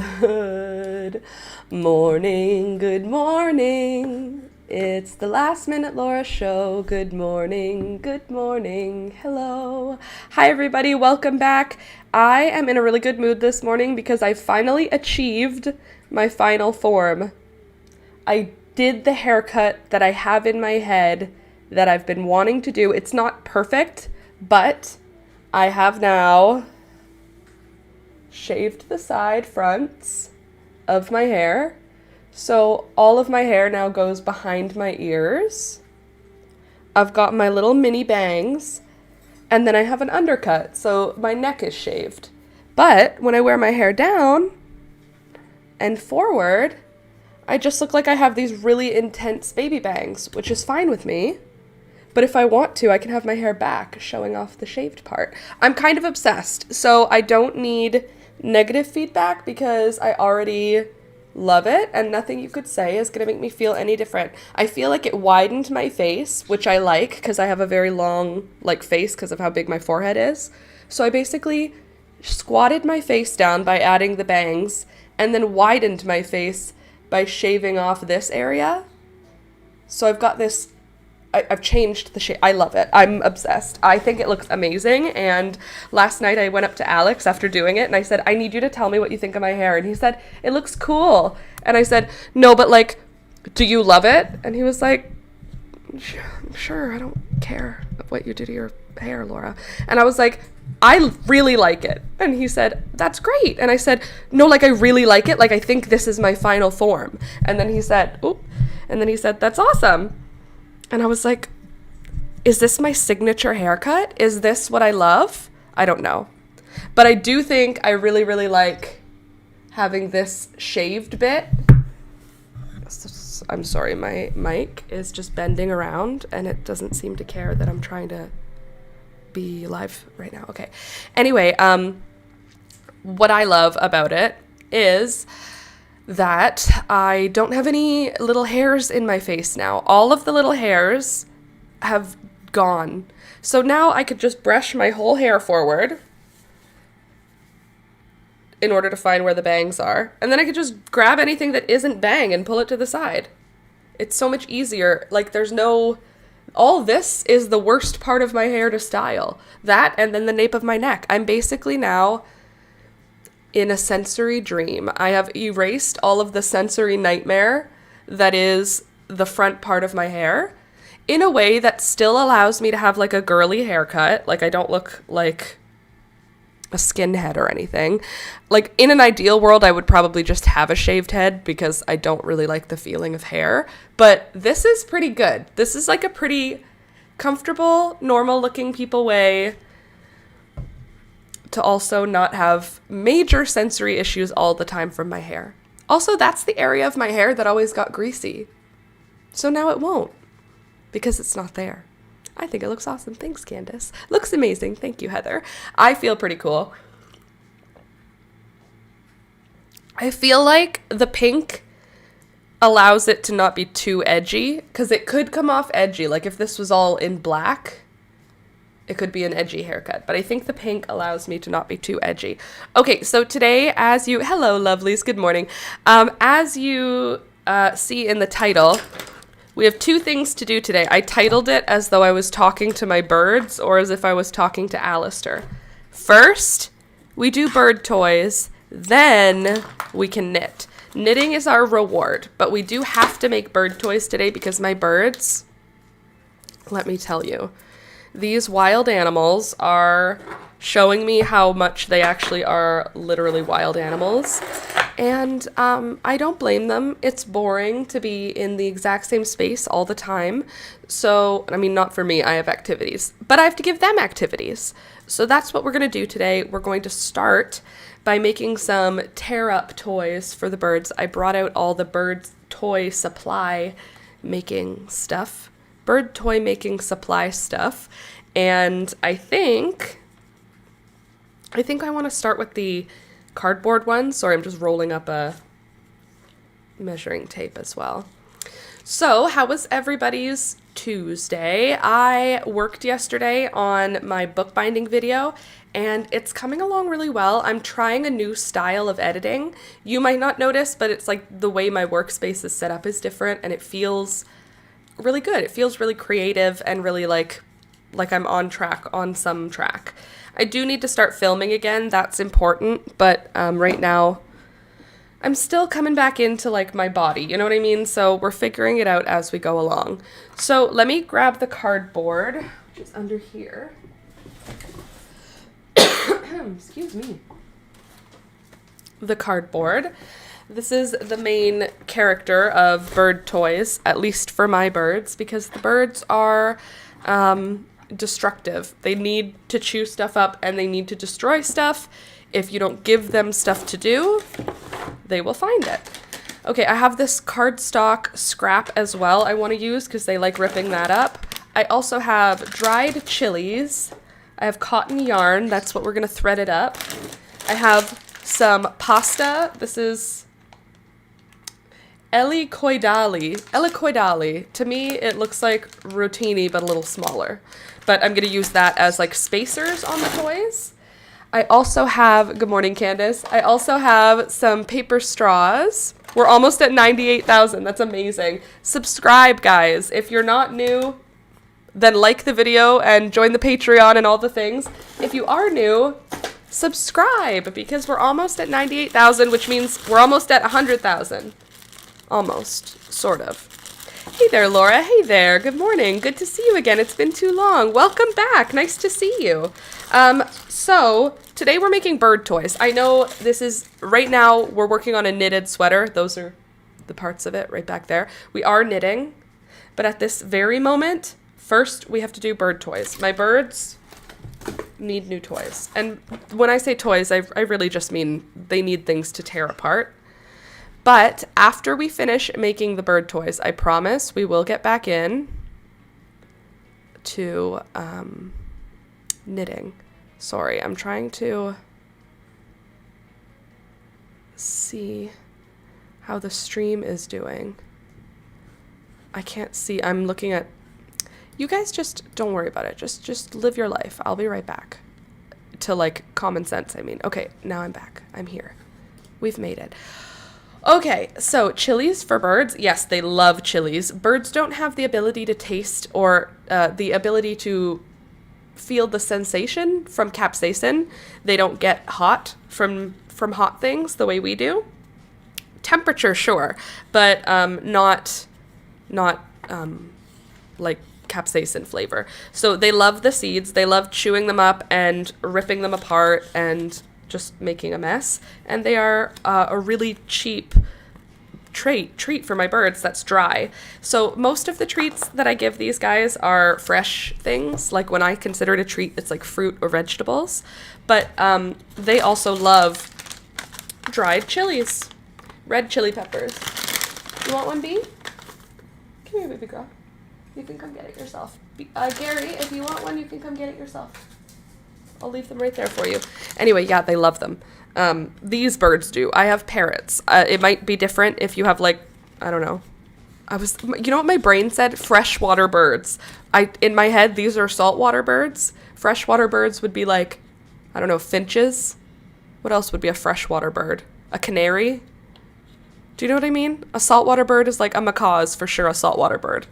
Good morning, good morning. It's the Last Minute Laura show. Good morning, hello. Hi everybody, welcome back. I am in a really good mood this morning because I finally achieved my final form. I did the haircut that I have in my head that I've been wanting to do. It's not perfect, but I have now shaved the side fronts of my hair. So all of my hair now goes behind my ears. I've got my little mini bangs, and then I have an undercut, so my neck is shaved. But when I wear my hair down and forward, I just look like I have these really intense baby bangs, which is fine with me. But if I want to, I can have my hair back, showing off the shaved part. I'm kind of obsessed, so I don't need negative feedback because I already love it, and nothing you could say is going to make me feel any different. I feel like it widened my face, which I like because I have a very long face because of how big my forehead is. So I basically squatted my face down by adding the bangs and then widened my face by shaving off this area. So I've got this, I've changed the shape. I love it. I'm obsessed. I think it looks amazing. And last night I went up to Alex after doing it and I said, I need you to tell me what you think of my hair. And he said, it looks cool. And I said, no, but do you love it? And he was like, sure, I don't care what you do to your hair, Laura. And I was like, I really like it. And he said, that's great. And I said, no, I really like it. I think this is my final form. And then he said, oop. And then he said, that's awesome. And I was like, is this my signature haircut? Is this what I love? I don't know. But I do think I really, really like having this shaved bit. I'm sorry, my mic is just bending around and it doesn't seem to care that I'm trying to be live right now. Okay. Anyway, what I love about it is that I don't have any little hairs in my face now. All of the little hairs have gone. So now I could just brush my whole hair forward in order to find where the bangs are. And then I could just grab anything that isn't bang and pull it to the side. It's so much easier. All this is the worst part of my hair to style. That and then the nape of my neck. I'm basically now in a sensory dream. I have erased all of the sensory nightmare that is the front part of my hair in a way that still allows me to have a girly haircut. I don't look like a skinhead or anything. In an ideal world, I would probably just have a shaved head because I don't really like the feeling of hair. But this is pretty good. This is a pretty comfortable, normal looking people way to also not have major sensory issues all the time from my hair. Also, that's the area of my hair that always got greasy. So now it won't because it's not there. I think it looks awesome. Thanks, Candace. Looks amazing. Thank you, Heather. I feel pretty cool. I feel like the pink allows it to not be too edgy because it could come off edgy. If this was all in black, it could be an edgy haircut, but I think the pink allows me to not be too edgy. Okay, so today, hello, lovelies, good morning. As you see in the title, we have two things to do today. I titled it as though I was talking to my birds or as if I was talking to Alistair. First, we do bird toys, then we can knit. Knitting is our reward, but we do have to make bird toys today because my birds, let me tell you, these wild animals are showing me how much they actually are literally wild animals. And I don't blame them. It's boring to be in the exact same space all the time. So, not for me, I have activities, but I have to give them activities. So that's what we're going to do today. We're going to start by making some tear-up toys for the birds. I brought out all the bird toy supply making stuff. Bird toy making supply stuff. And I think I want to start with the cardboard one. Sorry, I'm just rolling up a measuring tape as well. So how was everybody's Tuesday. I worked yesterday on my bookbinding video and it's coming along really well. I'm trying a new style of editing. You might not notice, but it's like the way my workspace is set up is different and it feels really good. It feels really creative and really like I'm on track, on some track. I do need to start filming again. That's important, but right now I'm still coming back into like my body, you know what I mean? So we're figuring it out as we go along. So let me grab the cardboard, which is under here. Excuse me. The cardboard. This is the main character of bird toys, at least for my birds, because the birds are destructive. They need to chew stuff up and they need to destroy stuff. If you don't give them stuff to do, they will find it. Okay, I have this cardstock scrap as well I want to use because they like ripping that up. I also have dried chilies. I have cotton yarn. That's what we're going to thread it up. I have some pasta. This is Elicoidali. To me, it looks like rotini, but a little smaller. But I'm going to use that as like spacers on the toys. I also have, good morning, Candace. I also have some paper straws. We're almost at 98,000. That's amazing. Subscribe, guys. If you're not new, then like the video and join the Patreon and all the things. If you are new, subscribe because we're almost at 98,000, which means we're almost at 100,000. Almost, sort of. Hey there, Laura. Hey there. Good morning. Good to see you again. It's been too long. Welcome back. Nice to see you. So today we're making bird toys. I know this is, right now we're working on a knitted sweater. Those are the parts of it right back there. We are knitting, but at this very moment, first we have to do bird toys. My birds need new toys. And when I say toys, I really just mean they need things to tear apart. But after we finish making the bird toys, I promise we will get back in to knitting. Sorry, I'm trying to see how the stream is doing. I can't see. I'm looking at... You guys just don't worry about it. Just live your life. I'll be right back. To like common sense, I mean. Okay, now I'm back. I'm here. We've made it. Okay, so chilies for birds. Yes, they love chilies. Birds don't have the ability to taste or the ability to feel the sensation from capsaicin. They don't get hot from hot things the way we do. Temperature, sure, but not like capsaicin flavor. So they love the seeds. They love chewing them up and ripping them apart and just making a mess. And they are a really cheap treat for my birds that's dry. So most of the treats that I give these guys are fresh things. Like when I consider it a treat, it's like fruit or vegetables. But they also love dried chilies, red chili peppers. You want one, Bee? Come here, baby girl. You can come get it yourself. Gary, if you want one, you can come get it yourself. I'll leave them right there for you. Anyway, yeah, they love them. These birds do. I have parrots. It might be different if you have like, I don't know. You know what my brain said? Freshwater birds. In my head, these are saltwater birds. Freshwater birds would be like, I don't know, finches. What else would be a freshwater bird? A canary? Do you know what I mean? A saltwater bird is like a macaw is for sure a saltwater bird.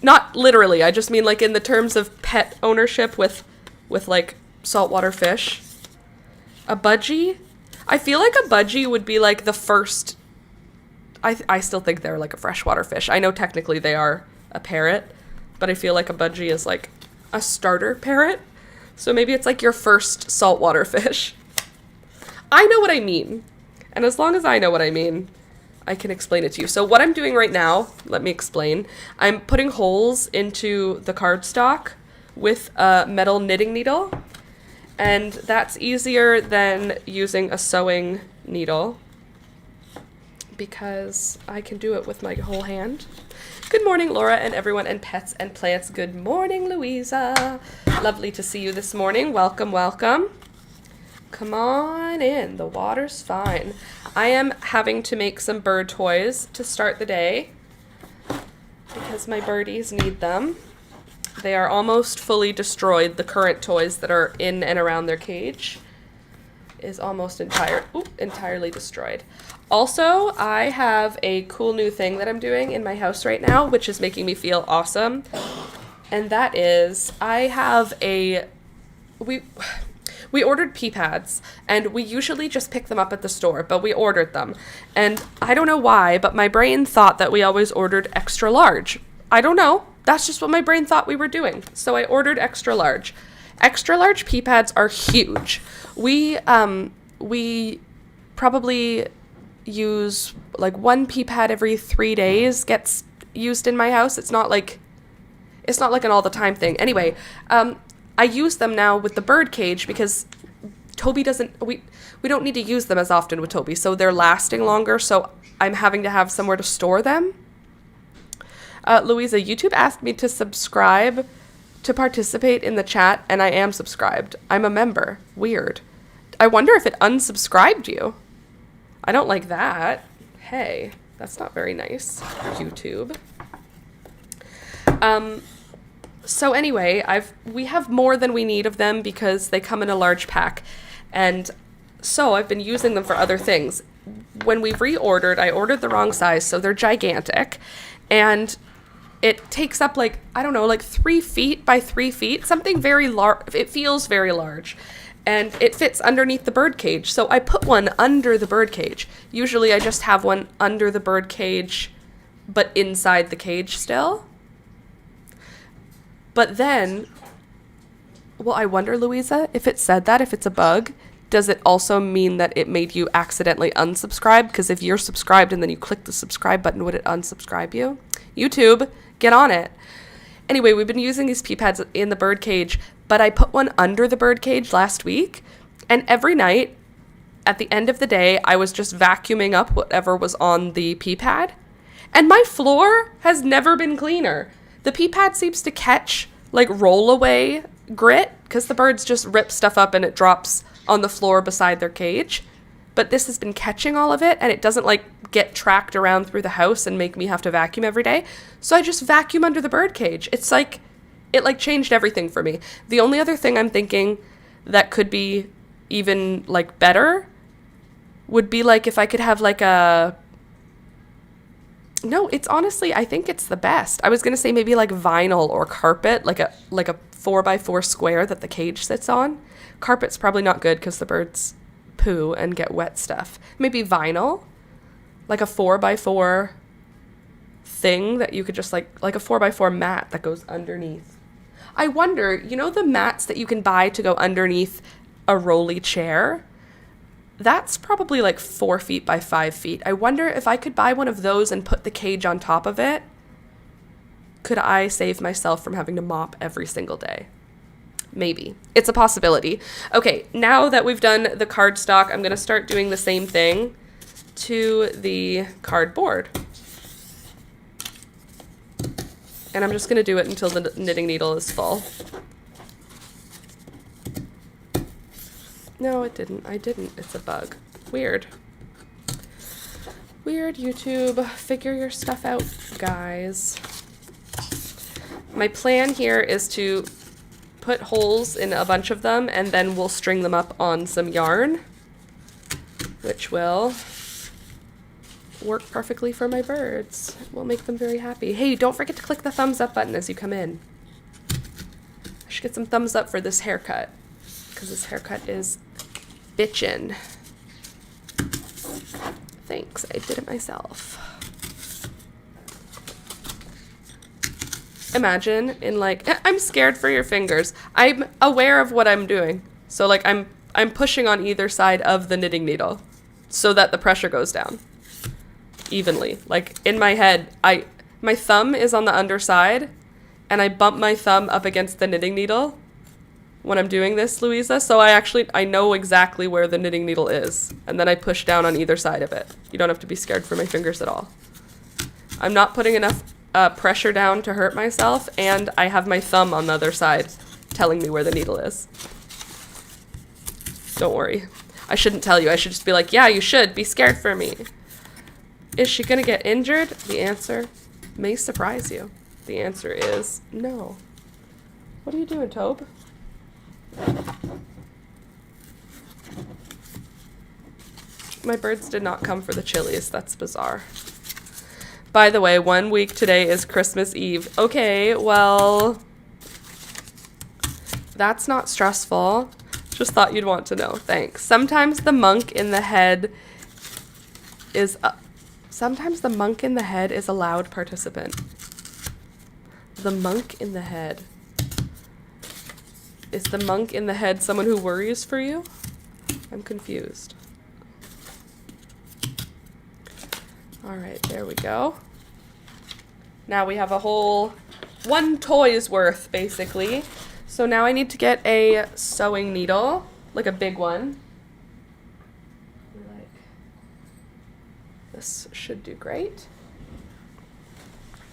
Not literally. I just mean like in the terms of pet ownership with like saltwater fish. A budgie? I feel like a budgie would be like the first... I still think they're like a freshwater fish. I know technically they are a parrot, but I feel like a budgie is like a starter parrot. So maybe it's like your first saltwater fish. I know what I mean. And as long as I know what I mean, I can explain it to you. So what I'm doing right now, let me explain. I'm putting holes into the cardstock with a metal knitting needle. And that's easier than using a sewing needle because I can do it with my whole hand. Good morning, Laura and everyone and pets and plants. Good morning, Louisa. Lovely to see you this morning. Welcome, welcome. Come on in. The water's fine. I am having to make some bird toys to start the day. because my birdies need them. They are almost fully destroyed. The current toys that are in and around their cage is almost entirely destroyed. Also, I have a cool new thing that I'm doing in my house right now, which is making me feel awesome. And that is, I have we ordered pee pads, and we usually just pick them up at the store, but we ordered them. And I don't know why, but my brain thought that we always ordered extra large. I don't know. That's just what my brain thought we were doing. So I ordered extra large. Extra large pee pads are huge. We probably use like one pee pad every 3 days gets used in my house. It's not like an all the time thing. Anyway, I use them now with the bird cage because Toby we don't need to use them as often with Toby, so they're lasting longer, so I'm having to have somewhere to store them. Louisa, YouTube asked me to subscribe to participate in the chat, and I am subscribed. I'm a member. Weird. I wonder if it unsubscribed you. I don't like that. Hey, that's not very nice, YouTube. So anyway, we have more than we need of them because they come in a large pack. And so I've been using them for other things. When we reordered, I ordered the wrong size, so they're gigantic. And it takes up like 3 feet by 3 feet, something very large. It feels very large. And it fits underneath the bird cage. So I put one under the bird cage. Usually I just have one under the bird cage, but inside the cage still. But then, well, I wonder, Louisa, if it said that, if it's a bug, does it also mean that it made you accidentally unsubscribe? Because if you're subscribed and then you click the subscribe button, would it unsubscribe you? YouTube, get on it. Anyway, we've been using these pee pads in the bird cage, but I put one under the bird cage last week, and every night, at the end of the day, I was just vacuuming up whatever was on the pee pad, and my floor has never been cleaner. The pee pad seems to catch, like, roll-away grit, because the birds just rip stuff up and it drops on the floor beside their cage. But this has been catching all of it, and it doesn't, like, get tracked around through the house and make me have to vacuum every day. So I just vacuum under the bird cage. It's like, it, like, changed everything for me. The only other thing I'm thinking that could be even, like, better would be, like, if I could have, like, No, it's honestly, I think it's the best. I was going to say maybe like vinyl or carpet, like a 4x4 square that the cage sits on. Carpet's probably not good because the birds poo and get wet stuff. Maybe vinyl, like a 4x4 thing that you could just like a 4x4 mat that goes underneath. I wonder, you know the mats that you can buy to go underneath a rolly chair? That's probably like 4 feet by 5 feet. I wonder if I could buy one of those and put the cage on top of it. Could I save myself from having to mop every single day? Maybe. It's a possibility. Okay, now that we've done the cardstock, I'm going to start doing the same thing to the cardboard. And I'm just going to do it until the knitting needle is full. No, it didn't. I didn't. It's a bug. Weird. Weird, YouTube. Figure your stuff out, guys. My plan here is to put holes in a bunch of them, and then we'll string them up on some yarn, which will work perfectly for my birds. It will make them very happy. Hey, don't forget to click the thumbs up button as you come in. I should get some thumbs up for this haircut, because this haircut is bitchin'. Thanks, I did it myself. Imagine in like, I'm scared for your fingers. I'm aware of what I'm doing. So like I'm pushing on either side of the knitting needle so that the pressure goes down evenly. Like in my head, my thumb is on the underside and I bump my thumb up against the knitting needle when I'm doing this, Louisa. So I know exactly where the knitting needle is. And then I push down on either side of it. You don't have to be scared for my fingers at all. I'm not putting enough pressure down to hurt myself, and I have my thumb on the other side telling me where the needle is. Don't worry. I shouldn't tell you. I should just be like, yeah, you should. Be scared for me. Is she gonna get injured? The answer, may surprise you. The answer is no. What are you doing, Tobe? My birds did not come for the chilies. That's bizarre. By the way, 1 week today is Christmas Eve. Okay, well, that's not stressful. Just thought you'd want to know. Thanks. Sometimes the monk in the head is a loud participant. The monk in the head. Is the monk in the head someone who worries for you? I'm confused. All right, there we go. Now we have a whole 1 toy's worth, basically. So now I need to get a sewing needle, like a big one. This should do great.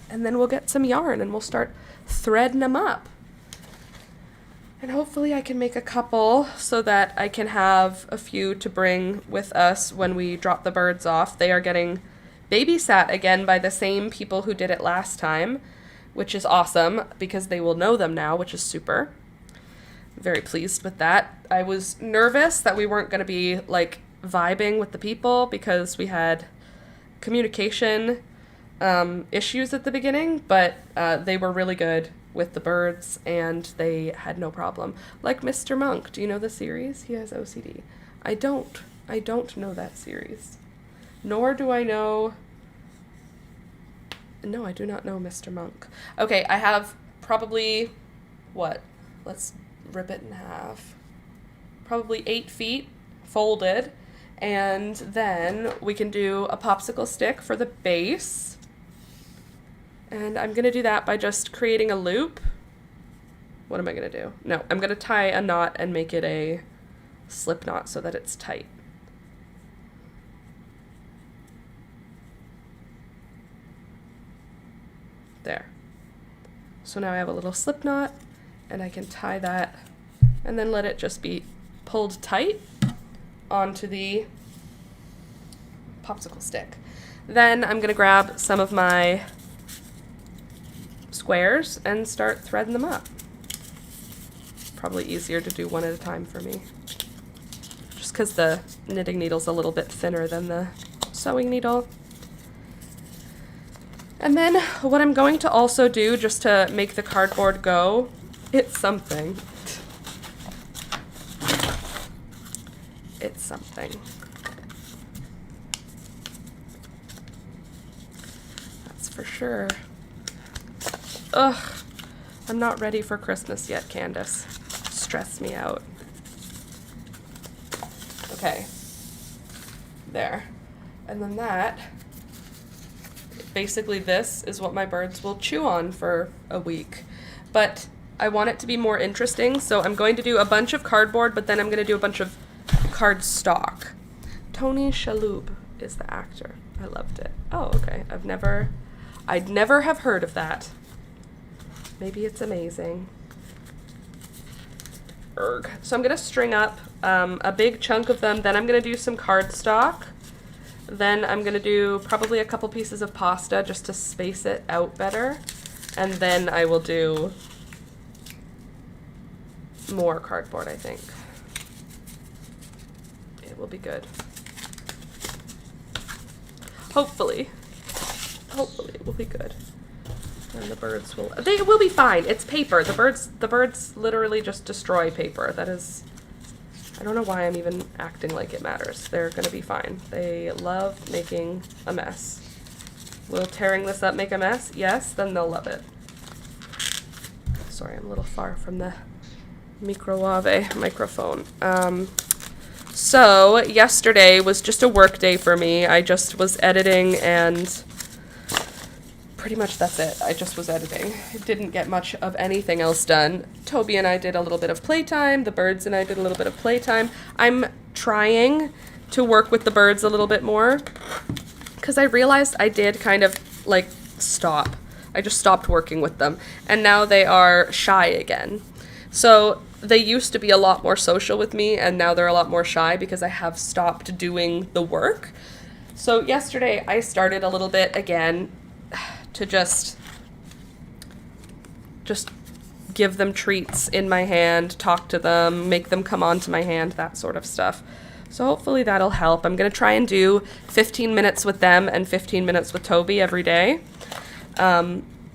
And then we'll get some yarn and we'll start threading them up. And hopefully I can make a couple so that I can have a few to bring with us when we drop the birds off. They are getting babysat again by the same people who did it last time, which is awesome because they will know them now, which is super. Very pleased with that. I was nervous that we weren't going to be like vibing with the people because we had communication issues at the beginning, but they were really good with the birds and they had no problem. Like Mr. Monk. Do you know the series? He has OCD. I don't know that series. Nor do I know... No, I do not know Mr. Monk. Okay, I have probably... What? Let's rip it in half. Probably 8 feet folded. And then we can do a popsicle stick for the base. And I'm going to do that by just creating a loop. What am I going to do? No, I'm going to tie a knot and make it a slip knot so that it's tight. There. So now I have a little slip knot and I can tie that and then let it just be pulled tight onto the popsicle stick. Then I'm going to grab some of my squares and start threading them up. Probably easier to do one at a time for me. Just because the knitting needle's a little bit thinner than the sewing needle. And then what I'm going to also do, just to make the cardboard go, it's something. It's something. That's for sure. Ugh, I'm not ready for Christmas yet, Candace. Stress me out. Okay. There. And then that... Basically, this is what my birds will chew on for a week. But I want it to be more interesting, so I'm going to do a bunch of cardboard, but then I'm going to do a bunch of cardstock. Tony Shalhoub is the actor. I loved it. Oh, okay. I'd never have heard of that. Maybe it's amazing. Erg. So I'm going to string up a big chunk of them, then I'm going to do some cardstock. Then I'm going to do probably a couple pieces of pasta just to space it out better. And then I will do more cardboard, I think. It will be good. Hopefully. Hopefully it will be good. And the birds will... They will be fine. It's paper. The birds literally just destroy paper. That is... I don't know why I'm even acting like it matters. They're going to be fine. They love making a mess. Will tearing this up make a mess? Yes, then they'll love it. Sorry, I'm a little far from the microphone. So yesterday was just a work day for me. I just was editing and pretty much that's it. I just was editing. I didn't get much of anything else done. Toby and I did a little bit of playtime. The birds and I did a little bit of playtime. I'm trying to work with the birds a little bit more because I realized I did kind of like stop. I just stopped working with them and now they are shy again. So they used to be a lot more social with me and now they're a lot more shy because I have stopped doing the work. So yesterday I started a little bit again to just give them treats in my hand, talk to them, make them come onto my hand, that sort of stuff. So hopefully that'll help. I'm going to try and do 15 minutes with them and 15 minutes with Toby every day.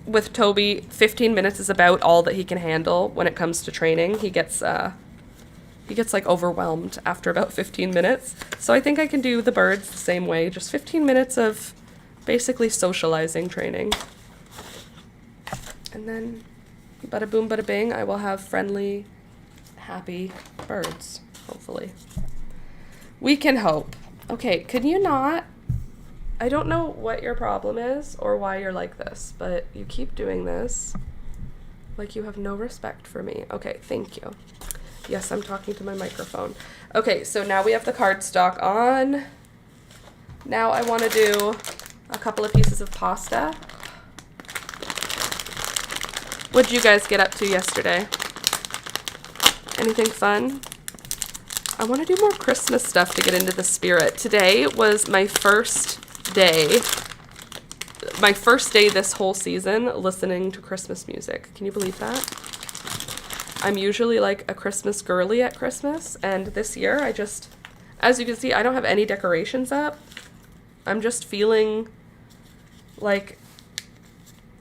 With Toby, 15 minutes is about all that he can handle when it comes to training. He gets like overwhelmed after about 15 minutes. So I think I can do the birds the same way, just 15 minutes of basically socializing training. And then bada boom, bada bing, I will have friendly, happy birds, hopefully. We can hope. Okay, can you not? I don't know what your problem is or why you're like this, but you keep doing this like you have no respect for me. Okay, thank you. Yes, I'm talking to my microphone. Okay, so now we have the cardstock on. Now I want to do a couple of pieces of pasta. What did you guys get up to yesterday? Anything fun? I want to do more Christmas stuff to get into the spirit. Today was my first day this whole season listening to Christmas music. Can you believe that? I'm usually like a Christmas girly at Christmas, and this year as you can see, I don't have any decorations up. I'm just feeling like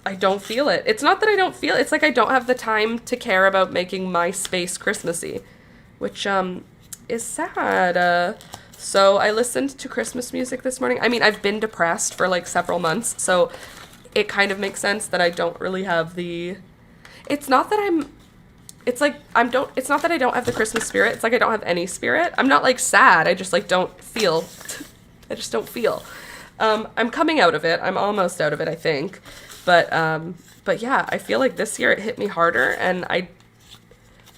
I don't feel it. It's not that I don't feel it. It's like I don't have the time to care about making my space Christmassy, which is sad. So I listened to Christmas music this morning. I mean, I've been depressed for like several months, so it kind of makes sense that I don't really have it's not that I don't have the Christmas spirit. It's like I don't have any spirit. I'm not like sad. I just like don't feel. I just don't feel. I'm coming out of it. I'm almost out of it, I think. But yeah, I feel like this year it hit me harder, and I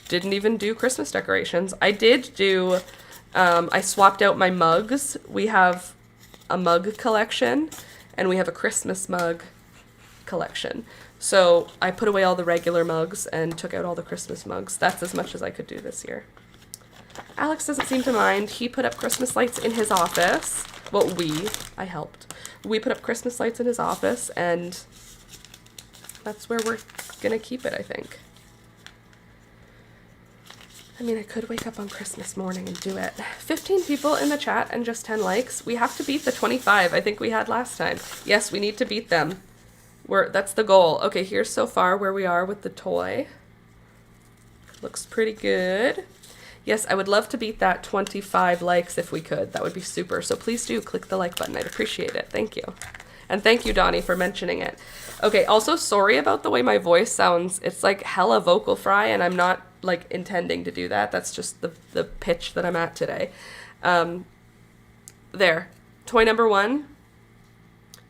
didn't even do Christmas decorations. I did do, I swapped out my mugs. We have a mug collection, and we have a Christmas mug collection. So I put away all the regular mugs and took out all the Christmas mugs. That's as much as I could do this year. Alex doesn't seem to mind. He put up Christmas lights in his office. Well, I helped. We put up Christmas lights in his office, and that's where we're gonna keep it, I think. I mean, I could wake up on Christmas morning and do it. 15 people in the chat and just 10 likes. We have to beat the 25 I think we had last time. Yes, we need to beat them. That's the goal. Okay, here's so far where we are with the toy. Looks pretty good. Yes, I would love to beat that 25 likes if we could. That would be super. So please do click the like button. I'd appreciate it. Thank you. And thank you, Donnie, for mentioning it. Okay, also sorry about the way my voice sounds. It's like hella vocal fry, and I'm not like intending to do that. That's just the pitch that I'm at today. There. Toy number 1.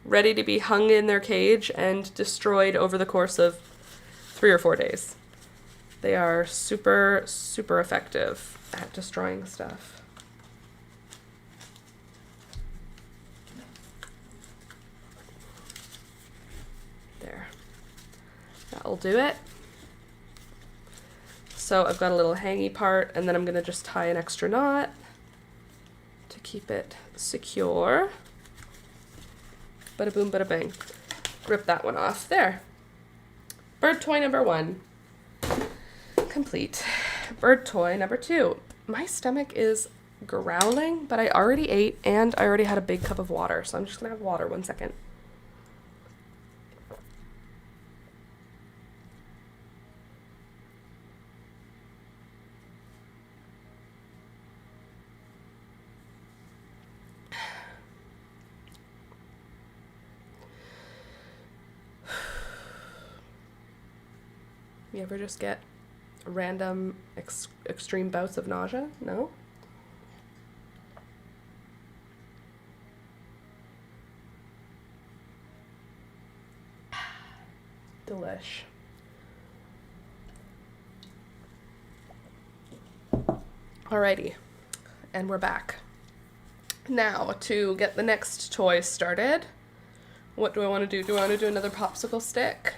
Ready to be hung in their cage and destroyed over the course of 3 or 4 days. They are super, super effective at destroying stuff. There. That'll do it. So I've got a little hangy part, and then I'm going to just tie an extra knot to keep it secure. Bada boom, bada bang. Rip that one off. There. Bird toy number 1. Complete. Bird toy number 2. My stomach is growling, but I already ate and I already had a big cup of water, so I'm just gonna have water. 1 second. You ever just get random extreme bouts of nausea? No? Delish. Alrighty, and we're back. Now, to get the next toy started, what do I want to do? Do I want to do another popsicle stick?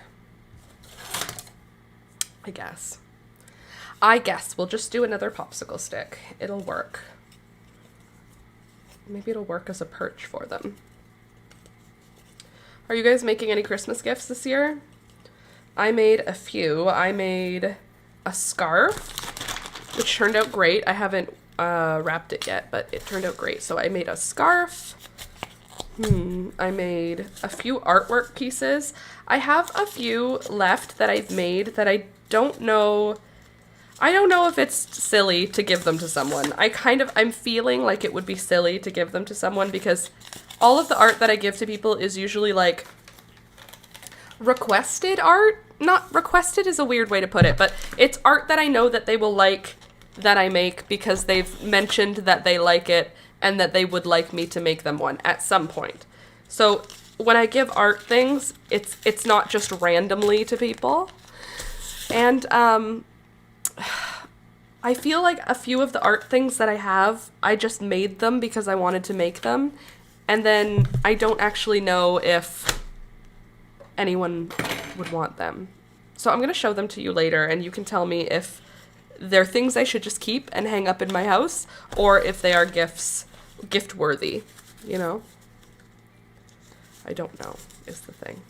I guess we'll just do another popsicle stick. It'll work. Maybe it'll work as a perch for them. Are you guys making any Christmas gifts this year? I made a few. I made a scarf, which turned out great. I haven't wrapped it yet, but it turned out great. So I made a scarf. I made a few artwork pieces. I have a few left that I've made that I don't know if it's silly to give them to someone. I'm feeling like it would be silly to give them to someone because all of the art that I give to people is usually like requested art. Not requested is a weird way to put it, but it's art that I know that they will like that I make because they've mentioned that they like it and that they would like me to make them one at some point. So when I give art things, it's not just randomly to people. And I feel like a few of the art things that I have, I just made them because I wanted to make them. And then I don't actually know if anyone would want them. So I'm going to show them to you later, and you can tell me if they're things I should just keep and hang up in my house, or if they are gift worthy, you know? I don't know, is the thing.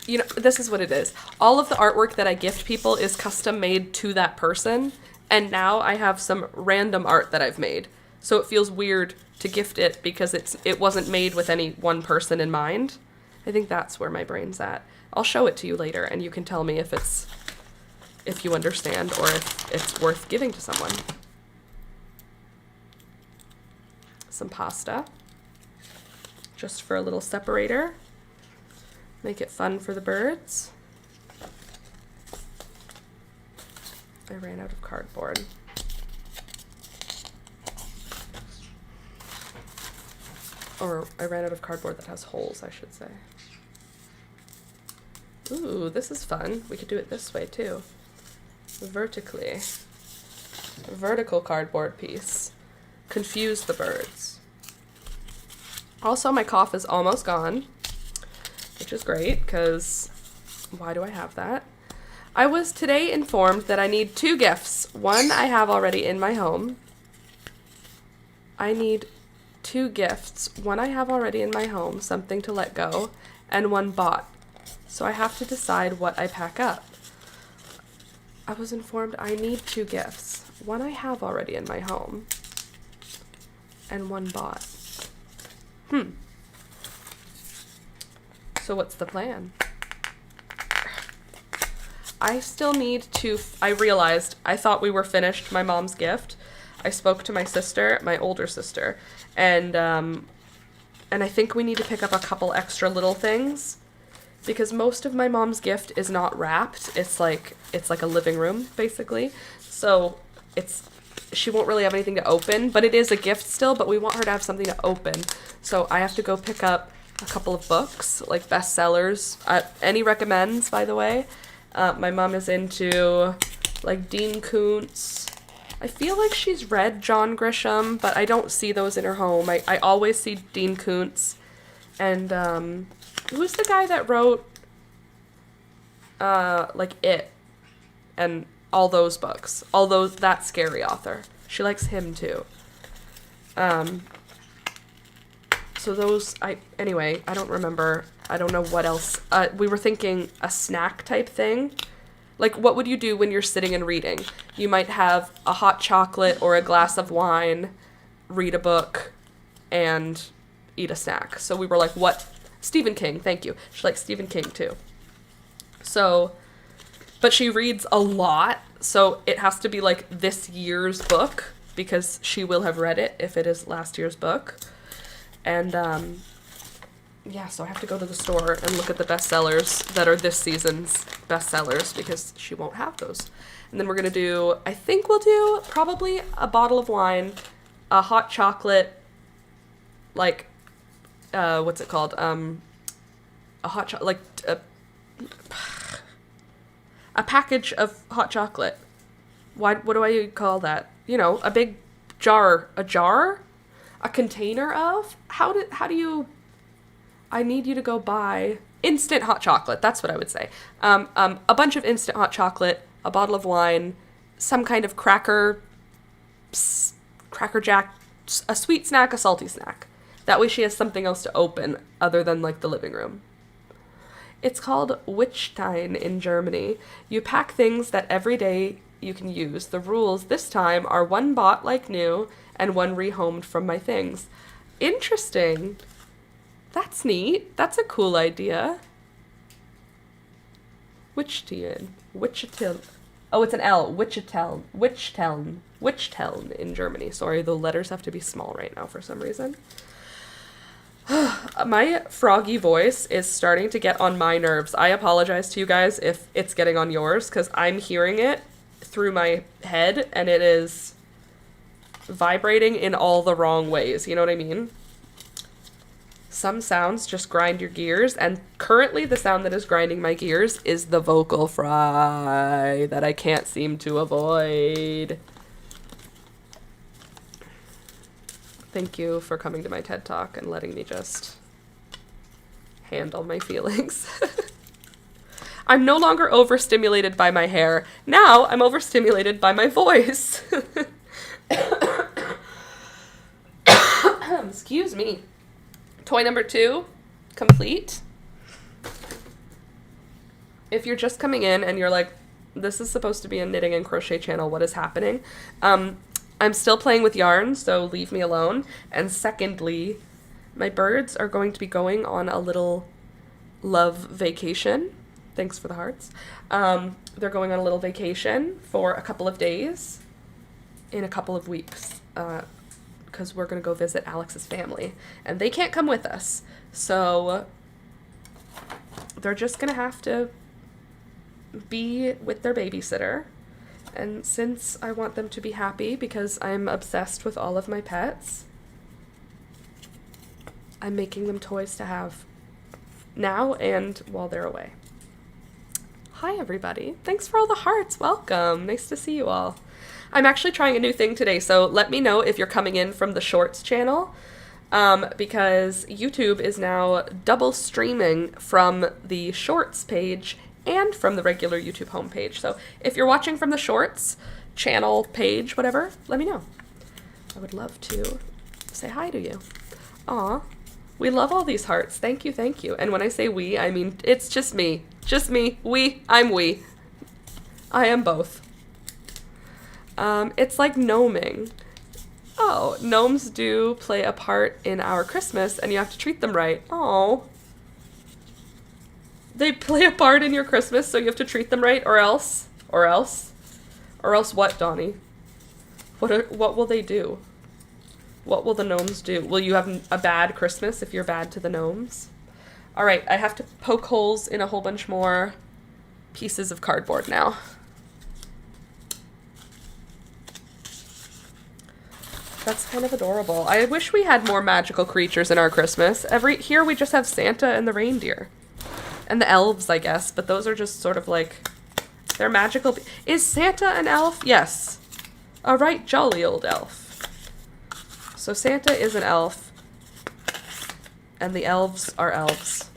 You know, this is what it is. All of the artwork that I gift people is custom made to that person, and now I have some random art that I've made. So it feels weird to gift it because it wasn't made with any one person in mind. I think that's where my brain's at. I'll show it to you later, and you can tell me if you understand or if it's worth giving to someone. Some pasta, just for a little separator. Make it fun for the birds. I ran out of cardboard. Or I ran out of cardboard that has holes, I should say. Ooh, this is fun. We could do it this way too. Vertically. A vertical cardboard piece. Confuse the birds. Also, my cough is almost gone, which is great, because why do I have that? I was today informed that I need 2 gifts. One I have already in my home. I need 2 gifts. One I have already in my home, something to let go, and one bought. So I have to decide what I pack up. I was informed I need 2 gifts. One I have already in my home, and one bought. So what's the plan? I realized I thought we were finished my mom's gift. I spoke to my sister, my older sister, and I think we need to pick up a couple extra little things because most of my mom's gift is not wrapped. It's like a living room basically. So she won't really have anything to open, but it is a gift still, but we want her to have something to open. So I have to go pick up a couple of books, like bestsellers. Any recommends, by the way. My mom is into like Dean Koontz. I feel like she's read John Grisham, but I don't see those in her home. I always see Dean Koontz. And who's the guy that wrote like It and all those books? That scary author. She likes him too. So those, anyway, I don't remember. I don't know what else. We were thinking a snack type thing. Like, what would you do when you're sitting and reading? You might have a hot chocolate or a glass of wine, read a book, and eat a snack. So we were like, what? Stephen King, thank you. She likes Stephen King too. So, but she reads a lot, so it has to be like this year's book because she will have read it if it is last year's book. And yeah, so I have to go to the store and look at the bestsellers that are this season's bestsellers because she won't have those. And then we're going to I think we'll do probably a bottle of wine, a hot chocolate, like, what's it called? A hot chocolate, like a package of hot chocolate. What do I call that? You know, a big jar, a container of? How do you... I need you to go buy instant hot chocolate. That's what I would say. A bunch of instant hot chocolate, a bottle of wine, some kind of Cracker Jack, a sweet snack, a salty snack. That way she has something else to open other than like the living room. It's called Wichstein in Germany. You pack things that every day you can use. The rules this time are 1 bought like new and 1 rehomed from my things. Interesting. That's neat. That's a cool idea. Wichteln. Oh, it's an L. Wichteln in Germany. Sorry, the letters have to be small right now for some reason. My froggy voice is starting to get on my nerves. I apologize to you guys if it's getting on yours, because I'm hearing it through my head and it is vibrating in all the wrong ways. You know what I mean? Some sounds just grind your gears, and currently the sound that is grinding my gears is the vocal fry that I can't seem to avoid. Thank you for coming to my TED Talk and letting me just handle my feelings. I'm no longer overstimulated by my hair. Now I'm overstimulated by my voice. Excuse me. Toy number 2, complete. If you're just coming in and you're like, this is supposed to be a knitting and crochet channel, what is happening? I'm still playing with yarn, so leave me alone. And secondly, my birds are going to be going on a little love vacation. Thanks for the hearts. They're going on a little vacation for a couple of days in a couple of weeks, because we're going to go visit Alex's family. And they can't come with us, so they're just going to have to be with their babysitter. And since I want them to be happy because I'm obsessed with all of my pets, I'm making them toys to have now and while they're away. Hi, everybody. Thanks for all the hearts. Welcome. Nice to see you all. I'm actually trying a new thing today, so let me know if you're coming in from the Shorts channel, because YouTube is now double streaming from the Shorts page and from the regular YouTube homepage. So if you're watching from the Shorts channel page, whatever, let me know. I would love to say hi to you. Aw, we love all these hearts. Thank you, thank you. And when I say we, I mean it's just me. Just me. I'm we. I am both. It's like gnoming. Oh, gnomes do play a part in our Christmas, and you have to treat them right. Oh. They play a part in your Christmas, so you have to treat them right, or else what, Donnie? What will they do? What will the gnomes do? Will you have a bad Christmas if you're bad to the gnomes? All right, I have to poke holes in a whole bunch more pieces of cardboard now. That's kind of adorable. I wish we had more magical creatures in our Christmas. Here we just have Santa and the reindeer. And the elves, I guess, but those are just sort of like, they're magical. Is Santa an elf? Yes. A right jolly old elf. So Santa is an elf, and the elves are elves.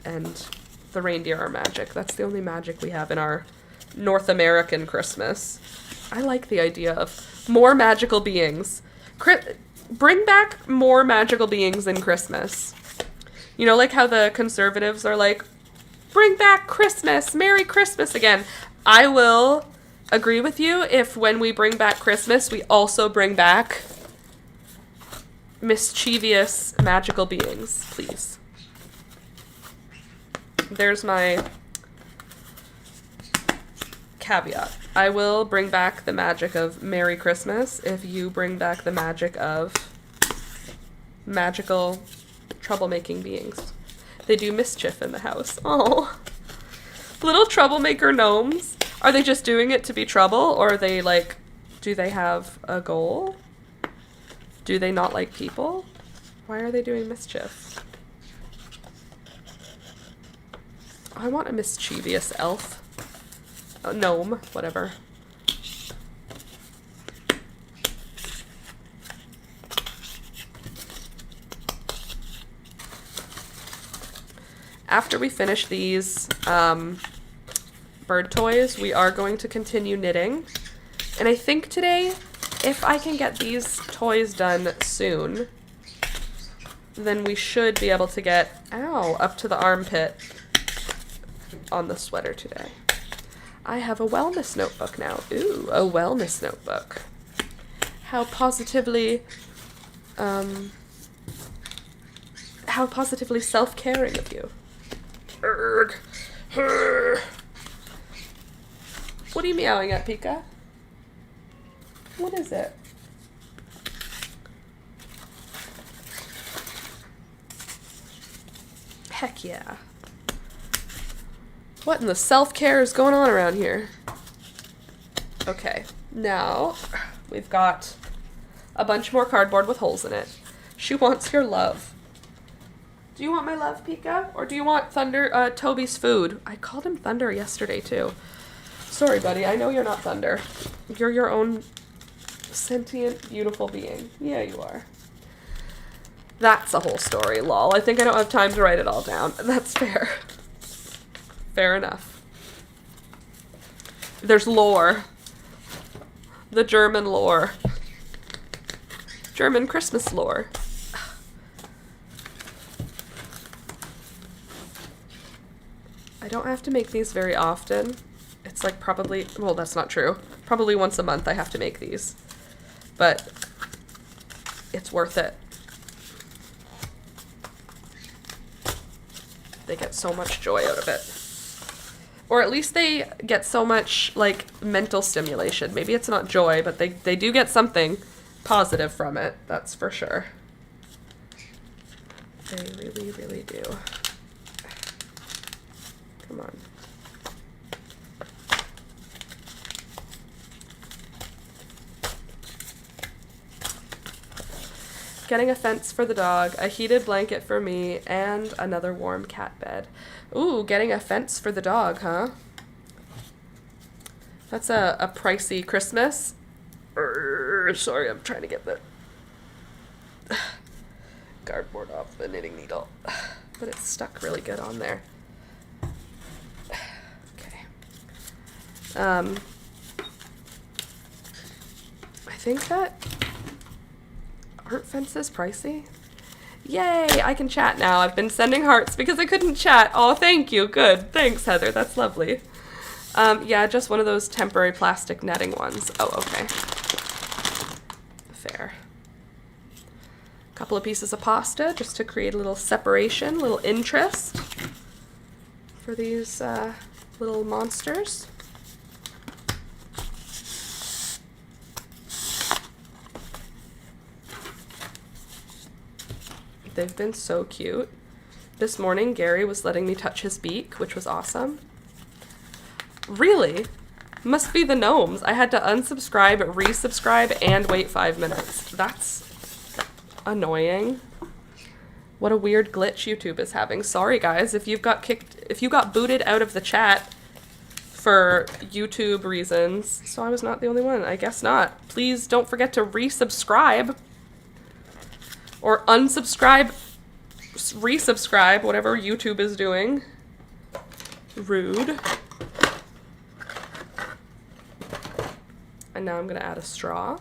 And the reindeer are magic. That's the only magic we have in our North American Christmas. I like the idea of more magical beings. Bring back more magical beings in Christmas. You know, like how the conservatives are like, bring back Christmas, Merry Christmas again. I will agree with you if when we bring back Christmas, we also bring back mischievous magical beings, please. There's my caveat. I will bring back the magic of Merry Christmas if you bring back the magic of magical troublemaking beings. They do mischief in the house. Oh, little troublemaker gnomes. Are they just doing it to be trouble, or are they like, do they have a goal? Do they not like people? Why are they doing mischief? I want a mischievous elf. A gnome, whatever. After we finish these bird toys, we are going to continue knitting. And I think today if I can get these toys done soon, then we should be able to get, ow, up to the armpit on the sweater today. I have a wellness notebook now. Ooh, a wellness notebook. How positively self-caring of you. Urgh. What are you meowing at, Pika? What is it? Heck yeah. What in the self-care is going on around here? Okay, now we've got a bunch more cardboard with holes in it. She wants your love. Do you want my love, Pika? Or do you want Thunder, Toby's food? I called him Thunder yesterday, too. Sorry, buddy. I know you're not Thunder. You're your own sentient, beautiful being. Yeah, you are. That's a whole story, lol. I think I don't have time to write it all down. That's fair. Fair enough. There's lore. The German lore. German Christmas lore. I don't have to make these very often. It's like probably, well, that's not true. Probably once a month I have to make these. But it's worth it. They get so much joy out of it. Or at least they get so much, like, mental stimulation. Maybe it's not joy, but they do get something positive from it. That's for sure. They really, really do. Come on. Getting a fence for the dog, a heated blanket for me, and another warm cat bed. Ooh, getting a fence for the dog, huh? That's a pricey Christmas. Sorry, I'm trying to get the cardboard off the knitting needle. But it's stuck really good on there. Okay. I think that... Aren't fences pricey? Yay, I can chat now. I've been sending hearts because I couldn't chat. Oh, thank you. Good. Thanks, Heather. That's lovely. Yeah, just one of those temporary plastic netting ones. Oh, okay. Fair. A couple of pieces of pasta just to create a little separation, a little interest for these little monsters. They've been so cute. This morning, Gary was letting me touch his beak, which was awesome. Really? Must be the gnomes. I had to unsubscribe, resubscribe, and wait 5 minutes. That's annoying. What a weird glitch YouTube is having. Sorry, guys, if you got booted out of the chat for YouTube reasons. So I was not the only one. I guess not. Please don't forget to resubscribe. Or unsubscribe, resubscribe, whatever YouTube is doing. Rude. And now I'm going to add a straw.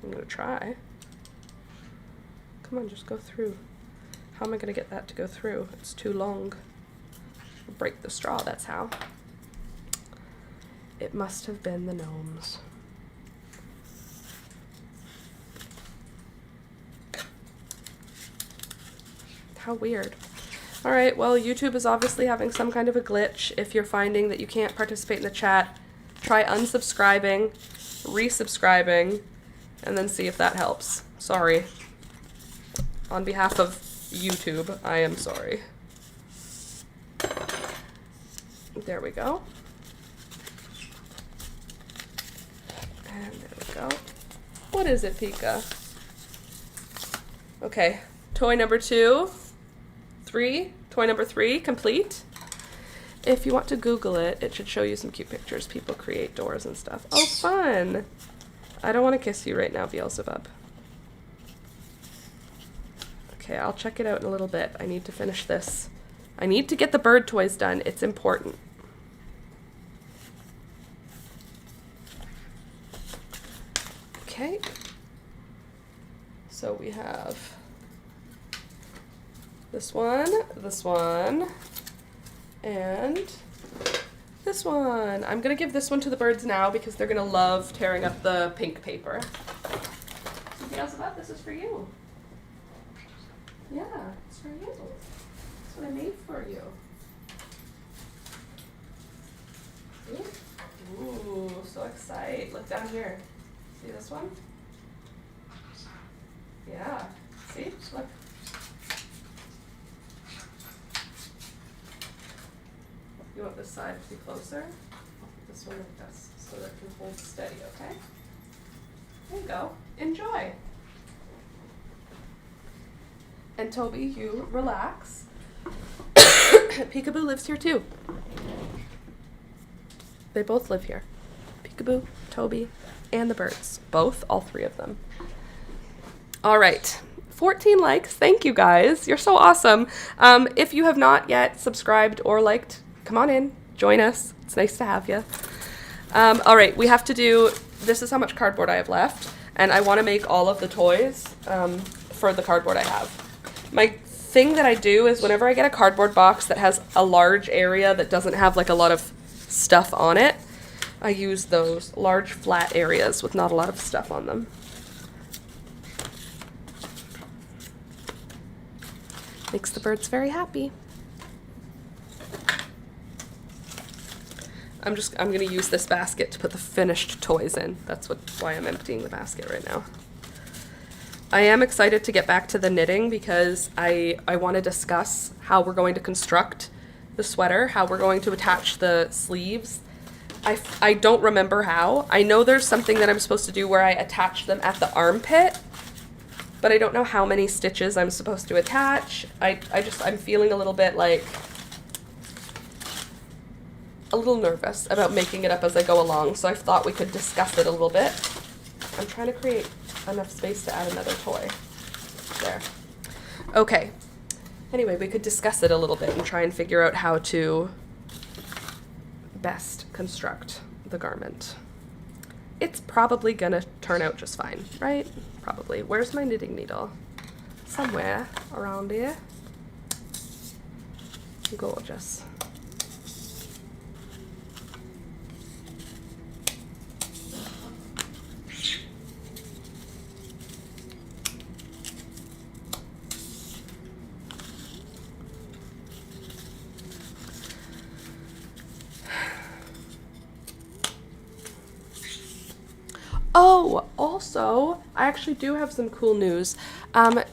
I'm going to try. Come on, just go through. How am I going to get that to go through? It's too long. I'll break the straw, that's how. It must have been the gnomes. How weird. Alright, well, YouTube is obviously having some kind of a glitch. If you're finding that you can't participate in the chat, try unsubscribing, resubscribing, and then see if that helps. Sorry. On behalf of YouTube, I am sorry. There we go. And there we go. What is it, Pika? Okay, toy number 2. 3, toy number 3, complete. If you want to Google it, it should show you some cute pictures. People create doors and stuff. Oh, fun! I don't want to kiss you right now, Beelzebub. Okay, I'll check it out in a little bit. I need to finish this. I need to get the bird toys done. It's important. Okay. So we have this one, and this one. I'm gonna give this one to the birds now because they're gonna love tearing up the pink paper. Something else about this is for you. Yeah, it's for you. That's what I made for you. See? Ooh, so excited. Look down here. See this one? Yeah. See? Look. You want this side to be closer? I'll put this one like this so that it can hold steady, okay? There you go. Enjoy. And Toby, you relax. Peekaboo lives here too. They both live here. Peekaboo, Toby, and the birds. Both, all three of them. All right. 14 likes. Thank you guys. You're so awesome. If you have not yet subscribed or liked, come on in. Join us. It's nice to have you. All right. We have to do, this is how much cardboard I have left. And I want to make all of the toys for the cardboard I have. My thing that I do is whenever I get a cardboard box that has a large area that doesn't have like a lot of stuff on it, I use those large flat areas with not a lot of stuff on them. Makes the birds very happy. I'm gonna use this basket to put the finished toys in. That's why I'm emptying the basket right now. I am excited to get back to the knitting because I want to discuss how we're going to construct the sweater, how we're going to attach the sleeves. I don't remember how. I know there's something that I'm supposed to do where I attach them at the armpit, but I don't know how many stitches I'm supposed to attach. I'm feeling a little bit like, a little nervous about making it up as I go along, so I thought we could discuss it a little bit. I'm trying to create enough space to add another toy. There. Okay. Anyway, we could discuss it a little bit and try and figure out how to best construct the garment. It's probably gonna turn out just fine, right? Probably. Where's my knitting needle? Somewhere around here. Gorgeous. Oh, also, I actually do have some cool news.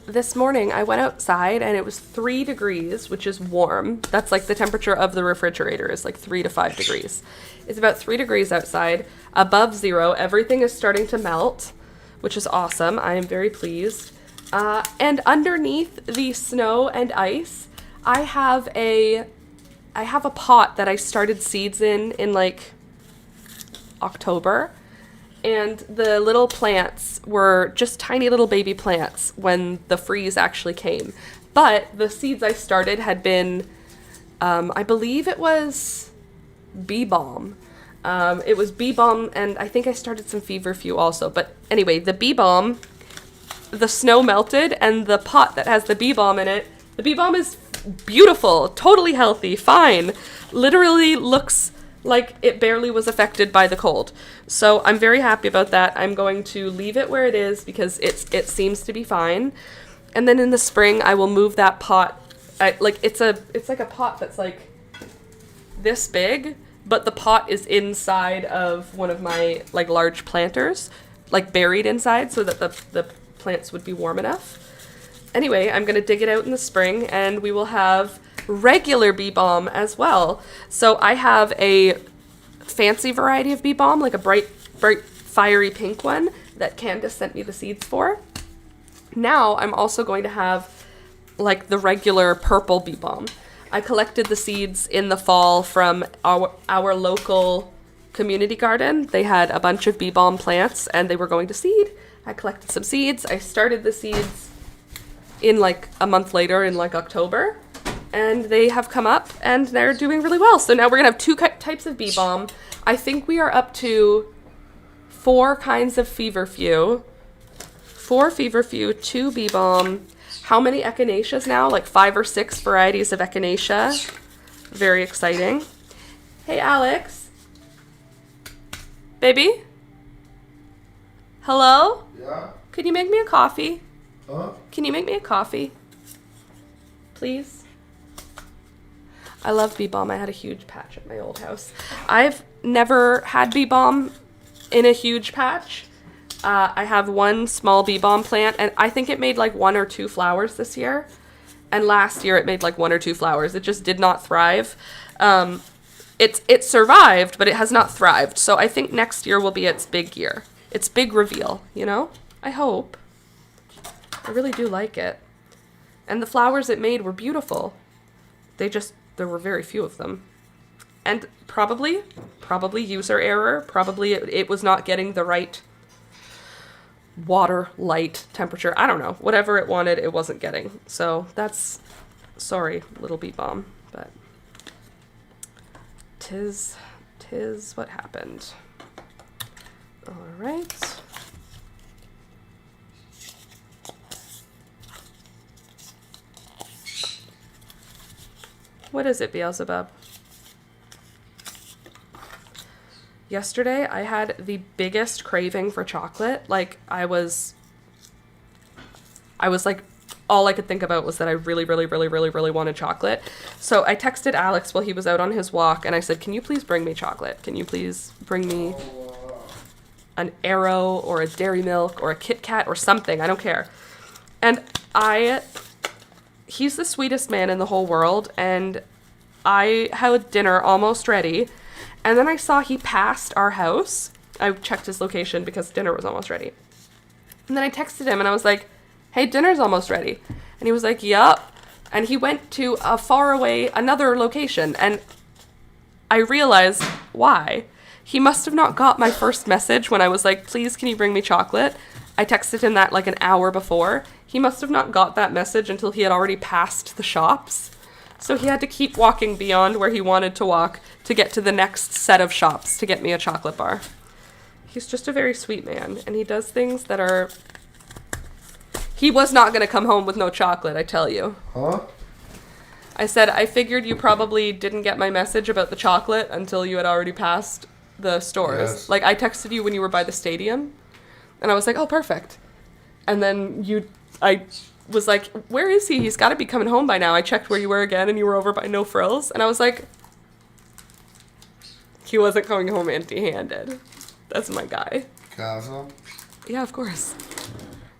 This morning I went outside and it was 3 degrees, which is warm. That's like the temperature of the refrigerator is like 3 to 5 degrees. It's about 3 degrees outside, above zero. Everything is starting to melt, which is awesome. I am very pleased. And underneath the snow and ice, I have a pot that I started seeds in like October. And the little plants were just tiny little baby plants when the freeze actually came. But the seeds I started had been, I believe it was bee balm. It was bee balm, and I think I started some feverfew also. But anyway, the bee balm, the snow melted, and the pot that has the bee balm in it, the bee balm is beautiful, totally healthy, fine. Literally looks like it barely was affected by the cold. So I'm very happy about that. I'm going to leave it where it is because it seems to be fine. And then in the spring, I will move that pot. It's like a pot that's like this big, but the pot is inside of one of my like large planters, like buried inside so that the plants would be warm enough. Anyway, I'm going to dig it out in the spring and we will have regular bee balm as well. So I have a fancy variety of bee balm, like a bright fiery pink one that Candace sent me the seeds for. Now I'm also going to have like the regular purple bee balm. I collected the seeds in the fall from our local community garden. They had a bunch of bee balm plants and they were going to seed. I collected some seeds. I started the seeds in like a month later in like October. And they have come up and they're doing really well. So now we're gonna have 2 types of bee balm. I think we are up to 4 kinds of feverfew, 4 feverfew, 2 bee balm. How many echinaceas now? Like 5 or 6 varieties of echinacea. Very exciting. Hey, Alex. Baby? Hello? Yeah? Could you make me a coffee? Huh? Can you make me a coffee? Please? I love bee balm. I had a huge patch at my old house. I've never had bee balm in a huge patch. I have one small bee balm plant, and I think it made like 1 or 2 flowers this year. And last year it made like 1 or 2 flowers. It just did not thrive. It survived, but it has not thrived. So I think next year will be its big year. Its big reveal, you know? I hope. I really do like it. And the flowers it made were beautiful. There were very few of them. And probably user error. Probably it was not getting the right water, light, temperature. I don't know. Whatever it wanted, it wasn't getting. So that's, sorry, little bee balm, but tis what happened. All right. What is it, Beelzebub? Yesterday, I had the biggest craving for chocolate. Like, I was like, all I could think about was that I really, really, really, really, really wanted chocolate. So I texted Alex while he was out on his walk, and I said, can you please bring me chocolate? Can you please bring me an Arrow or a Dairy Milk or a Kit Kat or something? I don't care. And he's the sweetest man in the whole world, and I had dinner almost ready, and then I saw he passed our house. I checked his location because dinner was almost ready. And then I texted him, and I was like, hey, dinner's almost ready. And he was like, yup. And he went to a far away, another location, and I realized why. He must have not got my first message when I was like, please, can you bring me chocolate? I texted him that like an hour before. He must have not got that message until he had already passed the shops. So he had to keep walking beyond where he wanted to walk to get to the next set of shops to get me a chocolate bar. He's just a very sweet man, and he does things that are... He was not going to come home with no chocolate, I tell you. Huh? I said, I figured you probably didn't get my message about the chocolate until you had already passed the stores. Yes. Like, I texted you when you were by the stadium, and I was like, oh, perfect. And then I was like, where is he? He's got to be coming home by now. I checked where you were again, and you were over by No Frills. And I was like, he wasn't coming home empty-handed. That's my guy. Castle? Yeah, of course.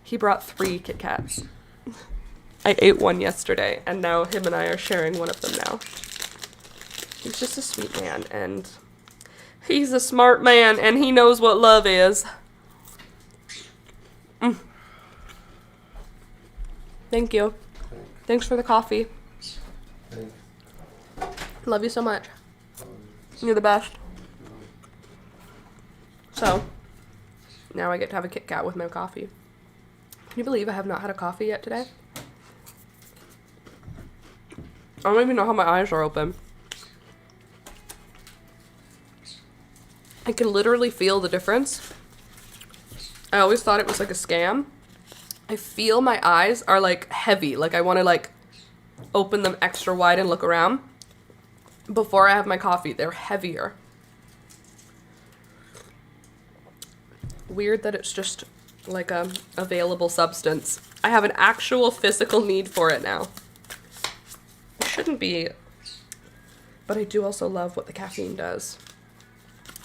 He brought 3 Kit Kats. I ate one yesterday, and now him and I are sharing one of them now. He's just a sweet man, and he's a smart man, and he knows what love is. Thank you. Thanks for the coffee. Thanks. Love you so much. You're the best. So, now I get to have a Kit Kat with my coffee. Can you believe I have not had a coffee yet today? I don't even know how my eyes are open. I can literally feel the difference. I always thought it was like a scam. I feel my eyes are like heavy. Like I want to like open them extra wide and look around. Before I have my coffee, they're heavier. Weird that it's just like a available substance. I have an actual physical need for it now. It shouldn't be, but I do also love what the caffeine does.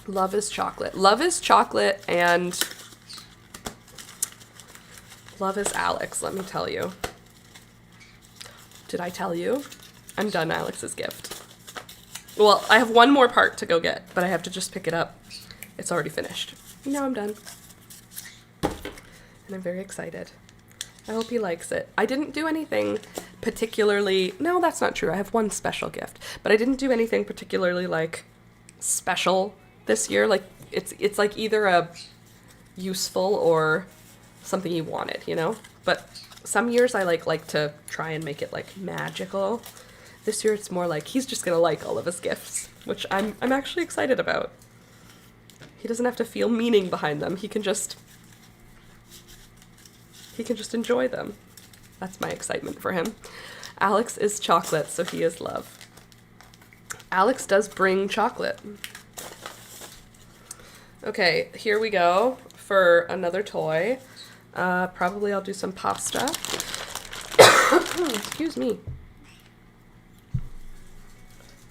Love is chocolate. Love is chocolate, and love is Alex, let me tell you. Did I tell you? I'm done Alex's gift. Well, I have one more part to go get, but I have to just pick it up. It's already finished. Now I'm done. And I'm very excited. I hope he likes it. I didn't do anything particularly... No, that's not true. I have one special gift. But I didn't do anything particularly, like, special this year. Like, it's like either a useful or something he wanted, you know? But some years I, like to try and make it, like, magical. This year it's more like he's just gonna like all of his gifts, which I'm actually excited about. He doesn't have to feel meaning behind them. He can just enjoy them. That's my excitement for him. Alex is chocolate, so he is love. Alex does bring chocolate. Okay, here we go for another toy. Probably I'll do some pasta. Excuse me.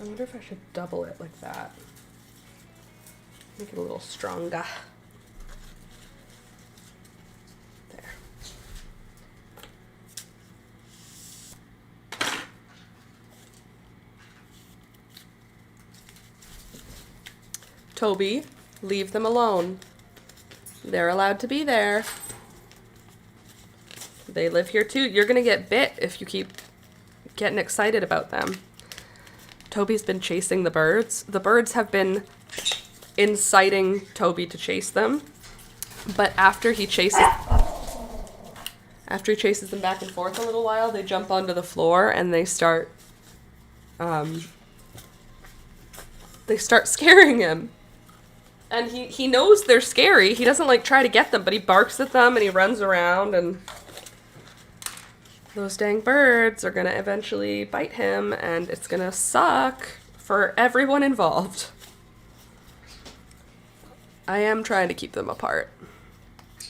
I wonder if I should double it like that. Make it a little stronger. There. Toby, leave them alone. They're allowed to be there. They live here too. You're gonna get bit if you keep getting excited about them. Toby's been chasing the birds. The birds have been inciting Toby to chase them. But after he chases them back and forth a little while, they jump onto the floor and they start scaring him. And he knows they're scary. He doesn't like try to get them, but he barks at them and he runs around, and those dang birds are gonna eventually bite him, and it's gonna suck for everyone involved. I am trying to keep them apart.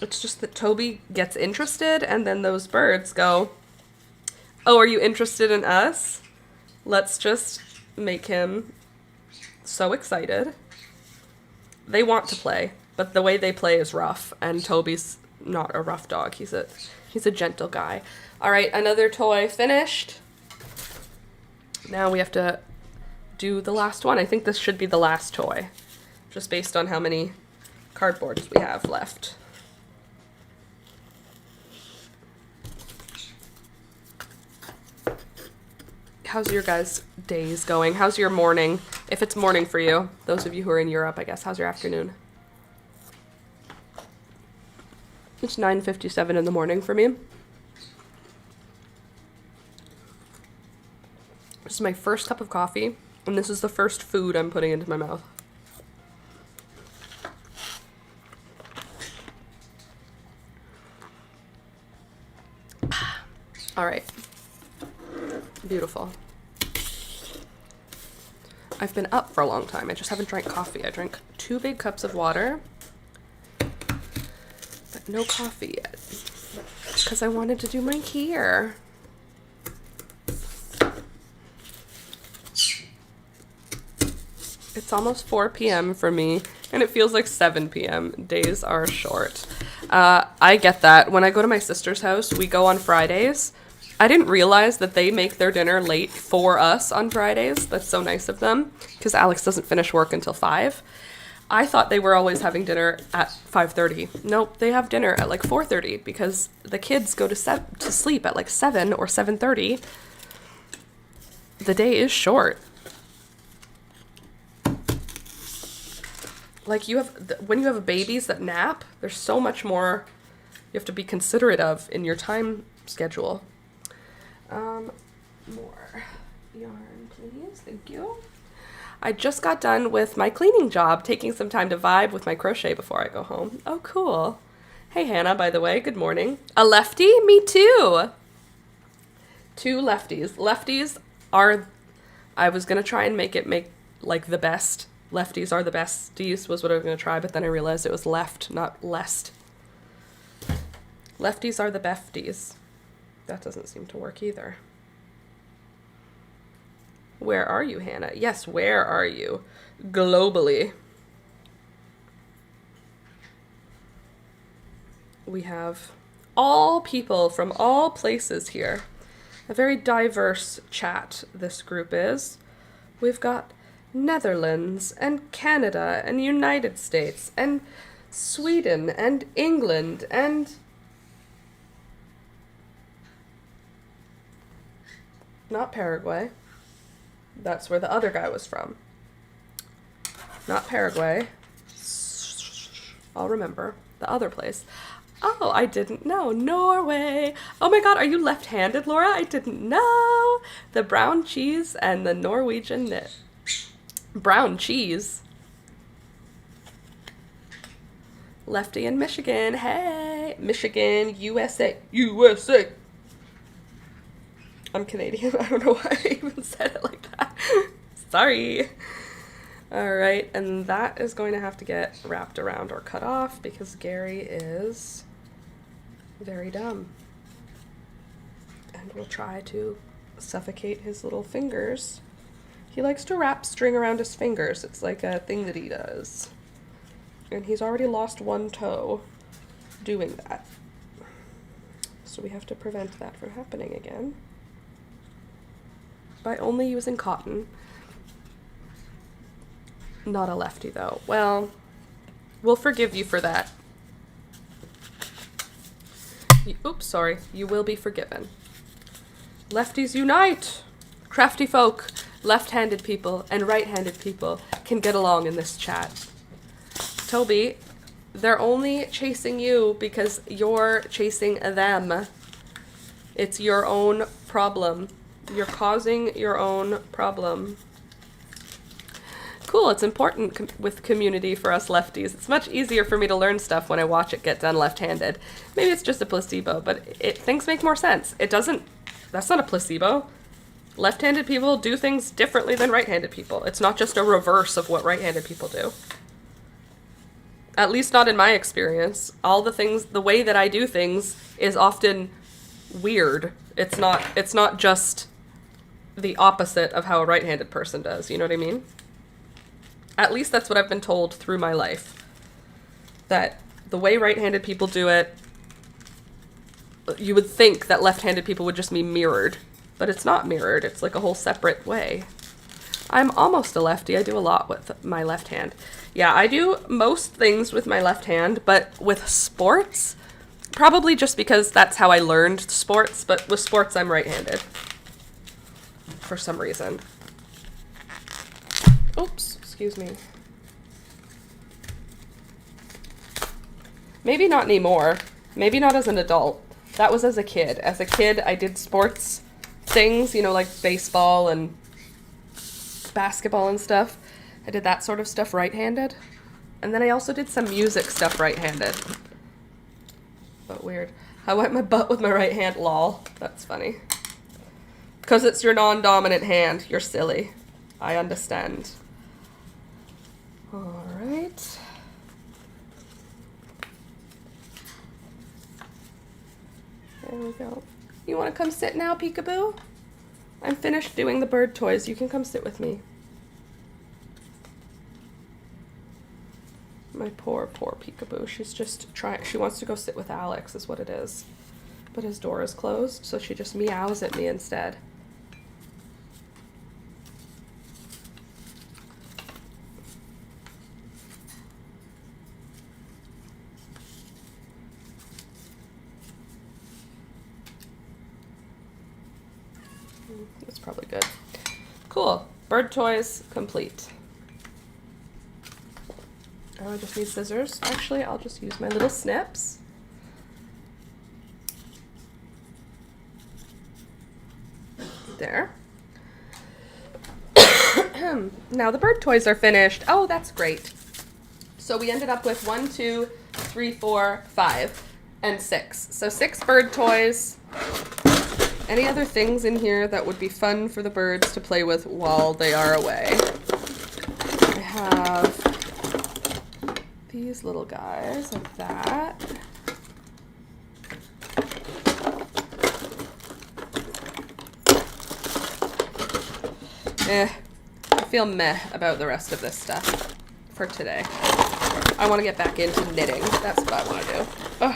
It's just that Toby gets interested, and then those birds go, "Oh, are you interested in us? Let's just make him so excited." They want to play, but the way they play is rough, and Toby's not a rough dog. He's a gentle guy. All right, another toy finished. Now we have to do the last one. I think this should be the last toy, just based on how many cardboards we have left. How's your guys' days going? How's your morning? If it's morning for you, those of you who are in Europe, I guess. How's your afternoon? It's 9:57 in the morning for me. This is my first cup of coffee, and this is the first food I'm putting into my mouth. All right. Beautiful. I've been up for a long time. I just haven't drank coffee. I drank 2 big cups of water, but no coffee yet, because I wanted to do my hair. It's almost 4 p.m. for me, and it feels like 7 p.m. Days are short. I get that. When I go to my sister's house, we go on Fridays. I didn't realize that they make their dinner late for us on Fridays. That's so nice of them, because Alex doesn't finish work until 5. I thought they were always having dinner at 5:30. Nope, they have dinner at like 4:30, because the kids go to sleep at like 7 or 7:30. The day is short. Like, when you have babies that nap, there's so much more you have to be considerate of in your time schedule. More yarn, please. Thank you. I just got done with my cleaning job, taking some time to vibe with my crochet before I go home. Oh, cool. Hey, Hannah, by the way, good morning. A lefty? Me too. 2 lefties. Lefties are, I was going to try and make like the best. Lefties are the besties was what I was going to try, but then I realized it was left, not lest. Lefties are the befties. That doesn't seem to work either. Where are you, Hannah? Yes, where are you? Globally. We have all people from all places here. A very diverse chat, this group is. We've got Netherlands and Canada and United States and Sweden and England and not Paraguay. That's where the other guy was from. Not Paraguay. I'll remember. The other place. Oh, I didn't know. Norway. Oh my god, are you left-handed, Laura? I didn't know. The brown cheese and the Norwegian knit. Brown cheese. Lefty in Michigan. Hey, Michigan, USA, USA. I'm Canadian. I don't know why I even said it like that. Sorry. All right, and that is going to have to get wrapped around or cut off because Gary is very dumb. And we'll try to suffocate his little fingers. He likes to wrap string around his fingers. It's like a thing that he does. And he's already lost one toe doing that. So we have to prevent that from happening again. By only using cotton. Not a lefty, though. Well, we'll forgive you for that. Oops, sorry. You will be forgiven. Lefties unite! Crafty folk, left-handed people, and right-handed people can get along in this chat. Toby, they're only chasing you because you're chasing them. It's your own problem. You're causing your own problem. Cool, it's important with community for us lefties. It's much easier for me to learn stuff when I watch it get done left-handed. Maybe it's just a placebo, but things make more sense. It doesn't, that's not a placebo. Left-handed people do things differently than right-handed people. It's not just a reverse of what right-handed people do. At least not in my experience. All the things, the way that I do things is often weird. It's not just the opposite of how a right-handed person does. You know what I mean? At least that's what I've been told through my life. That the way right-handed people do it, you would think that left-handed people would just be mirrored. But it's not mirrored. It's like a whole separate way. I'm almost a lefty. I do a lot with my left hand. Yeah, I do most things with my left hand, but with sports, probably just because that's how I learned sports, but with sports I'm right-handed. For some reason. Oops, excuse me. Maybe not anymore. Maybe not as an adult. That was as a kid. As a kid, I did sports things, you know, like baseball and basketball and stuff. I did that sort of stuff right-handed. And then I also did some music stuff right-handed. But weird. I wipe my butt with my right hand, lol. That's funny. Because it's your non-dominant hand. You're silly. I understand. Alright. There we go. You want to come sit now, peekaboo? I'm finished doing the bird toys. You can come sit with me. My poor peekaboo. She's just trying. She wants to go sit with Alex, is what it is. But his door is closed, so she just meows at me instead. That's probably good. Cool. Bird toys complete. Oh, I just need scissors. Actually, I'll just use my little snips. There. Now the bird toys are finished. Oh, that's great. So we ended up with 1, 2, 3, 4, 5, and 6. So 6 bird toys. Any other things in here that would be fun for the birds to play with while they are away? I have these little guys like that. I feel meh about the rest of this stuff for today. I want to get back into knitting. That's what I want to do. Ugh.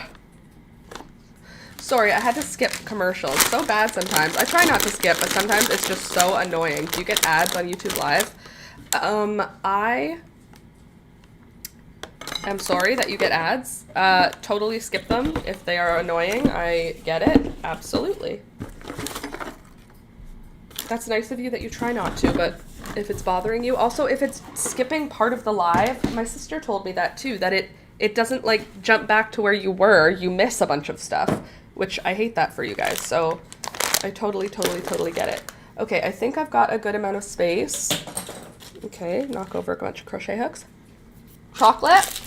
Sorry, I had to skip commercials. So bad sometimes. I try not to skip, but sometimes it's just so annoying. Do you get ads on YouTube Live? I am sorry that you get ads. Totally skip them if they are annoying. I get it. Absolutely. That's nice of you that you try not to, but if it's bothering you. Also, if it's skipping part of the live, my sister told me that too, that it doesn't like jump back to where you were. You miss a bunch of stuff, which I hate that for you guys. So I totally get it. Okay, I think I've got a good amount of space. Okay, knock over a bunch of crochet hooks. Chocolate.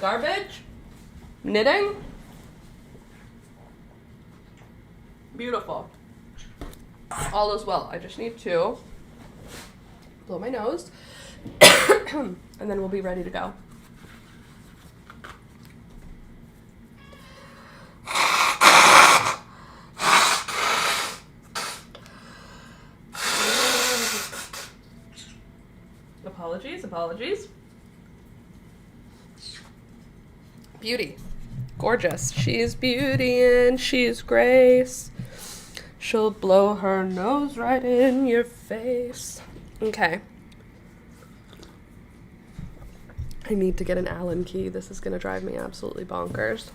Garbage. Knitting. Beautiful. All is well. I just need to blow my nose. And then we'll be ready to go. Apologies. Beauty. Gorgeous. She's beauty and she's grace. She'll blow her nose right in your face. Okay. I need to get an Allen key. This is going to drive me absolutely bonkers.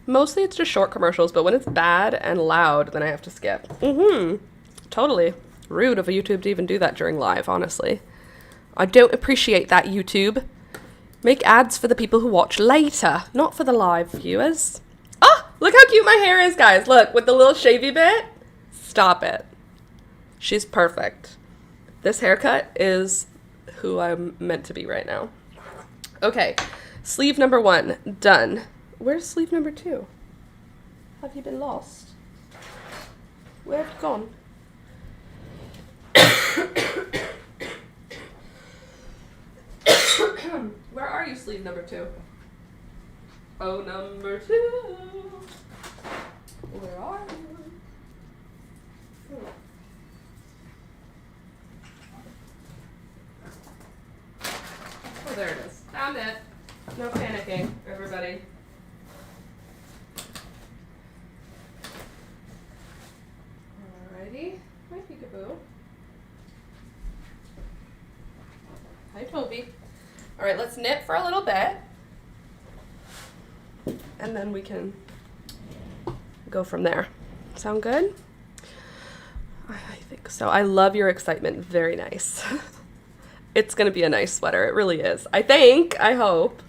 Mostly it's just short commercials, but when it's bad and loud, then I have to skip. Totally. Rude of YouTube to even do that during live, honestly. I don't appreciate that, YouTube. Make ads for the people who watch later, not for the live viewers. Oh, look how cute my hair is, guys. Look, with the little shavy bit. Stop it. She's perfect. This haircut is who I'm meant to be right now. Okay, sleeve number 1, done. Where's sleeve number 2? Have you been lost? Where have you gone? Where are you, sleeve number 2? Oh, number 2. Where are you? Oh, there it is. Found it. No panicking, everybody. Alrighty. Hi, peekaboo. Hi, Toby. All right, let's knit for a little bit. And then we can go from there. Sound good? I think so. I love your excitement. Very nice. It's going to be a nice sweater. It really is. I hope.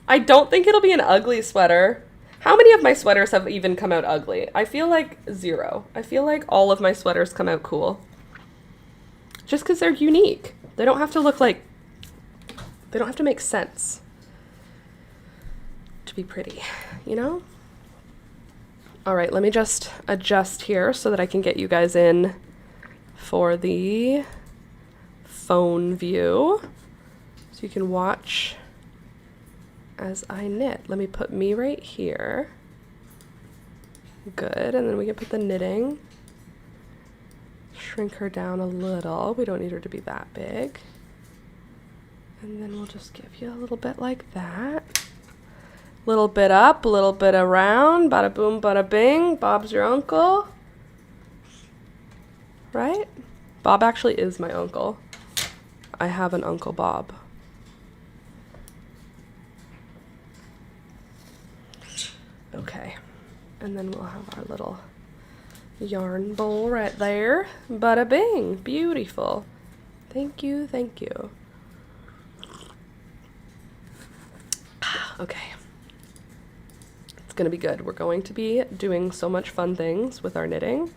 I don't think it'll be an ugly sweater. How many of my sweaters have even come out ugly? I feel like 0. I feel like all of my sweaters come out cool. Just because they're unique. They don't have to look like, they don't have to make sense to be pretty, you know? All right, let me just adjust here so that I can get you guys in for the phone view so you can watch as I knit. Let me put me right here. Good, and then we can put the knitting. Shrink her down a little. We don't need her to be that big. And then we'll just give you a little bit like that. Little bit up, a little bit around. Bada boom, bada bing. Bob's your uncle. Right? Bob actually is my uncle. I have an Uncle Bob. Okay. And then we'll have our little yarn bowl right there. Bada bing. Beautiful. Thank you, thank you. Okay. It's gonna be good. We're going to be doing so much fun things with our knitting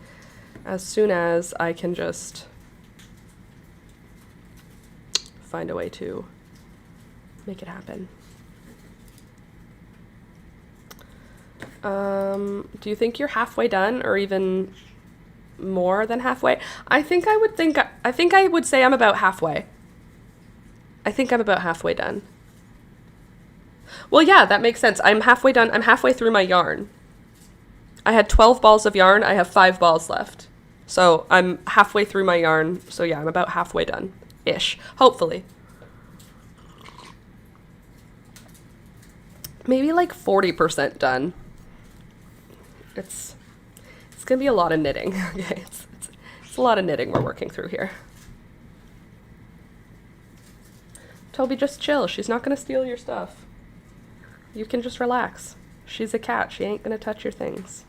as soon as I can just find a way to make it happen. Do you think you're halfway done or even more than halfway? I think I would say I'm about halfway. I think I'm about halfway done. Well, yeah, that makes sense. I'm halfway done. I'm halfway through my yarn. I had 12 balls of yarn. I have 5 balls left. So I'm halfway through my yarn. So yeah, I'm about halfway done-ish. Hopefully. Maybe like 40% done. It's gonna be a lot of knitting. Okay, it's a lot of knitting we're working through here. Toby, just chill. She's not gonna steal your stuff. You can just relax. She's a cat. She ain't gonna touch your things.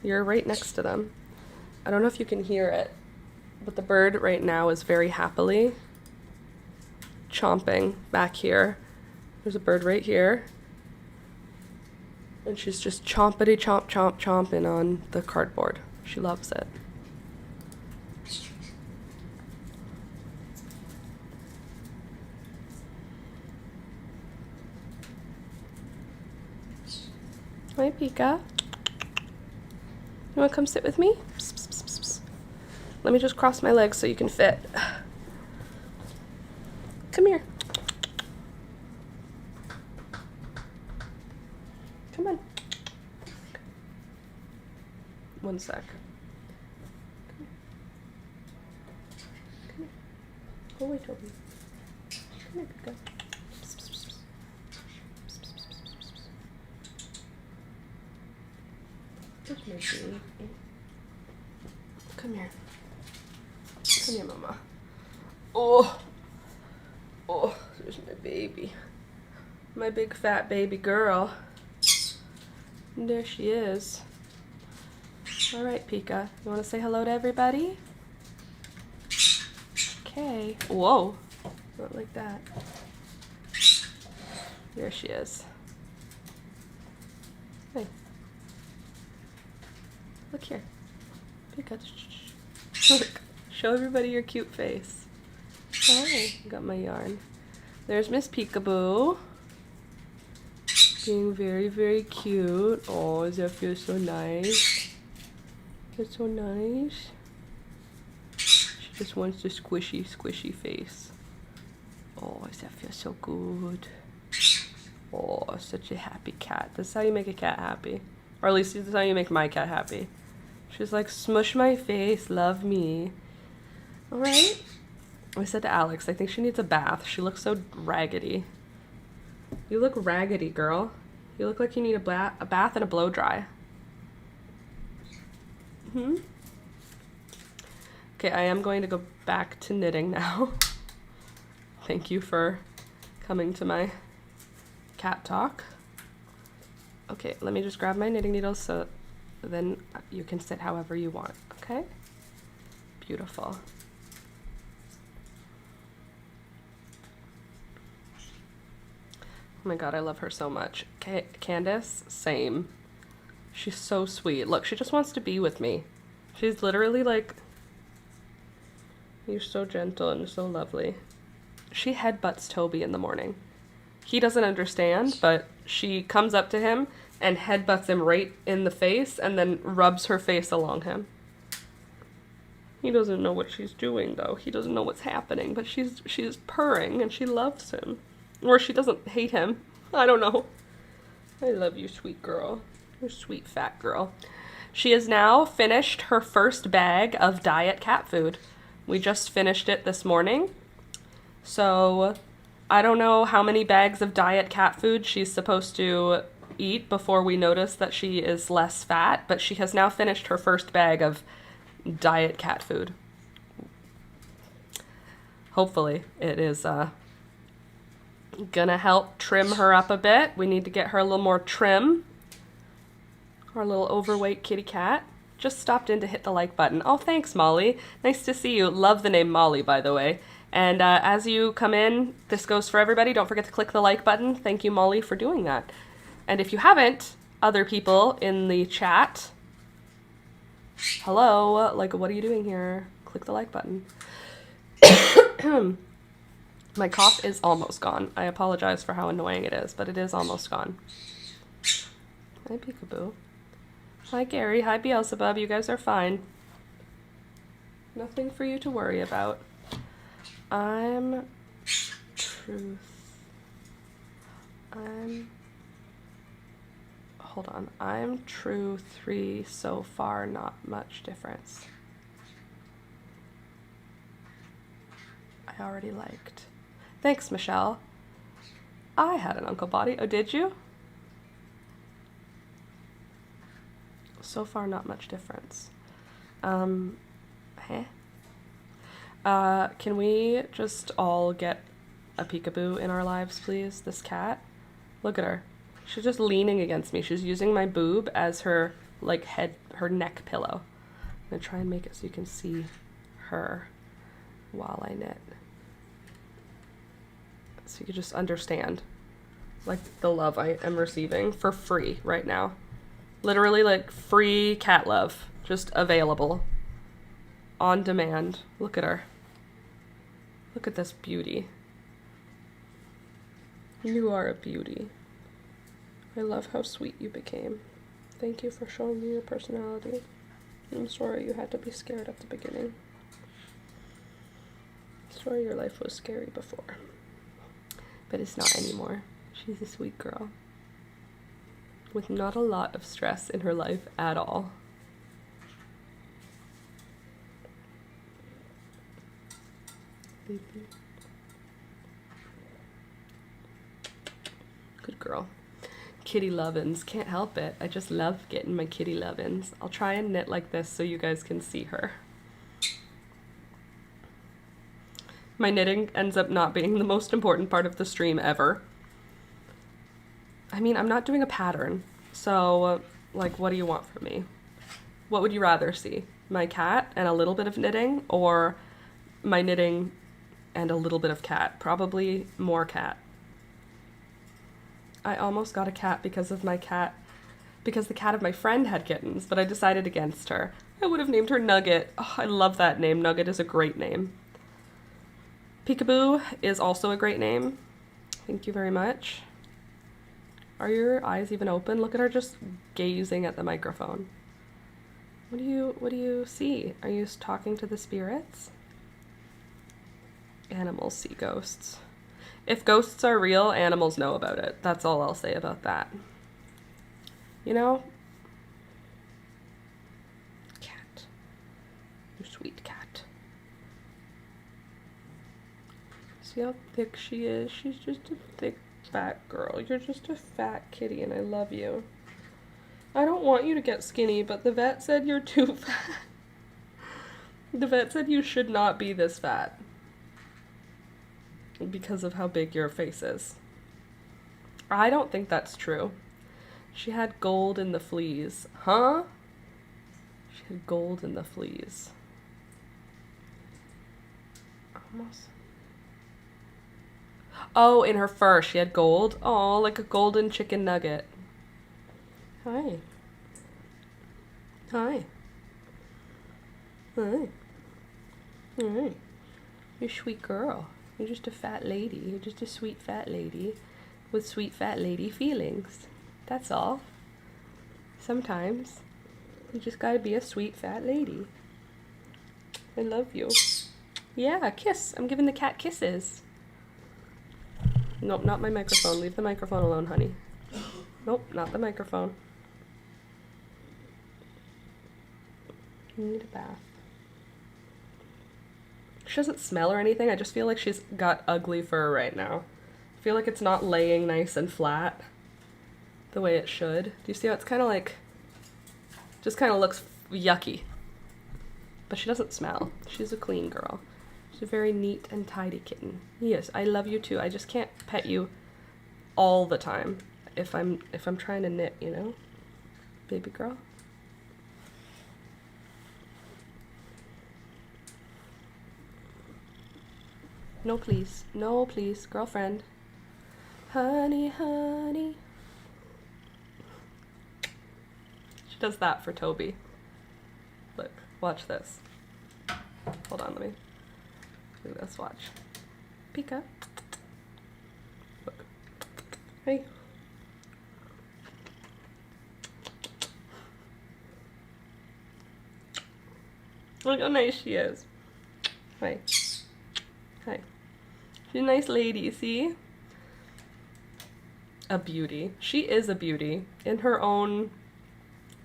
You're right next to them. I don't know if you can hear it, but the bird right now is very happily chomping back here. There's a bird right here. And she's just chompity chomp chomp chomping on the cardboard. She loves it. Hi, Pika. You want to come sit with me? Psst, psst, psst, psst, psst. Let me just cross my legs so you can fit. Come here. Come on. One sec. Come here. Go away, Toby. Come here, Pika. Psst, psst, psst, psst. Psst, psst, psst, psst, psst, psst. There's my baby. Come here. Come here, Mama. Oh. Oh, there's my baby. My big fat baby girl. And there she is. All right, Pika. You want to say hello to everybody? Okay. Whoa. Not like that. There she is. Hey. Look here. Pika. Look. Show everybody your cute face. Hi. Got my yarn. There's Miss Peekaboo. Being very, very cute. Oh, does that feel so nice? It's so nice. She just wants the squishy, squishy face. Oh, does that feel so good? Oh, such a happy cat. That's how you make a cat happy. Or at least that's how you make my cat happy. She's like, smush my face, love me. Alright. I said to Alex, I think she needs a bath. She looks so raggedy. You look raggedy, girl. You look like you need a bath and a blow dry. Okay, I am going to go back to knitting now. Thank you for coming to my cat talk. Okay, let me just grab my knitting needles so then you can sit however you want, okay? Beautiful. Oh my god, I love her so much. Candace, same. She's so sweet. Look, she just wants to be with me. She's literally like, you're so gentle and so lovely. She headbutts Toby in the morning. He doesn't understand, but she comes up to him and headbutts him right in the face and then rubs her face along him. He doesn't know what she's doing though. He doesn't know what's happening, but she's purring and she loves him. Or she doesn't hate him. I don't know. I love you, sweet girl. You're a sweet fat girl. She has now finished her first bag of diet cat food. We just finished it this morning. So I don't know how many bags of diet cat food she's supposed to eat before we notice that she is less fat, but she has now finished her first bag of diet cat food. Hopefully it is gonna help trim her up a bit. We need to get her a little more trim. Our little overweight kitty cat. Just stopped in to hit the like button. Oh, thanks, Molly. Nice to see you. Love the name Molly, by the way. And as you come in, this goes for everybody. Don't forget to click the like button. Thank you, Molly, for doing that. And if you haven't, other people in the chat, hello, like, what are you doing here? Click the like button. My cough is almost gone. I apologize for how annoying it is, but it is almost gone. Hi, Peekaboo. Hi, Gary. Hi, Beelzebub. You guys are fine. Nothing for you to worry about. I'm true 3 so far, not much difference. I already liked. Thanks, Michelle. I had an Uncle Body. Oh, did you? So far, not much difference. Can we just all get a peekaboo in our lives, please? This cat. Look at her. She's just leaning against me. She's using my boob as her, like, her neck pillow. I'm gonna try and make it so you can see her while I knit. So you can just understand, like, the love I am receiving for free right now. Literally, like, free cat love. Just available. On demand. Look at her. Look at this beauty. You are a beauty. I love how sweet you became. Thank you for showing me your personality. I'm sorry you had to be scared at the beginning. Sorry your life was scary before. But it's not anymore. She's a sweet girl. With not a lot of stress in her life at all. Good girl. Kitty lovin's. Can't help it. I just love getting my kitty lovin's. I'll try and knit like this so you guys can see her. My knitting ends up not being the most important part of the stream ever. I mean, I'm not doing a pattern. So, like, what do you want from me? What would you rather see? My cat and a little bit of knitting, or my knitting and a little bit of cat? Probably more cat. I almost got a cat because of my cat, because the cat of my friend had kittens, but I decided against her. I would have named her Nugget. Oh, I love that name. Nugget is a great name. Peekaboo is also a great name. Thank you very much. Are your eyes even open? Look at her just gazing at the microphone. What do you see? Are you talking to the spirits? Animals see ghosts. If ghosts are real, animals know about it. That's all I'll say about that. You know? Cat. You sweet cat. See how thick she is? She's just a thick, fat girl. You're just a fat kitty and I love you. I don't want you to get skinny, but the vet said you're too fat. The vet said you should not be this fat. Because of how big your face is. I don't think that's true. She had gold in the fleas. Huh? She had gold in the fleas. Almost. Oh, in her fur she had gold. Oh, like a golden chicken nugget. Hi. Hi. Hi. Hi. You're a sweet girl. You're just a fat lady. You're just a sweet fat lady with sweet fat lady feelings. That's all. Sometimes you just gotta be a sweet fat lady. I love you. Yeah, kiss. I'm giving the cat kisses. Nope, not my microphone. Leave the microphone alone, honey. Nope, not the microphone. You need a bath. She doesn't smell or anything. I just feel like she's got ugly fur right now. I feel like it's not laying nice and flat the way it should. Do you see how it's kind of like, just kind of looks yucky. But she doesn't smell. She's a clean girl. She's a very neat and tidy kitten. Yes, I love you too. I just can't pet you all the time if I'm trying to knit, you know? Baby girl. No, please. No, please. Girlfriend. Honey, honey. She does that for Toby. Look, watch this. Hold on, let me do this, watch. Pika. Look. Hey. Look how nice she is. Hi. Hi. She's a nice lady, see? A beauty. She is a beauty in her own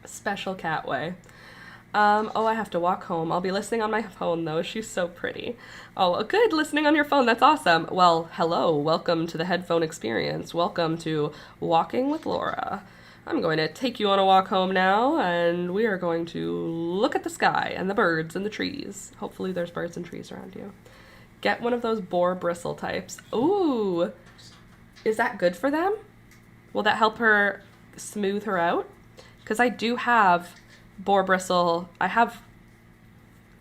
special cat way. Oh, I have to walk home. I'll be listening on my phone though. She's so pretty. Oh, good. Listening on your phone. That's awesome. Well, hello. Welcome to the headphone experience. Welcome to Walking with Laura. I'm going to take you on a walk home now, and we are going to look at the sky and the birds and the trees. Hopefully there's birds and trees around you. Get one of those boar bristle types. Ooh, is that good for them? Will that help her smooth her out? Because I do have boar bristle. I have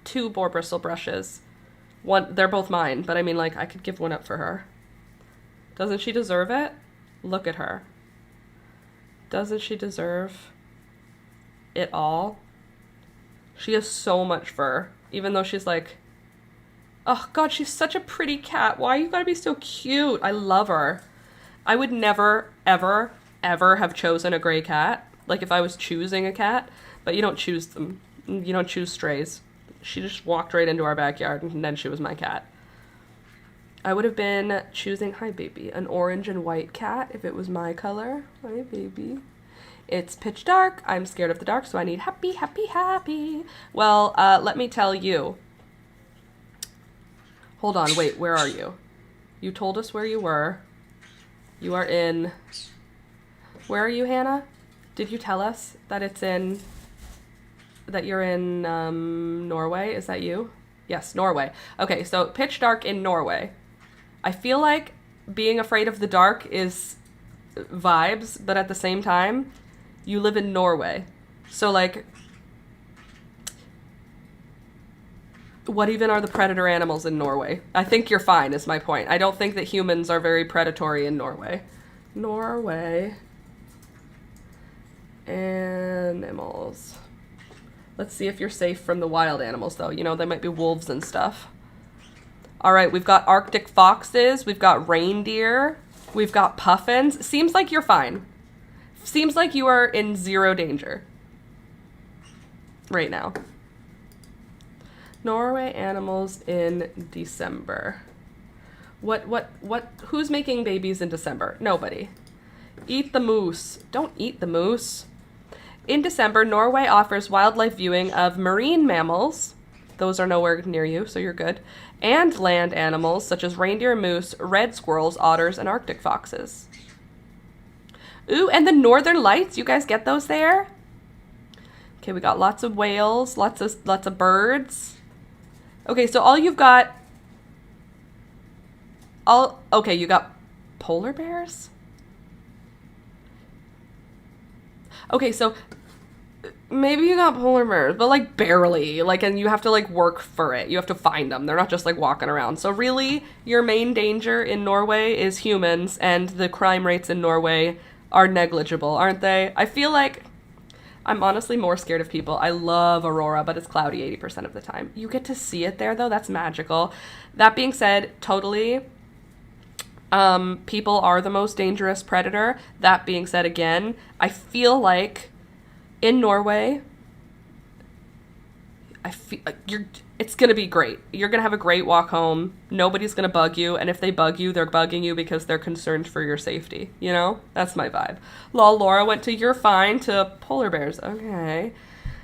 2 boar bristle brushes. One, they're both mine, but I mean, like, I could give one up for her. Doesn't she deserve it? Look at her. Doesn't she deserve it all? She has so much fur, even though she's like, oh God, she's such a pretty cat. Why you gotta be so cute? I love her. I would never, ever ever have chosen a gray cat. Like if I was choosing a cat, but you don't choose them. You don't choose strays. She just walked right into our backyard and then she was my cat. I would have been choosing, hi baby, an orange and white cat if it was my color. Hi baby. It's pitch dark. I'm scared of the dark, so I need happy, happy, happy. Well, let me tell you. Hold on, wait, where are you? You told us where you were. You are in... Where are you, Hannah? Did you tell us that it's in... That you're in Norway? Is that you? Yes, Norway. Okay, so pitch dark in Norway. I feel like being afraid of the dark is vibes, but at the same time, you live in Norway. So, like, what even are the predator animals in Norway? I think you're fine, is my point. I don't think that humans are very predatory in Norway. Norway. Animals. Let's see if you're safe from the wild animals, though. You know, they might be wolves and stuff. All right, we've got Arctic foxes. We've got reindeer. We've got puffins. Seems like you're fine. Seems like you are in zero danger right now. Norway animals in December. Who's making babies in December? Nobody. Eat the moose. Don't eat the moose. In December, Norway offers wildlife viewing of marine mammals. Those are nowhere near you, so you're good. And land animals such as reindeer, moose, red squirrels, otters, and Arctic foxes. Ooh, and the northern lights. You guys get those there? Okay, we got lots of whales, lots of birds. Okay, so all you've got... Okay, you got polar bears? Okay, so maybe you got polar bears, but like barely. Like, and you have to like work for it. You have to find them. They're not just like walking around. So really, your main danger in Norway is humans, and the crime rates in Norway are negligible, aren't they? I feel like I'm honestly more scared of people. I love Aurora, but it's cloudy 80% of the time. You get to see it there, though. That's magical. That being said, totally, people are the most dangerous predator. That being said, again, I feel like in Norway, it's going to be great. You're going to have a great walk home. Nobody's going to bug you. And if they bug you, they're bugging you because they're concerned for your safety. You know? That's my vibe. Lol, Laura went to you're fine to polar bears. Okay.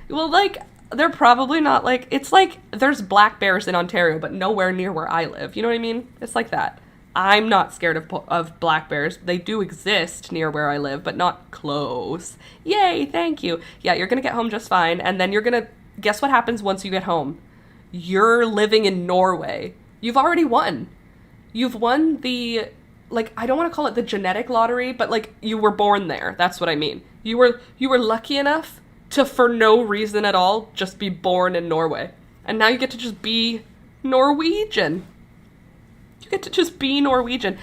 Well, like, they're probably not like, it's like there's black bears in Ontario, but nowhere near where I live. You know what I mean? It's like that. I'm not scared of black bears. They do exist near where I live, but not close. Yay, thank you. Yeah, you're going to get home just fine. And then you're going to, guess what happens once you get home? You're living in Norway. You've already won. You've won the, like, I don't want to call it the genetic lottery, but like you were born there. That's what I mean. You were lucky enough to, for no reason at all, just be born in Norway. And now you get to just be Norwegian. You get to just be Norwegian.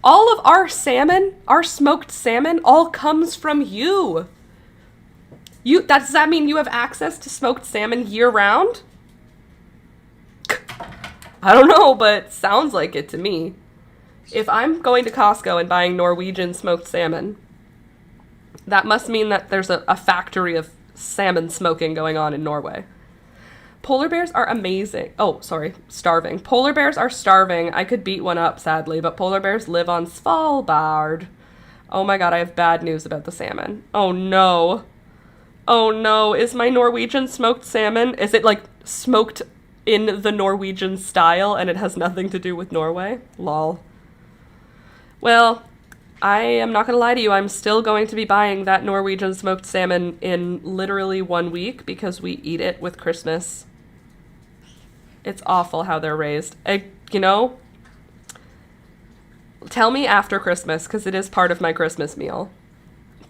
All of our salmon, our smoked salmon, all comes from you. Does that mean you have access to smoked salmon year-round? I don't know, but sounds like it to me. If I'm going to Costco and buying Norwegian smoked salmon, that must mean that there's a factory of salmon smoking going on in Norway. Polar bears are amazing. Oh, sorry, starving. Polar bears are starving. I could beat one up, sadly, but polar bears live on Svalbard. Oh my god, I have bad news about the salmon. Oh no. Oh no, is my Norwegian smoked salmon, is it like smoked in the Norwegian style and it has nothing to do with Norway? Lol. Well, I am not going to lie to you. I'm still going to be buying that Norwegian smoked salmon in literally 1 week because we eat it with Christmas. It's awful how they're raised. You know, tell me after Christmas because it is part of my Christmas meal.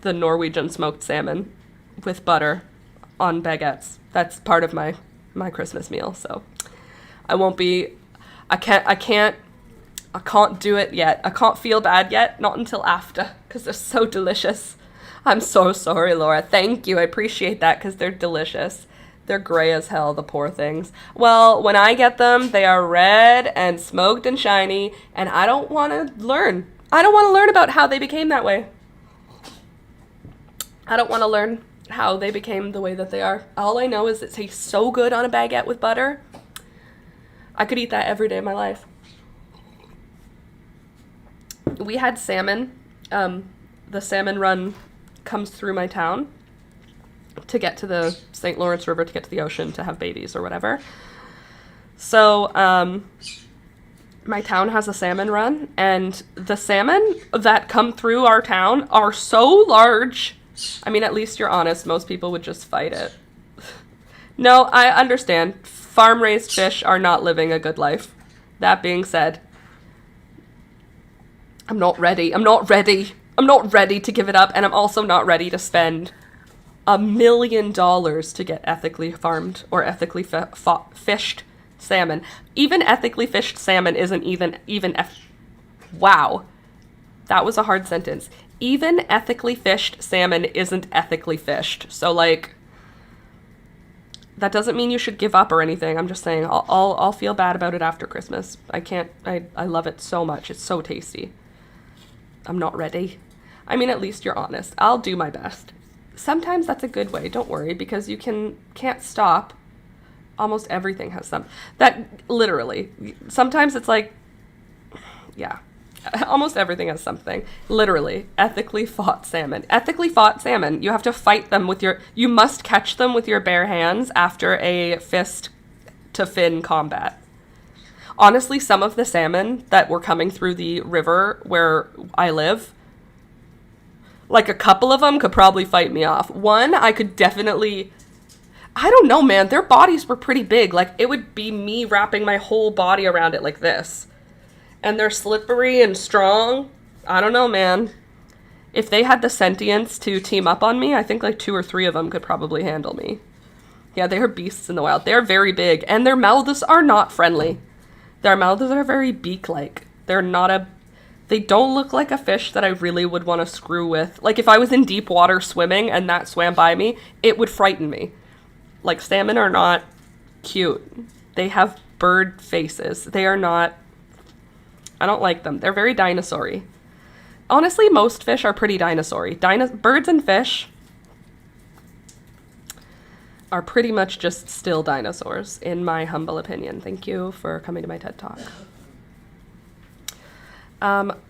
The Norwegian smoked salmon with butter on baguettes. That's part of my Christmas meal. So I won't be, I can't do it yet. I can't feel bad yet. Not until after because they're so delicious. I'm so sorry, Laura. Thank you. I appreciate that because they're delicious. They're gray as hell, the poor things. Well, when I get them, they are red and smoked and shiny, and I don't want to learn. I don't want to learn about how they became that way. I don't want to learn how they became the way that they are. All I know is it tastes so good on a baguette with butter. I could eat that every day of my life. We had salmon. The salmon run comes through my town to get to the St. Lawrence River, to get to the ocean, to have babies or whatever. So, my town has a salmon run, and the salmon that come through our town are so large. I mean, at least you're honest. Most people would just fight it. No, I understand. Farm-raised fish are not living a good life. That being said, I'm not ready. I'm not ready to give it up, and I'm also not ready to spend $1 million to get ethically farmed or ethically fished salmon. Even ethically fished salmon isn't wow. That was a hard sentence. Even ethically fished salmon isn't ethically fished. So, like, that doesn't mean you should give up or anything. I'm just saying I'll feel bad about it after Christmas. I love it so much. It's so tasty. I'm not ready. I mean, at least you're honest. I'll do my best. Sometimes that's a good way. Don't worry, because you can't stop. Almost everything has some. That, literally. Sometimes it's like, yeah. Almost everything has something. Literally. Ethically fought salmon. Ethically fought salmon. You have to fight them with you must catch them with your bare hands after a fist to fin combat. Honestly, some of the salmon that were coming through the river where I live, like a couple of them could probably fight me off. One, I could definitely, I don't know, man. Their bodies were pretty big. Like, it would be me wrapping my whole body around it like this. And they're slippery and strong. I don't know, man. If they had the sentience to team up on me, I think like 2 or 3 of them could probably handle me. Yeah, they are beasts in the wild. They're very big, and their mouths are not friendly. Their mouths are very beak-like. They don't look like a fish that I really would want to screw with. Like, if I was in deep water swimming and that swam by me, it would frighten me. Like, salmon are not cute. They have bird faces. They are not, I don't like them. They're very dinosaur-y. Honestly, most fish are pretty dinosaur-y. Birds and fish are pretty much just still dinosaurs, in my humble opinion. Thank you for coming to my TED Talk.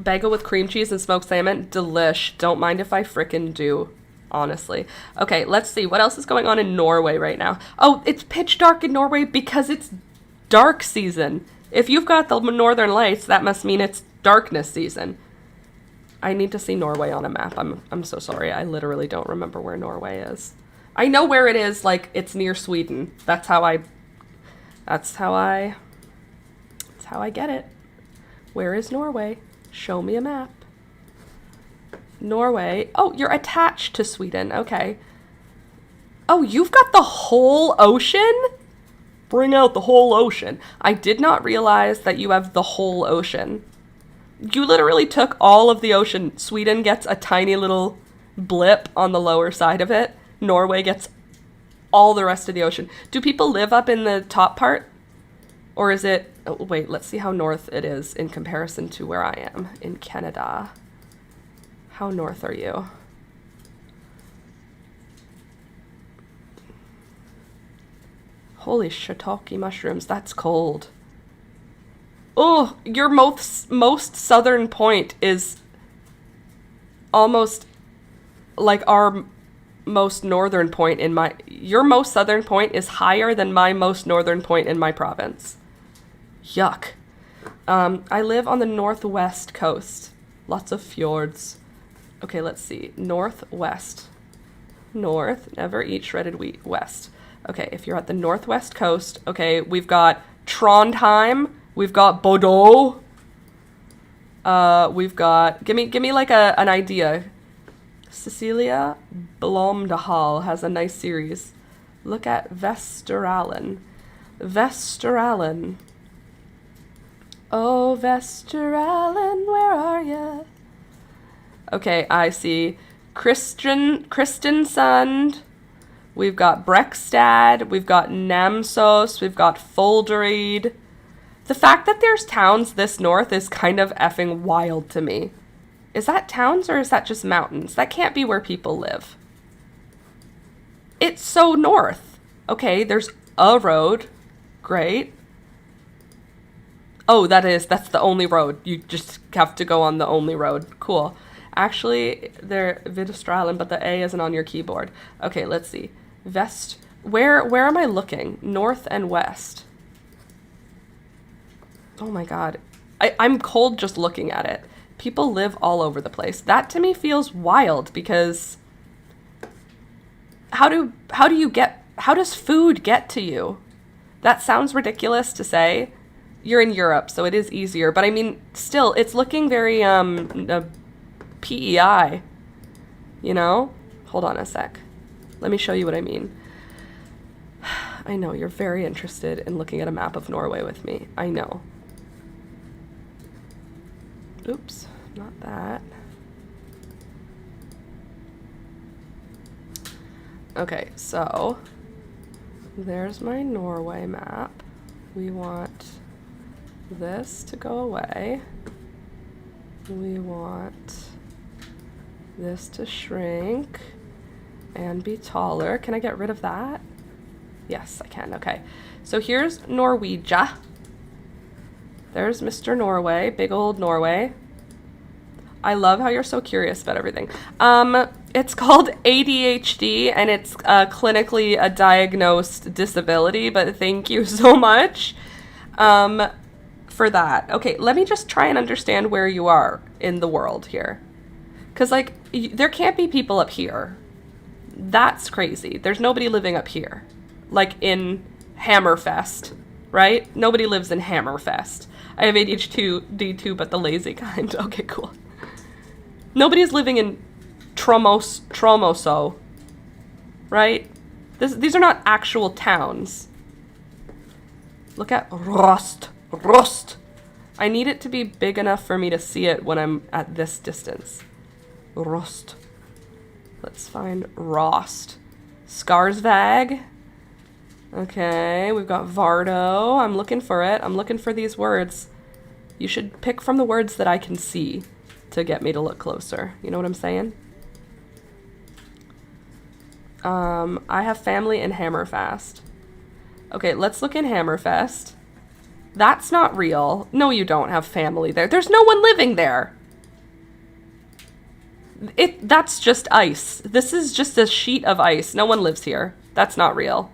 Bagel with cream cheese and smoked salmon. Delish. Don't mind if I frickin' do, honestly. Okay, let's see. What else is going on in Norway right now? Oh, it's pitch dark in Norway because it's dark season. If you've got the northern lights, that must mean it's darkness season. I need to see Norway on a map. I'm so sorry. I literally don't remember where Norway is. I know where it is, like, it's near Sweden. That's how I get it. Where is Norway? Show me a map. Norway. Oh, you're attached to Sweden. Okay. Oh, you've got the whole ocean? Bring out the whole ocean. I did not realize that you have the whole ocean. You literally took all of the ocean. Sweden gets a tiny little blip on the lower side of it. Norway gets all the rest of the ocean. Do people live up in the top part? Or is it... Oh, wait, let's see how north it is in comparison to where I am in Canada. How north are you? Holy shiitake mushrooms, that's cold. Oh, your most southern point is almost like our most northern point in my... Your most southern point is higher than my most northern point in my province. Yuck. I live on the northwest coast. Lots of fjords. Okay, let's see. Northwest. North, never eat shredded wheat. West. Okay, if you're at the northwest coast, okay, we've got Trondheim, we've got Bordeaux, we've got... Give me like an idea. Cecilia Blomdahal has a nice series. Look at Vesteralen. Vesteralen. Oh, Vesteralen, where are ya? Okay, I see Kristiansand. We've got Brekstad. We've got Namsos. We've got Folderid. The fact that there's towns this north is kind of effing wild to me. Is that towns or is that just mountains? That can't be where people live. It's so north. Okay, there's a road. Great. Oh, that's the only road. You just have to go on the only road. Cool. Actually, they're Vidaustralen, but the A isn't on your keyboard. Okay, let's see. Vest. Where am I looking? North and west. Oh my god. I'm cold just looking at it. People live all over the place. That to me feels wild because how does food get to you? That sounds ridiculous to say. You're in Europe, so it is easier. But I mean, still, it's looking very, PEI. You know? Hold on a sec. Let me show you what I mean. I know, you're very interested in looking at a map of Norway with me. I know. Oops, not that. Okay, so there's my Norway map. We want this to go away. We want this to shrink and be taller. Can I get rid of that? Yes, I can. Okay. So here's Norwegia. There's Mr. Norway, big old Norway. I love how you're so curious about everything. It's called ADHD, and it's clinically a diagnosed disability, but thank you so much for that. Okay, let me just try and understand where you are in the world here. Because, like, there can't be people up here. That's crazy. There's nobody living up here. Like in Hammerfest, right? Nobody lives in Hammerfest. I have ADHD too, but the lazy kind. Okay, cool. Nobody's living in Tromoso, right? These are not actual towns. Look at Rost. I need it to be big enough for me to see it when I'm at this distance. Rost. Let's find Rost. Skarsvåg. Okay, we've got Vardo. I'm looking for it. I'm looking for these words. You should pick from the words that I can see to get me to look closer. You know what I'm saying? I have family in Hammerfest. Okay, let's look in Hammerfest. That's not real. No, you don't have family there. There's no one living there. That's just ice. This is just a sheet of ice. No one lives here. That's not real.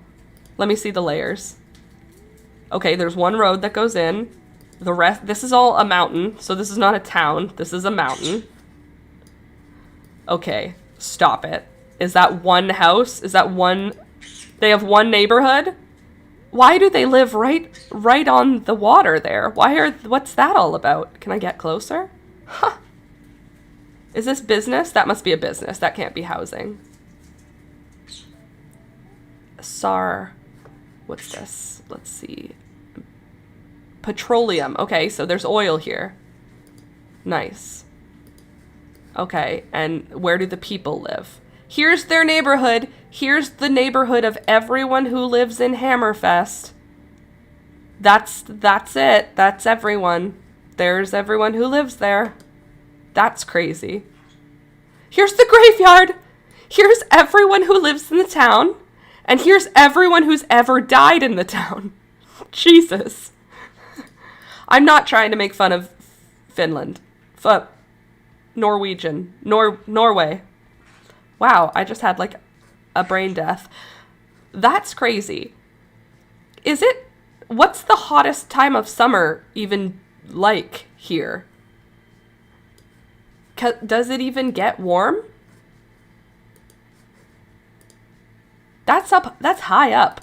Let me see the layers. Okay, there's one road that goes in. The rest, this is all a mountain, so this is not a town. This is a mountain. Okay, stop it. Is that one house? Is that one... They have one neighborhood? Why do they live right on the water there? What's that all about? Can I get closer? Huh. Is this business? That must be a business. That can't be housing. What's this? Let's see. Petroleum. Okay, so there's oil here. Nice. Okay, and where do the people live? Here's their neighborhood. Here's the neighborhood of everyone who lives in Hammerfest. That's it. That's everyone. There's everyone who lives there. That's crazy. Here's the graveyard. Here's everyone who lives in the town. And here's everyone who's ever died in the town. Jesus. I'm not trying to make fun of Finland. Norway. Wow, I just had like a brain death. That's crazy. What's the hottest time of summer even like here? Does it even get warm? That's high up.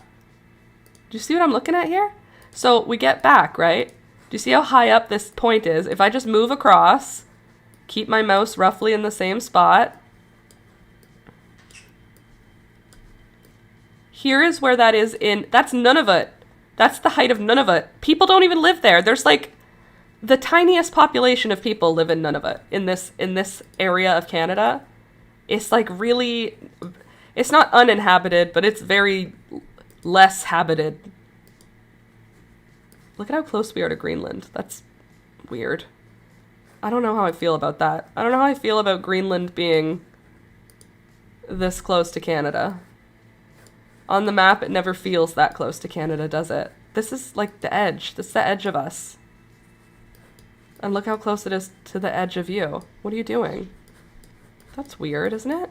Do you see what I'm looking at here? So we get back, right? Do you see how high up this point is? If I just move across, keep my mouse roughly in the same spot. Here is where that is that's Nunavut. That's the height of Nunavut. People don't even live there. There's like the tiniest population of people live in Nunavut in this area of Canada. It's like really, it's not uninhabited, but it's very less habited. Look at how close we are to Greenland. That's weird. I don't know how I feel about that. I don't know how I feel about Greenland being this close to Canada. On the map, it never feels that close to Canada, does it? This is like the edge. This is the edge of us. And look how close it is to the edge of you. What are you doing? That's weird, isn't it?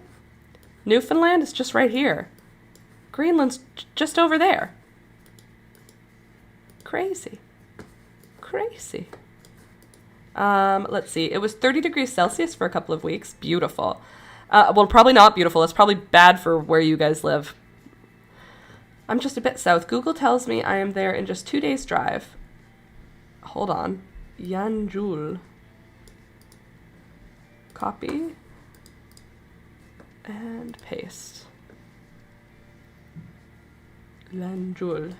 Newfoundland is just right here. Greenland's just over there. Crazy. Crazy. Let's see. It was 30 degrees Celsius for a couple of weeks. Beautiful. Well, probably not beautiful. It's probably bad for where you guys live. I'm just a bit south. Google tells me I am there in just 2 days' drive. Hold on. Yanjul. Copy. And paste. Lanjul.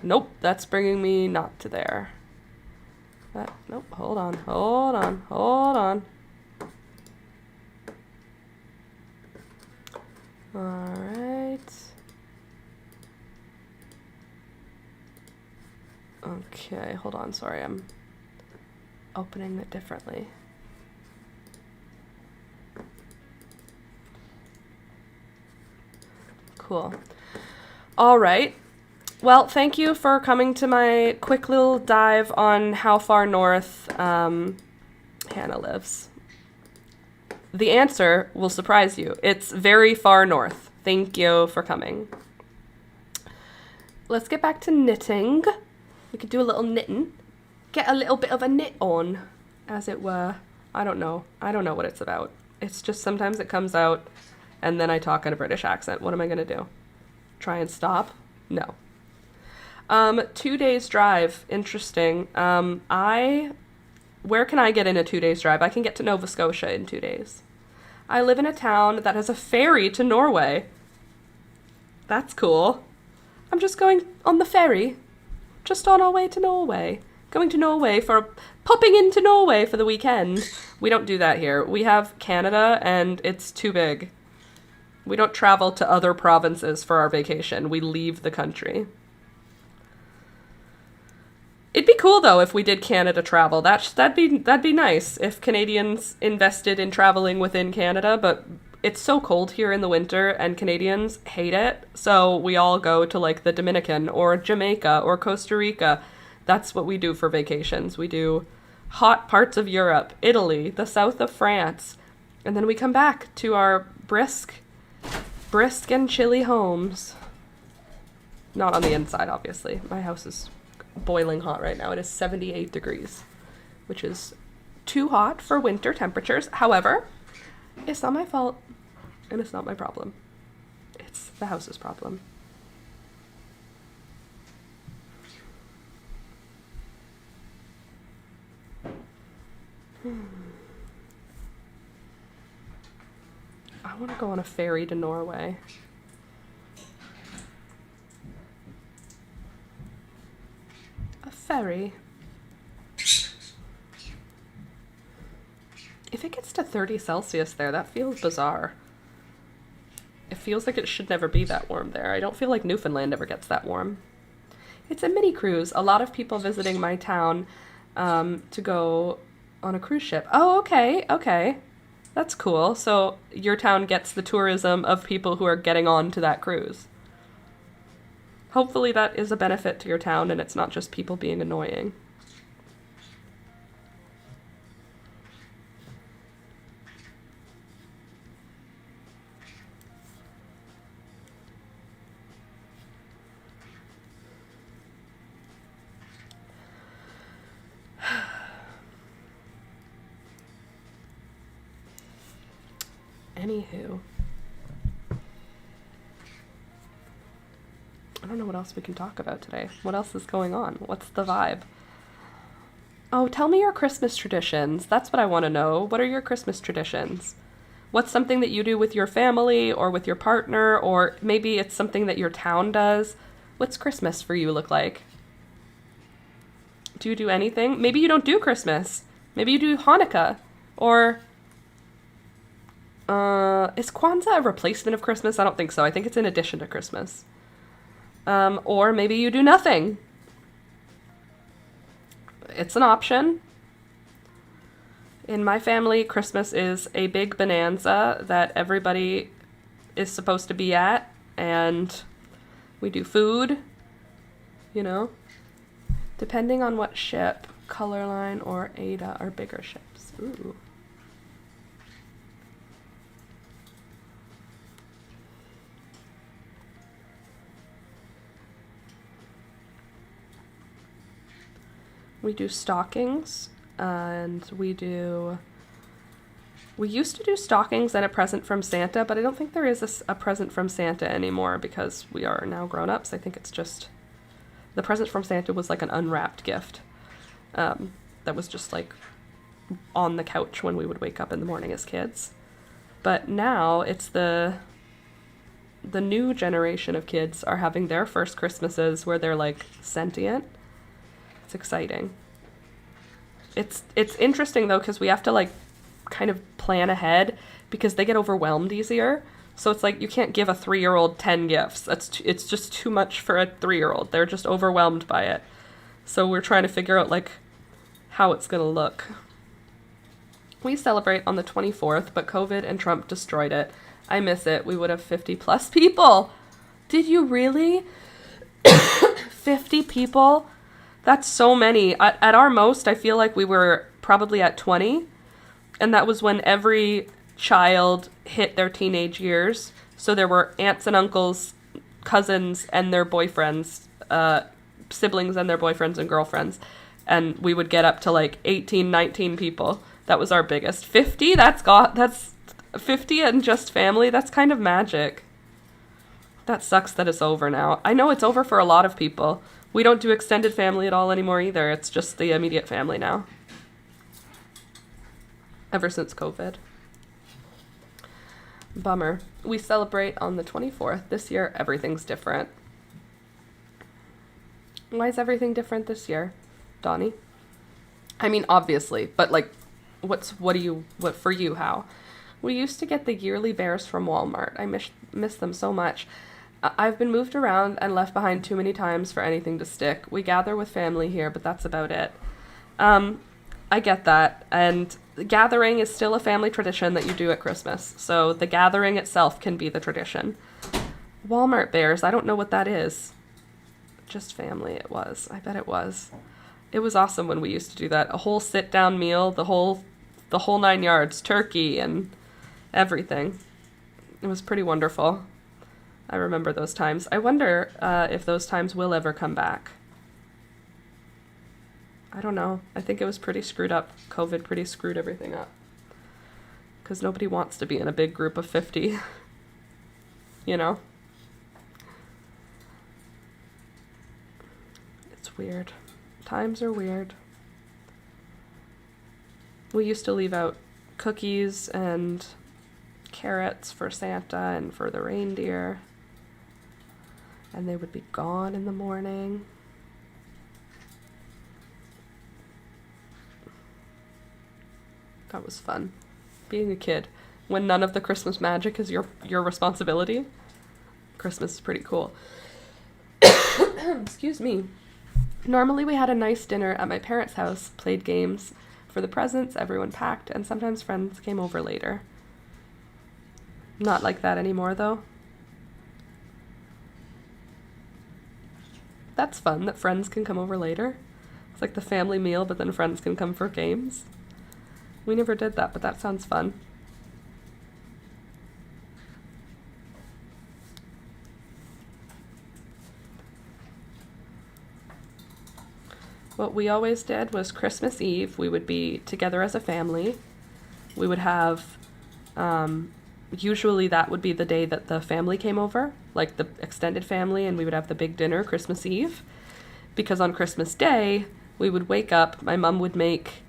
Nope, that's bringing me not to there. Nope, hold on. Alright. Okay, hold on, sorry, I'm opening it differently. Cool. Alright. Well, thank you for coming to my quick little dive on how far north Hannah lives. The answer will surprise you. It's very far north. Thank you for coming. Let's get back to knitting. We could do a little knitting. Get a little bit of a knit on, as it were. I don't know what it's about. It's just sometimes it comes out and then I talk in a British accent. What am I going to do? Try and stop? No. 2 days drive. Interesting. Where can I get in a 2 days drive? I can get to Nova Scotia in 2 days. I live in a town that has a ferry to Norway. That's cool. I'm just going on the ferry. Just on our way to Norway. Popping into Norway for the weekend. We don't do that here. We have Canada and it's too big. We don't travel to other provinces for our vacation. We leave the country. It'd be cool though if we did Canada travel. That'd be nice if Canadians invested in traveling within Canada, but it's so cold here in the winter and Canadians hate it. So we all go to like the Dominican or Jamaica or Costa Rica. That's what we do for vacations. We do hot parts of Europe, Italy, the south of France, and then we come back to our brisk and chilly homes. Not on the inside, obviously. My house is boiling hot right now. It is 78 degrees, which is too hot for winter temperatures. However, it's not my fault, and it's not my problem. It's the house's problem. I want to go on a ferry to Norway. A ferry. If it gets to 30 Celsius there, that feels bizarre. It feels like it should never be that warm there. I don't feel like Newfoundland ever gets that warm. It's a mini cruise. A lot of people visiting my town to go on a cruise ship. Oh, okay. That's cool. So your town gets the tourism of people who are getting on to that cruise. Hopefully that is a benefit to your town and it's not just people being annoying. Anywho. I don't know what else we can talk about today. What else is going on? What's the vibe? Oh, tell me your Christmas traditions. That's what I want to know. What are your Christmas traditions? What's something that you do with your family or with your partner, or maybe it's something that your town does? What's Christmas for you look like? Do you do anything? Maybe you don't do Christmas. Maybe you do Hanukkah. Or is Kwanzaa a replacement of Christmas? I don't think so. I think it's in addition to Christmas. Or maybe you do nothing. It's an option. In my family, Christmas is a big bonanza that everybody is supposed to be at. and we do food, you know, depending on what ship. Colorline or Ada are bigger ships. Ooh. We do stockings, and we used to do stockings and a present from Santa, but I don't think there is a present from Santa anymore because we are now grown-ups. I think it's just, the present from Santa was like an unwrapped gift that was just like on the couch when we would wake up in the morning as kids. But now it's the new generation of kids are having their first Christmases where they're like sentient. It's exciting. It's interesting though, because we have to like kind of plan ahead because they get overwhelmed easier. So it's like you can't give a 3-year-old 10 gifts. It's just too much for a 3-year-old. They're just overwhelmed by it. So we're trying to figure out like how it's gonna look. We celebrate on the 24th, but COVID and Trump destroyed it. I miss it. We would have 50 plus people. Did you really? 50 people? That's so many. At our most, I feel like we were probably at 20. And that was when every child hit their teenage years. So there were aunts and uncles, cousins and their boyfriends, siblings and their boyfriends and girlfriends. And we would get up to like 18, 19 people. That was our biggest. 50? That's 50 and just family. That's kind of magic. That sucks that it's over now. I know it's over for a lot of people. We don't do extended family at all anymore either. It's just the immediate family now. Ever since COVID. Bummer. We celebrate on the 24th. This year, everything's different. Why is everything different this year, Donnie? I mean, obviously, but like, what for you, how? We used to get the yearly bears from Walmart. I miss them so much. I've been moved around and left behind too many times for anything to stick. We gather with family here, but that's about it. I get that. And gathering is still a family tradition that you do at Christmas. So the gathering itself can be the tradition. Walmart bears, I don't know what that is. Just family it was. I bet it was. It was awesome when we used to do that. A whole sit-down meal, the whole 9 yards, turkey and everything. It was pretty wonderful. I remember those times. I wonder if those times will ever come back. I don't know. I think it was pretty screwed up. COVID pretty screwed everything up. Because nobody wants to be in a big group of 50. You know? It's weird. Times are weird. We used to leave out cookies and carrots for Santa and for the reindeer. And they would be gone in the morning. That was fun. Being a kid. When none of the Christmas magic is your responsibility. Christmas is pretty cool. Excuse me. Normally we had a nice dinner at my parents' house, played games. For the presents, everyone packed, and sometimes friends came over later. Not like that anymore, though. That's fun, that friends can come over later. It's like the family meal, but then friends can come for games. We never did that, but that sounds fun. What we always did was Christmas Eve, we would be together as a family. We would have, usually that would be the day that the family came over, like the extended family, and we would have the big dinner Christmas Eve. Because on Christmas Day, we would wake up, my mom would make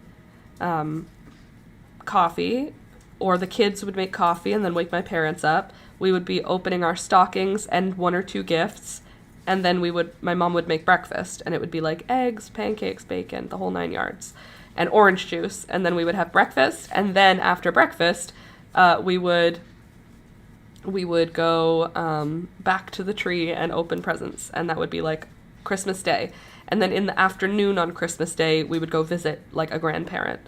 coffee, or the kids would make coffee and then wake my parents up. We would be opening our stockings and 1 or 2 gifts. And then my mom would make breakfast, and it would be like eggs, pancakes, bacon, the whole 9 yards, and orange juice. And then we would have breakfast, and then after breakfast, we would go back to the tree and open presents, and that would be like Christmas Day. And then in the afternoon on Christmas Day, we would go visit like a grandparent.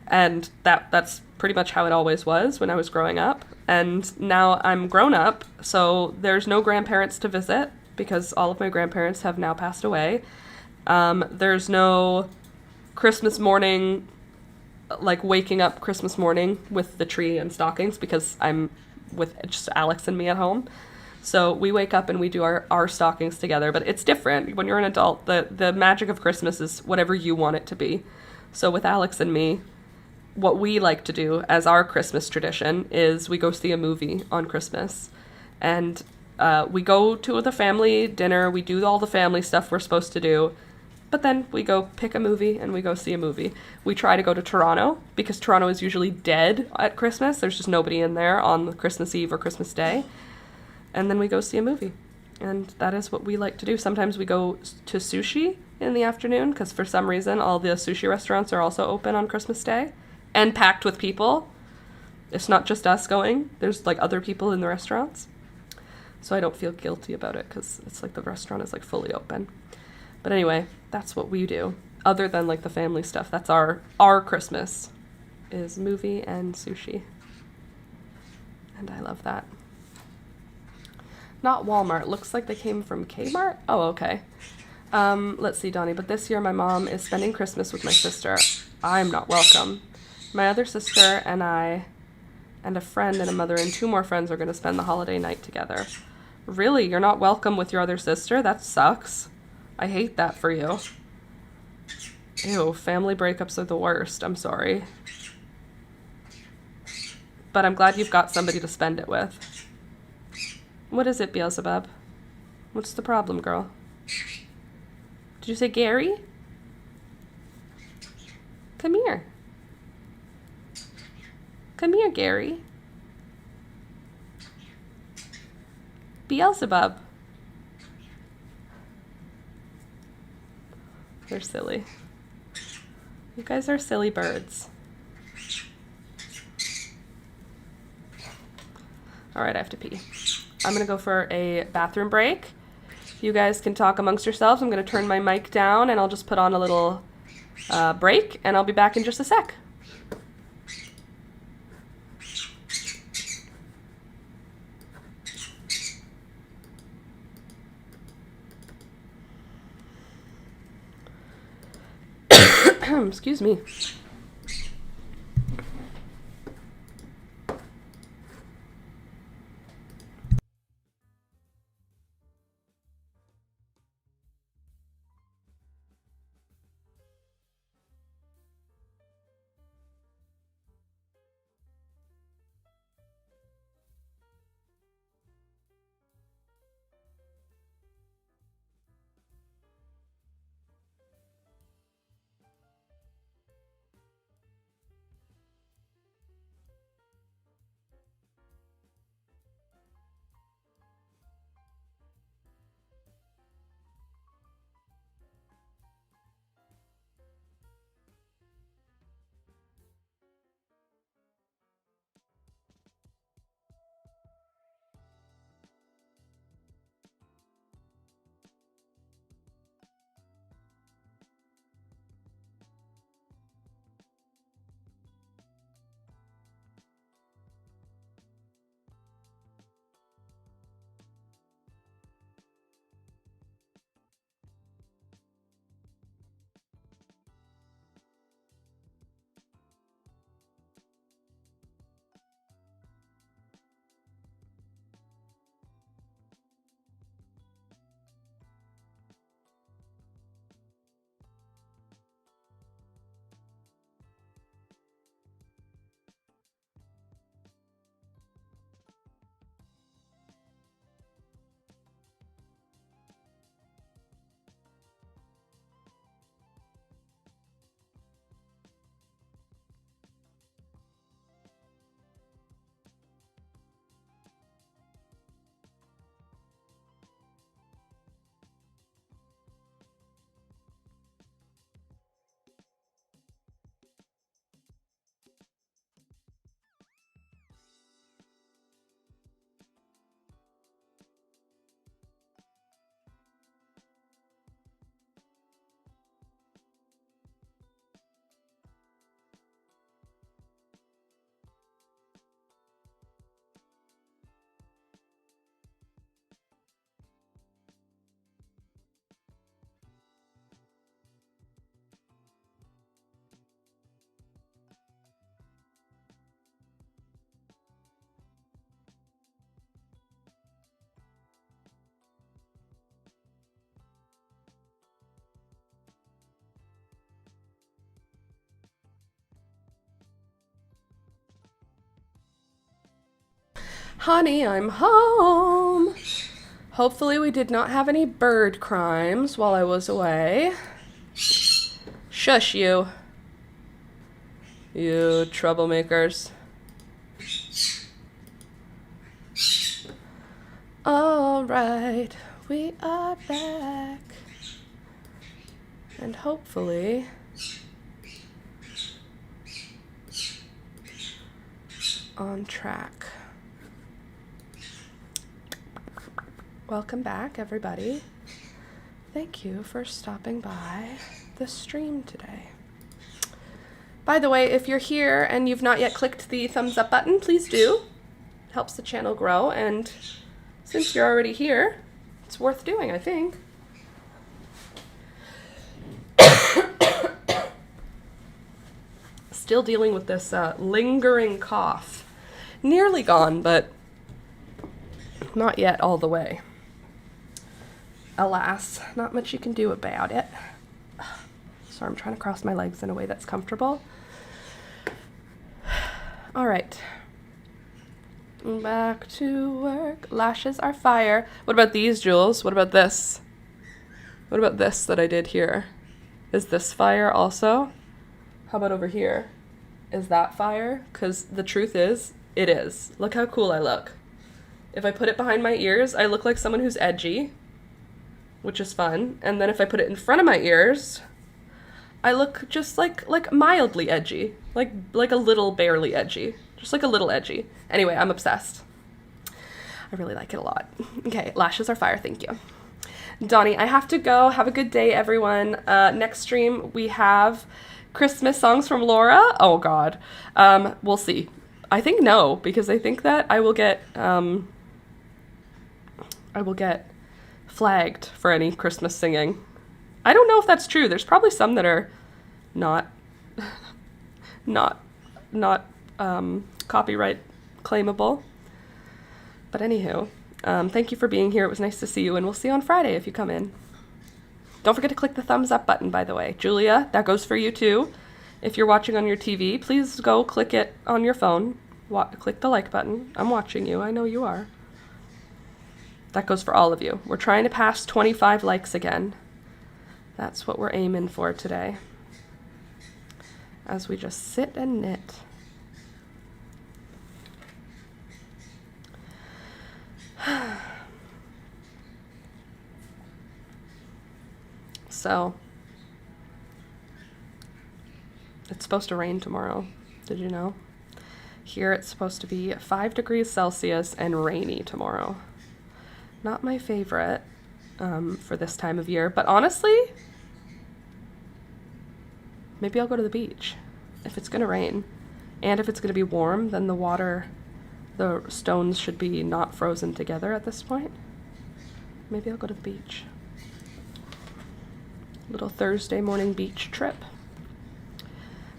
And that's pretty much how it always was when I was growing up. And now I'm grown up, so there's no grandparents to visit because all of my grandparents have now passed away. There's no Christmas morning, like waking up Christmas morning with the tree and stockings because I'm with just Alex and me at home. So we wake up and we do our stockings together, but it's different. When you're an adult, the magic of Christmas is whatever you want it to be. So with Alex and me, what we like to do as our Christmas tradition is we go see a movie on Christmas. And we go to the family dinner, we do all the family stuff we're supposed to do, but then we go pick a movie and we go see a movie. We try to go to Toronto because Toronto is usually dead at Christmas. There's just nobody in there on Christmas Eve or Christmas Day. And then we go see a movie. And that is what we like to do. Sometimes we go to sushi in the afternoon because for some reason all the sushi restaurants are also open on Christmas Day and packed with people. It's not just us going. There's like other people in the restaurants. So I don't feel guilty about it because it's like the restaurant is like fully open. But anyway, that's what we do. Other than like the family stuff, that's our Christmas is movie and sushi. And I love that. Not Walmart. Looks like they came from Kmart. Oh, okay. Let's see, Donnie. But this year my mom is spending Christmas with my sister. I'm not welcome. My other sister and I and a friend and a mother and 2 more friends are going to spend the holiday night together. Really? You're not welcome with your other sister? That sucks. I hate that for you. Ew, family breakups are the worst. I'm sorry. But I'm glad you've got somebody to spend it with. What is it, Beelzebub? What's the problem, girl? Did you say Gary? Come here. Come here, Gary. Beelzebub. They're silly. You guys are silly birds. All right, I have to pee. I'm going to go for a bathroom break. You guys can talk amongst yourselves. I'm going to turn my mic down and I'll just put on a little break and I'll be back in just a sec. Excuse me. Honey, I'm home. Hopefully we did not have any bird crimes while I was away. Shush you. You troublemakers. All right, we are back. And hopefully on track. Welcome back, everybody. Thank you for stopping by the stream today. By the way, if you're here and you've not yet clicked the thumbs up button, please do. It helps the channel grow, and since you're already here, it's worth doing, I think. Still dealing with this lingering cough. Nearly gone, but not yet all the way. Alas, not much you can do about it. So I'm trying to cross my legs in a way that's comfortable. All right. Back to work. Lashes are fire. What about these, Jules? What about this? What about this that I did here? Is this fire also? How about over here? Is that fire? Because the truth is, it is. Look how cool I look. If I put it behind my ears, I look like someone who's edgy, which is fun. And then if I put it in front of my ears, I look just like mildly edgy. Like a little barely edgy. Just like a little edgy. Anyway, I'm obsessed. I really like it a lot. Okay, lashes are fire, thank you. Donnie, I have to go. Have a good day, everyone. Next stream, we have Christmas songs from Laura. Oh, God. We'll see. I think no, because I think that I will get flagged for any Christmas singing. I don't know if that's true. There's probably some that are not copyright claimable. But anywho, thank you for being here. It was nice to see you, and we'll see you on Friday if you come in. Don't forget to click the thumbs up button, by the way. Julia, that goes for you too. If you're watching on your TV, please go click it on your phone. Click the like button. I'm watching you. I know you are. That goes for all of you. We're trying to pass 25 likes again. That's what we're aiming for today. As we just sit and knit. So, it's supposed to rain tomorrow. Did you know? Here it's supposed to be 5 degrees Celsius and rainy tomorrow. Not my favorite for this time of year, but honestly, maybe I'll go to the beach if it's going to rain. And if it's going to be warm, then the stones should be not frozen together at this point. Maybe I'll go to the beach. Little Thursday morning beach trip.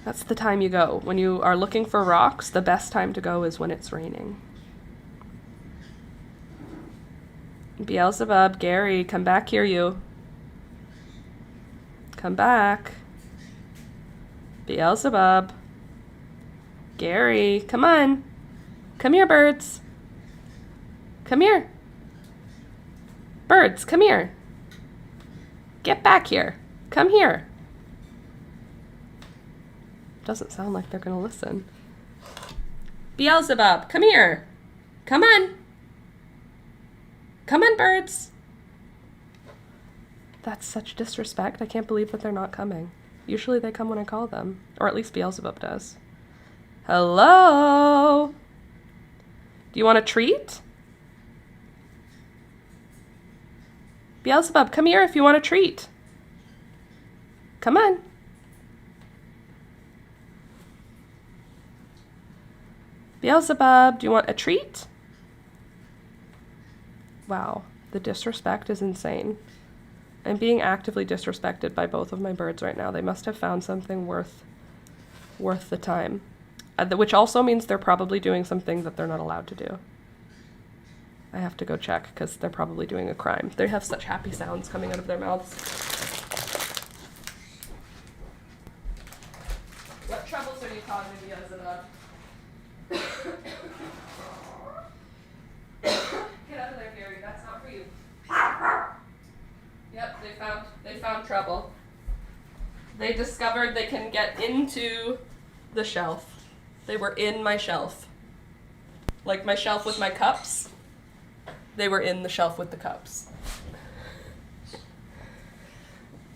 That's the time you go. When you are looking for rocks, the best time to go is when it's raining. Beelzebub, Gary, come back here, you. Come back. Beelzebub. Gary, come on. Come here, birds. Come here. Birds, come here. Get back here. Come here. Doesn't sound like they're going to listen. Beelzebub, come here. Come on. Come on, birds. That's such disrespect. I can't believe that they're not coming. Usually they come when I call them. Or at least Beelzebub does. Hello? Do you want a treat? Beelzebub, come here if you want a treat. Come on. Beelzebub, do you want a treat? Wow, the disrespect is insane. I'm being actively disrespected by both of my birds right now. They must have found something worth the time. Which also means they're probably doing something that they're not allowed to do. I have to go check because they're probably doing a crime. They have such happy sounds coming out of their mouths. What troubles are you causing, Beelzebub? They found trouble. They discovered they can get into the shelf. They were in my shelf. Like my shelf with my cups. They were in the shelf with the cups.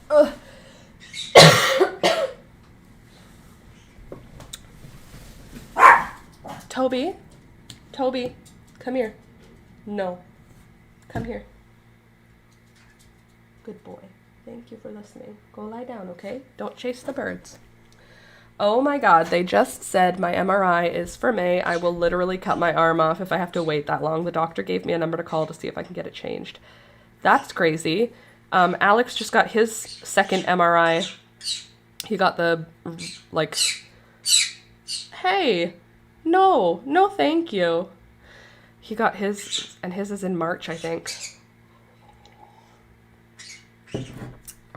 Ugh. Toby, come here. No, come here. Good boy. Thank you for listening. Go lie down, okay? Don't chase the birds. Oh my God, they just said my MRI is for May. I will literally cut my arm off if I have to wait that long. The doctor gave me a number to call to see if I can get it changed. That's crazy. Alex just got his second MRI. He got the, like, hey, no, thank you. He got his, and his is in March, I think.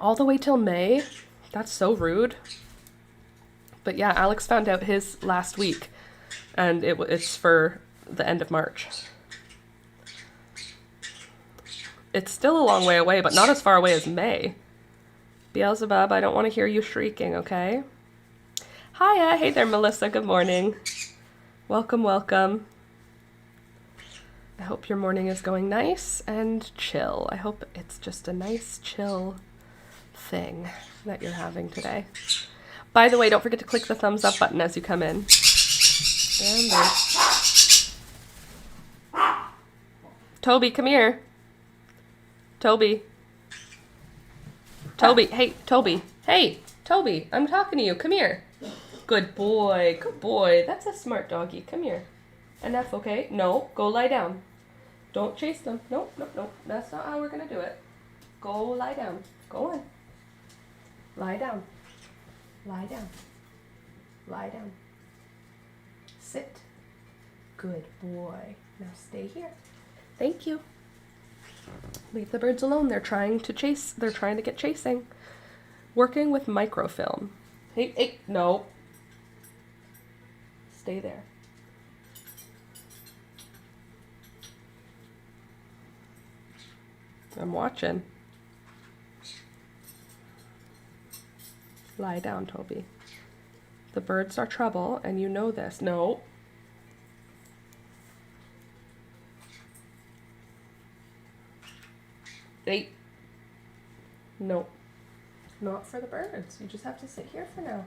All the way till May? That's so rude. But yeah, Alex found out his last week, and it's for the end of March. It's still a long way away, but not as far away as May. Beelzebub, I don't want to hear you shrieking, okay? Hiya, hey there, Melissa, good morning. Welcome, welcome. I hope your morning is going nice and chill. I hope it's just a nice, chill thing that you're having today. By the way, don't forget to click the thumbs up button as you come in. And there. Toby, come here. Toby, hey, Toby. Hey, Toby, I'm talking to you. Come here. Good boy, good boy. That's a smart doggy. Come here. Enough, okay? No, go lie down. Don't chase them. No. That's not how we're going to do it. Go lie down. Go on. Lie down. Lie down. Lie down. Sit. Good boy. Now stay here. Thank you. Leave the birds alone. They're trying to chase. They're trying to get chasing. Working with microfilm. Hey, no. Stay there. I'm watching. Lie down, Toby. The birds are trouble, and you know this. No. Hey. No. Not for the birds. You just have to sit here for now.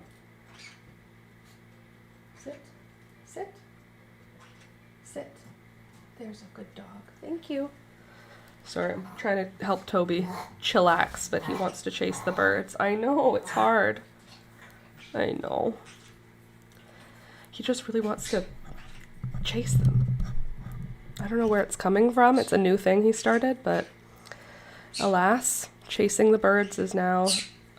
Sit. Sit. Sit. There's a good dog. Thank you. Sorry, I'm trying to help Toby chillax, but he wants to chase the birds. I know, it's hard. I know. He just really wants to chase them. I don't know where it's coming from. It's a new thing he started, but alas, chasing the birds is now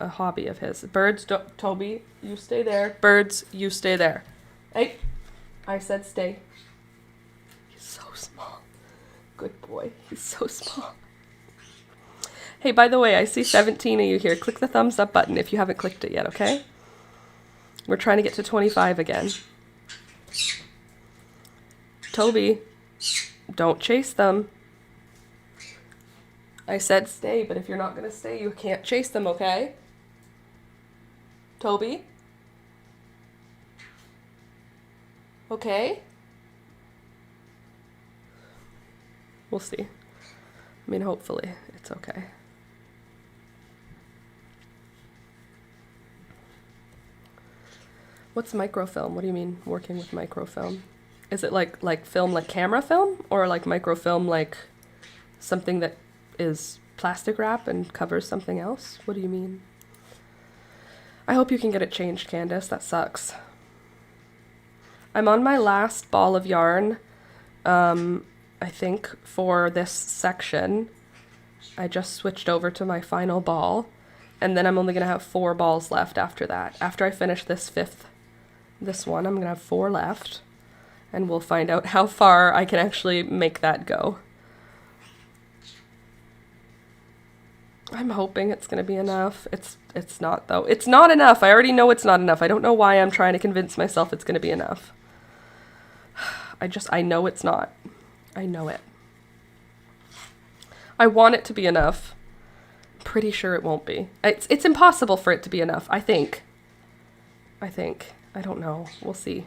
a hobby of his. Birds, Toby, you stay there. Birds, you stay there. Hey, I said stay. He's so small. Good boy. He's so small. Hey, by the way, I see 17 of you here. Click the thumbs up button if you haven't clicked it yet, okay? We're trying to get to 25 again. Toby, don't chase them. I said stay, but if you're not going to stay, you can't chase them, okay? Toby? Okay? We'll see. I mean, hopefully it's okay. What's microfilm? What do you mean working with microfilm? Is it like film, like camera film, or like microfilm, like something that is plastic wrap and covers something else? What do you mean? I hope you can get it changed, Candace. That sucks. I'm on my last ball of yarn, I think, for this section. I just switched over to my final ball, and then I'm only going to have 4 balls left after that. After I finish this one, I'm going to have 4 left, and we'll find out how far I can actually make that go. I'm hoping it's going to be enough. It's not, though. It's not enough. I already know it's not enough. I don't know why I'm trying to convince myself it's going to be enough. I know it's not. I know it. I want it to be enough. pretty sure it won't be. It's impossible for it to be enough, I think. I don't know. We'll see.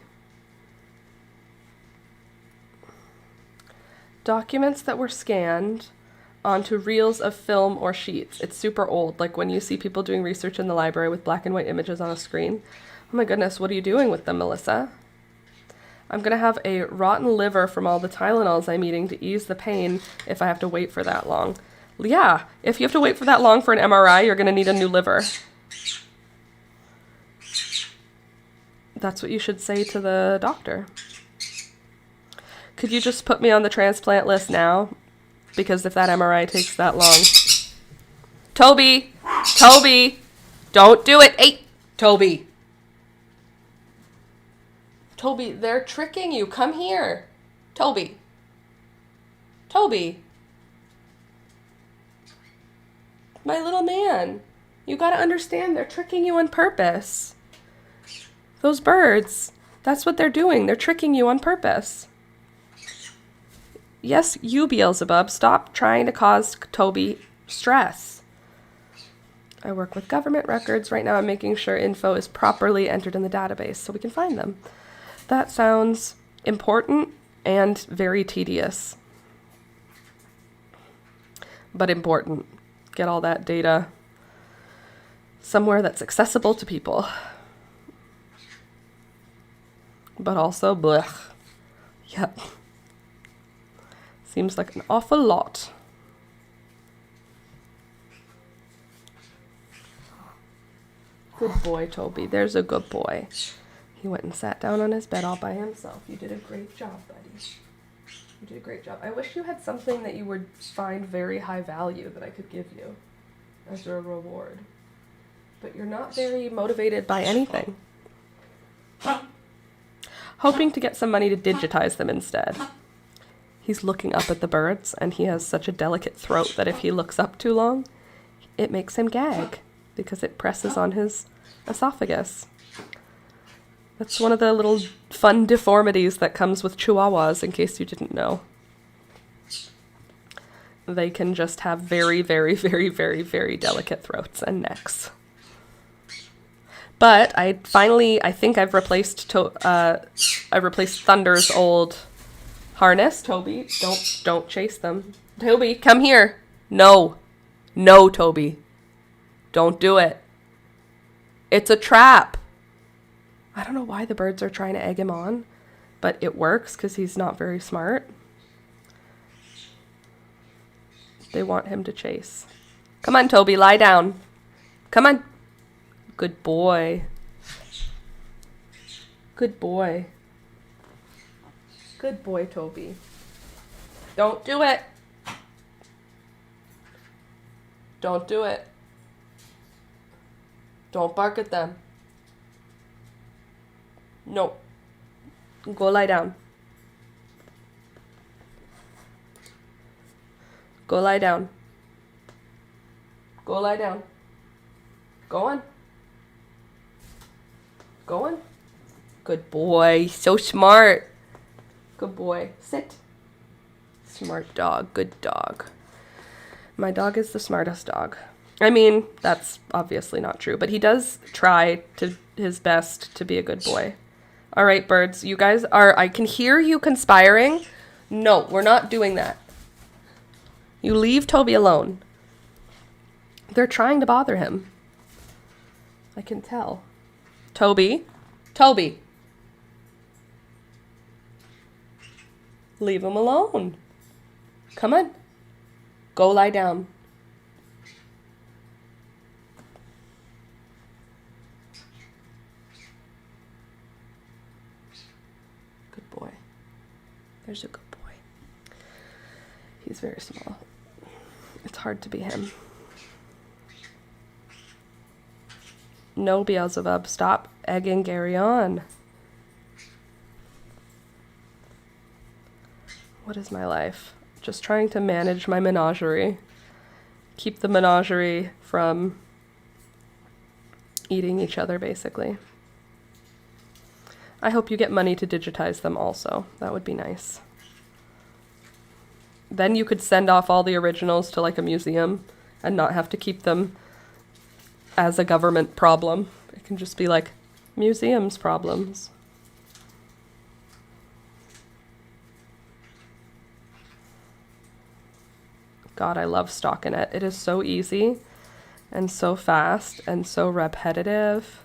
Documents that were scanned onto reels of film or sheets. It's super old, like when you see people doing research in the library with black and white images on a screen. Oh my goodness, what are you doing with them, Melissa? I'm going to have a rotten liver from all the Tylenols I'm eating to ease the pain if I have to wait for that long. Yeah, if you have to wait for that long for an MRI, you're going to need a new liver. That's what you should say to the doctor. Could you just put me on the transplant list now? Because if that MRI takes that long. Toby! Toby! Don't do it! Hey! Toby! Toby, they're tricking you. Come here. Toby. Toby. My little man. You gotta understand, they're tricking you on purpose. Those birds, that's what they're doing. They're tricking you on purpose. Yes, you, Beelzebub, stop trying to cause Toby stress. I work with government records. Right now I'm making sure info is properly entered in the database so we can find them. That sounds important and very tedious. But important. Get all that data somewhere that's accessible to people. But also, blech. Yep. Seems like an awful lot. Good boy, Toby. There's a good boy. He went and sat down on his bed all by himself. You did a great job, buddy. You did a great job. I wish you had something that you would find very high value that I could give you as a reward. But you're not very motivated by anything. Hoping to get some money to digitize them instead. He's looking up at the birds, and he has such a delicate throat that if he looks up too long, it makes him gag because it presses on his esophagus. That's one of the little fun deformities that comes with Chihuahuas, in case you didn't know. They can just have very, very, very, very, very delicate throats and necks. But I think I've replaced Thunder's old harness. Toby, don't chase them. Toby, come here. No, Toby, don't do it. It's a trap. I don't know why the birds are trying to egg him on, but it works because he's not very smart. They want him to chase. Come on, Toby, lie down. Come on. Good boy. Good boy. Good boy, Toby. Don't do it. Don't do it. Don't bark at them. No. Go lie down. Go lie down. Go lie down. Go on. Go on. Good boy. So smart. Good boy. Sit. Smart dog. Good dog. My dog is the smartest dog. I mean, that's obviously not true, but he does try to his best to be a good boy. All right, birds, you guys are, I can hear you conspiring. No, we're not doing that. You leave Toby alone. They're trying to bother him. I can tell. Toby. Leave him alone. Come on. Go lie down. Good boy. There's a good boy. He's very small. It's hard to be him. No, Beelzebub, stop egging Gary on. What is my life? Just trying to manage my menagerie. Keep the menagerie from eating each other, basically. I hope you get money to digitize them also. That would be nice. Then you could send off all the originals to like a museum and not have to keep them as a government problem. It can just be like museums problems. God, I love stockinette. It is so easy and so fast and so repetitive.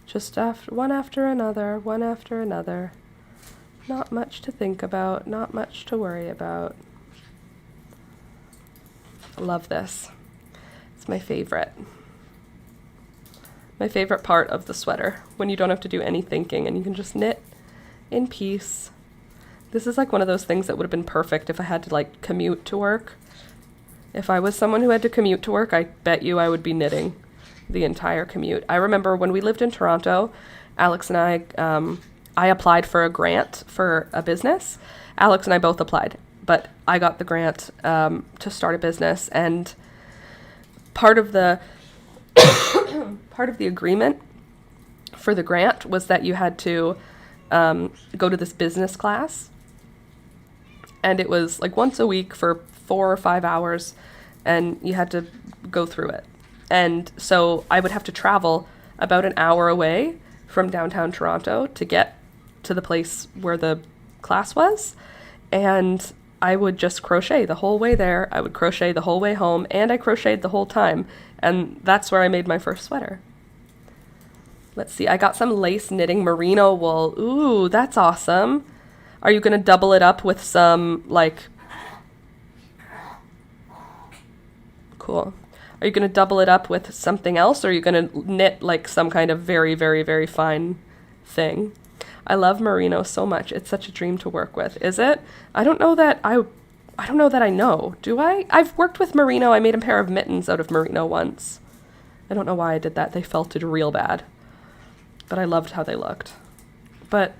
Just one after another, one after another. Not much to think about, not much to worry about. I love this. It's my favorite. My favorite part of the sweater, when you don't have to do any thinking and you can just knit in peace. This is like one of those things that would have been perfect if I had to like commute to work. If I was someone who had to commute to work, I bet you I would be knitting the entire commute. I remember when we lived in Toronto, Alex and I applied for a grant for a business. Alex and I both applied, but I got the grant to start a business, and part of the agreement for the grant was that you had to go to this business class, and it was like once a week for 4 or 5 hours, and you had to go through it. And so I would have to travel about an hour away from downtown Toronto to get to the place where the class was, and I would just crochet the whole way there. I would crochet the whole way home, and I crocheted the whole time, and that's where I made my first sweater. Let's see, I got some lace knitting merino wool. Ooh, that's awesome. Are you going to double it up with some, like... Cool. Are you going to double it up with something else, or are you going to knit like some kind of very, very, very fine thing? I love merino so much. It's such a dream to work with. Is it? I don't know that I know. Do I? I've worked with merino. I made a pair of mittens out of merino once. I don't know why I did that. They felted real bad. But I loved how they looked. But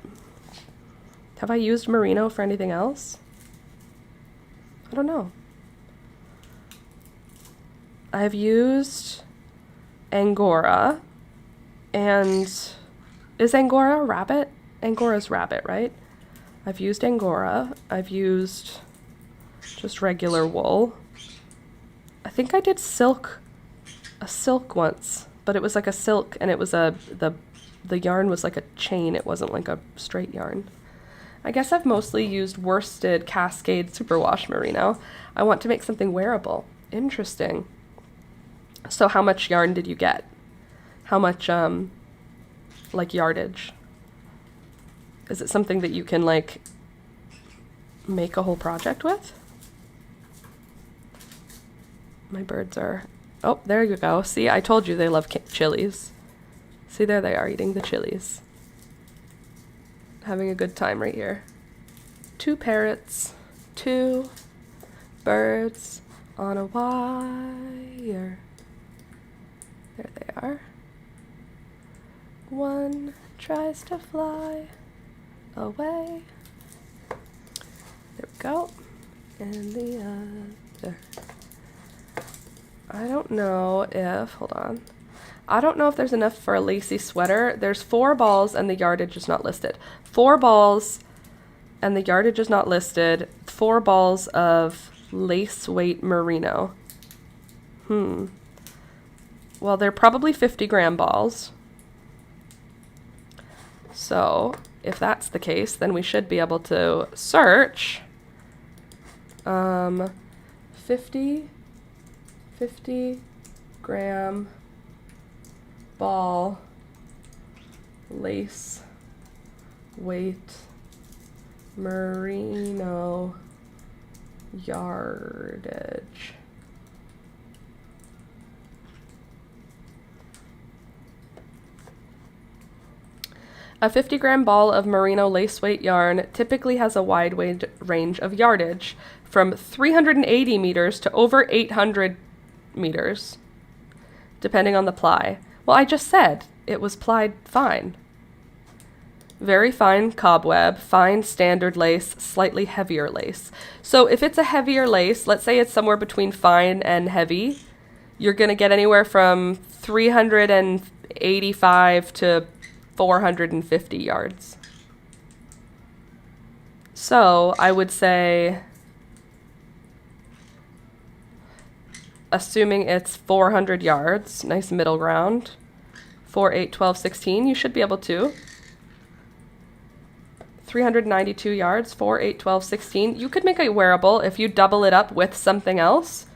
have I used merino for anything else? I don't know. I've used Angora, and is Angora a rabbit? Angora's rabbit, right? I've used Angora. I've used just regular wool. I think I did a silk once, but it was like a silk, and it was the yarn was like a chain. It wasn't like a straight yarn. I guess I've mostly used worsted Cascade Superwash merino. I want to make something wearable. Interesting. So how much yarn did you get? How much, like, yardage? Is it something that you can, like, make a whole project with? My birds are... Oh, there you go. See, I told you they love chilies. See, there they are eating the chilies. Having a good time right here. 2 parrots, 2 birds on a wire. There they are. One tries to fly away. There we go. And the other. I don't know if, hold on. I don't know if there's enough for a lacy sweater. There's 4 balls and the yardage is not listed. 4 balls and the yardage is not listed. 4 balls of lace weight merino. Well, they're probably 50-gram balls. So if that's the case, then we should be able to search 50-gram ball lace weight merino yardage. A 50-gram ball of merino lace weight yarn typically has a wide range of yardage, from 380 meters to over 800 meters, depending on the ply. Well, I just said it was plied fine. Very fine cobweb, fine standard lace, slightly heavier lace. So if it's a heavier lace, let's say it's somewhere between fine and heavy, you're going to get anywhere from 385 to 450 yards. So I would say assuming it's 400 yards, nice middle ground, 4, 8, 12, 16, you should be able to. 392 yards, 4, 8, 12, 16. You could make a wearable. If you double it up with something else,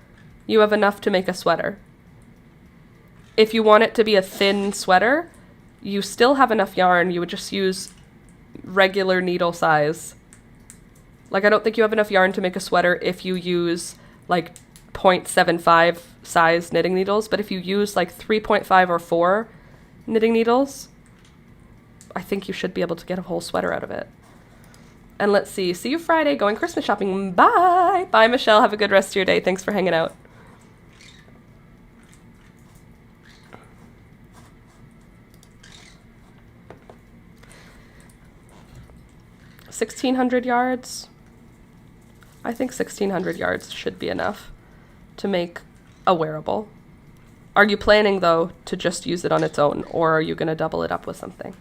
you have enough to make a sweater. If you want it to be a thin sweater, you still have enough yarn. You would just use regular needle size. Like, I don't think you have enough yarn to make a sweater if you use like 0.75 size knitting needles, but if you use like 3.5 or 4 knitting needles, I think you should be able to get a whole sweater out of it. And let's see. See you Friday. Going Christmas shopping. Bye. Bye, Michelle. Have a good rest of your day. Thanks for hanging out. $1,600 yards. I think 1,600 yards should be enough to make a wearable. Are you planning, though, to just use it on its own, or are you going to double it up with something?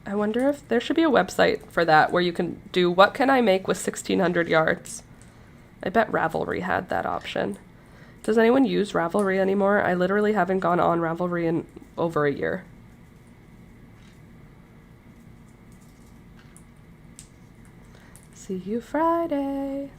I wonder if there should be a website for that where you can do what can I make with 1,600 yards. I bet Ravelry had that option. Does anyone use Ravelry anymore? I literally haven't gone on Ravelry in over a year. See you Friday.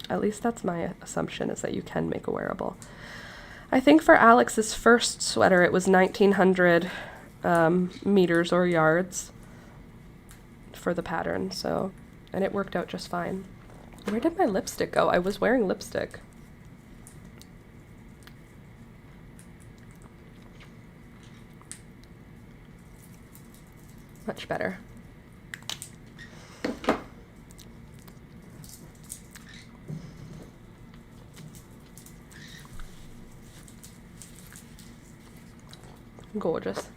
At least that's my assumption, is that you can make a wearable. I think for Alex's first sweater, it was 1,900 meters or yards for the pattern, so, and it worked out just fine. Where did my lipstick go? I was wearing lipstick. Much better. Gorgeous.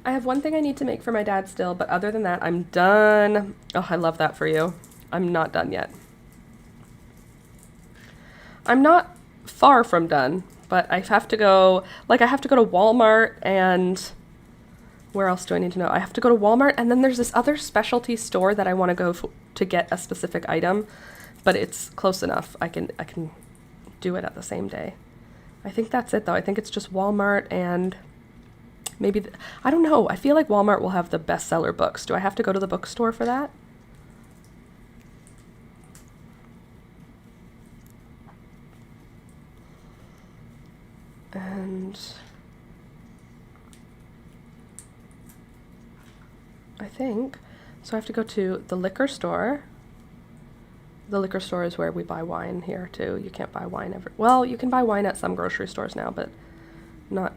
I have one thing I need to make for my dad still, but other than that, I'm done. Oh, I love that for you. I'm not done yet. I'm not far from done, but I have to go, I have to go to Walmart, and where else do I need to know? I have to go to Walmart, and then there's this other specialty store that I want to go to get a specific item, but it's close enough. I can do it at the same day. I think that's it, though. I think it's just Walmart and maybe, I don't know. I feel like Walmart will have the bestseller books. Do I have to go to the bookstore for that? And I think, so I have to go to the liquor store. The liquor store is where we buy wine here, too. You can't buy wine well, you can buy wine at some grocery stores now, but not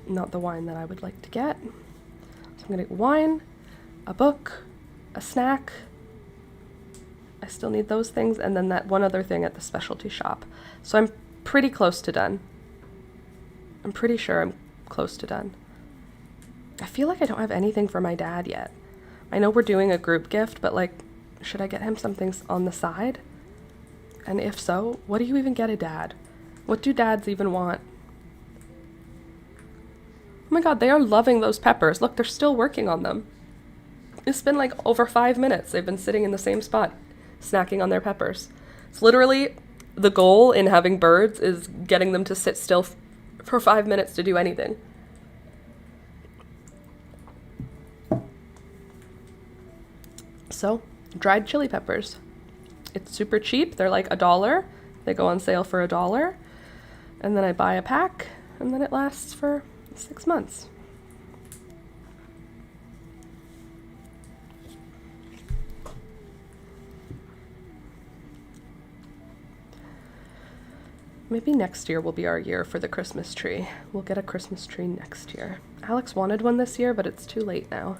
the wine that I would like to get. So I'm going to get wine, a book, a snack. I still need those things, and then that one other thing at the specialty shop. So I'm pretty close to done. I'm pretty sure I'm close to done. I feel like I don't have anything for my dad yet. I know we're doing a group gift, but should I get him something on the side? And if so, what do you even get a dad? What do dads even want? Oh my god, they are loving those peppers. Look, they're still working on them. It's been over 5 minutes. They've been sitting in the same spot, snacking on their peppers. It's literally the goal in having birds is getting them to sit still for 5 minutes to do anything. So, dried chili peppers. It's super cheap. They're like $1. They go on sale for $1. And then I buy a pack, and then it lasts for 6 months. Maybe next year will be our year for the Christmas tree. We'll get a Christmas tree next year. Alex wanted one this year, but it's too late now.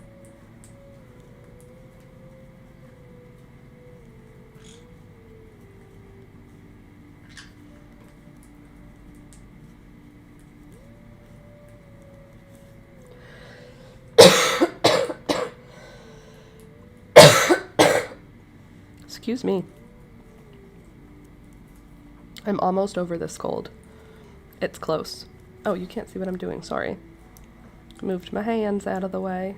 Excuse me. I'm almost over this cold. It's close. Oh, you can't see what I'm doing, sorry. Moved my hands out of the way.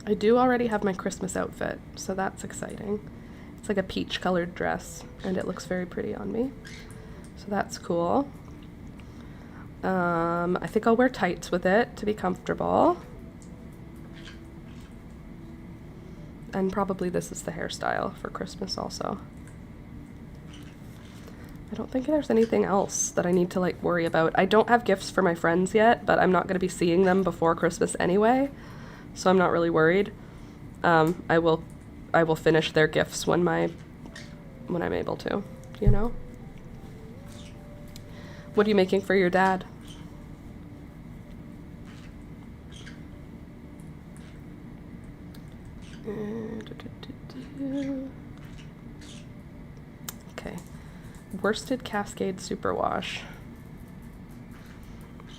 I do already have my Christmas outfit, so that's exciting. It's like a peach colored dress, and it looks very pretty on me. So that's cool. I think I'll wear tights with it to be comfortable. And probably this is the hairstyle for Christmas also. I don't think there's anything else that I need to like worry about. I don't have gifts for my friends yet, but I'm not going to be seeing them before Christmas anyway, so I'm not really worried. I will finish their gifts when I'm able to, you know? What are you making for your dad? Okay. Worsted Cascade Superwash.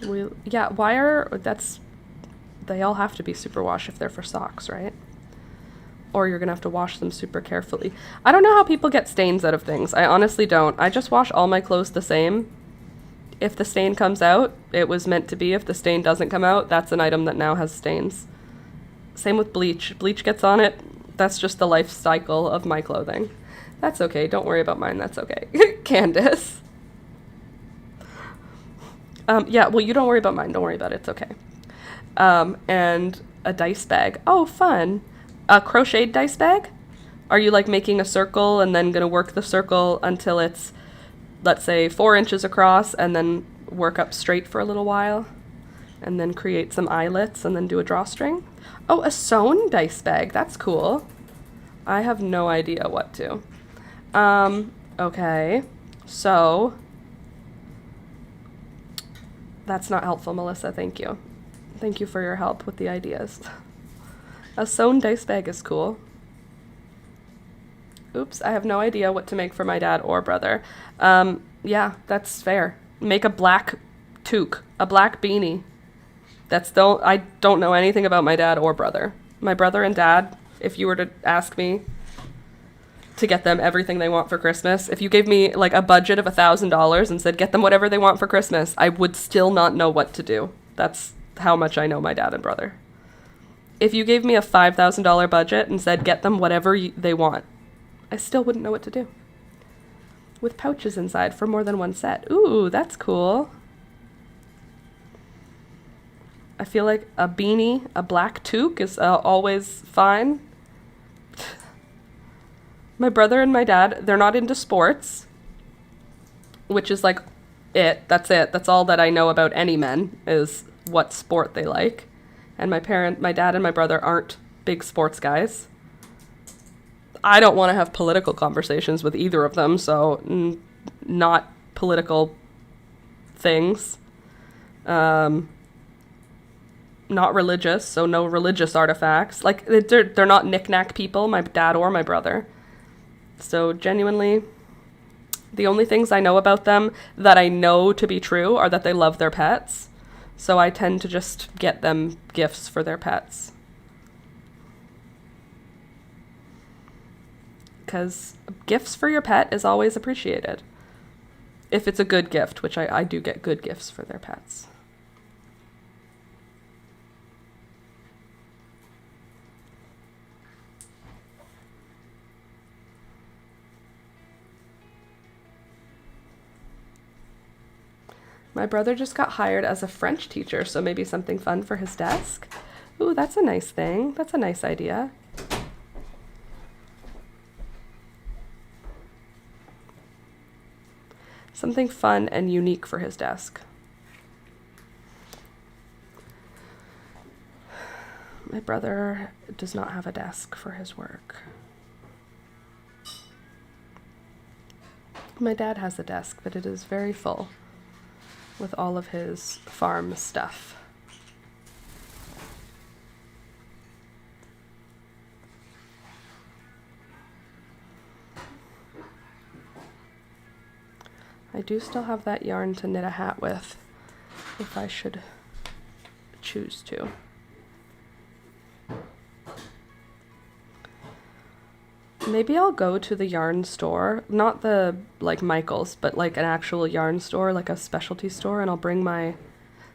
They all have to be superwash if they're for socks, right? Or you're gonna have to wash them super carefully. I don't know how people get stains out of things. I honestly don't. I just wash all my clothes the same. If the stain comes out, it was meant to be. If the stain doesn't come out, that's an item that now has stains. Same with bleach. Bleach gets on it. That's just the life cycle of my clothing. That's okay. Don't worry about mine. That's okay. Candace. Yeah, well, you don't worry about mine. Don't worry about it. It's okay. And a dice bag. Oh, fun. A crocheted dice bag? Are you like making a circle and then gonna work the circle until it's, let's say, 4 inches across, and then work up straight for a little while? And then create some eyelets and then do a drawstring? Oh, a sewn dice bag. That's cool. I have no idea what to. Okay. So, that's not helpful, Melissa. Thank you. Thank you for your help with the ideas. A sewn dice bag is cool. Oops, I have no idea what to make for my dad or brother. Yeah, that's fair. Make a black toque, a black beanie. I don't know anything about my dad or brother. My brother and dad, if you were to ask me to get them everything they want for Christmas, if you gave me like a budget of $1,000 and said get them whatever they want for Christmas, I would still not know what to do. That's how much I know my dad and brother. If you gave me a $5,000 budget and said get them whatever they want, I still wouldn't know what to do. With pouches inside for more than one set. Ooh, that's cool. I feel like a beanie, a black toque is always fine. My brother and my dad, they're not into sports, which is like it. That's it. That's all that I know about any men is what sport they like. And my dad and my brother aren't big sports guys. I don't want to have political conversations with either of them, so not political things. Not religious, so no religious artifacts. Like, they're not knick-knack people, my dad or my brother. So genuinely, the only things I know about them that I know to be true are that they love their pets. So I tend to just get them gifts for their pets. Because gifts for your pet is always appreciated. If it's a good gift, which I do get good gifts for their pets. My brother just got hired as a French teacher, so maybe something fun for his desk. Ooh, that's a nice thing. That's a nice idea. Something fun and unique for his desk. My brother does not have a desk for his work. My dad has a desk, but it is very full with all of his farm stuff. I do still have that yarn to knit a hat with, if I should choose to. Maybe I'll go to the yarn store, not the like Michael's, but like an actual yarn store, like a specialty store, and I'll bring my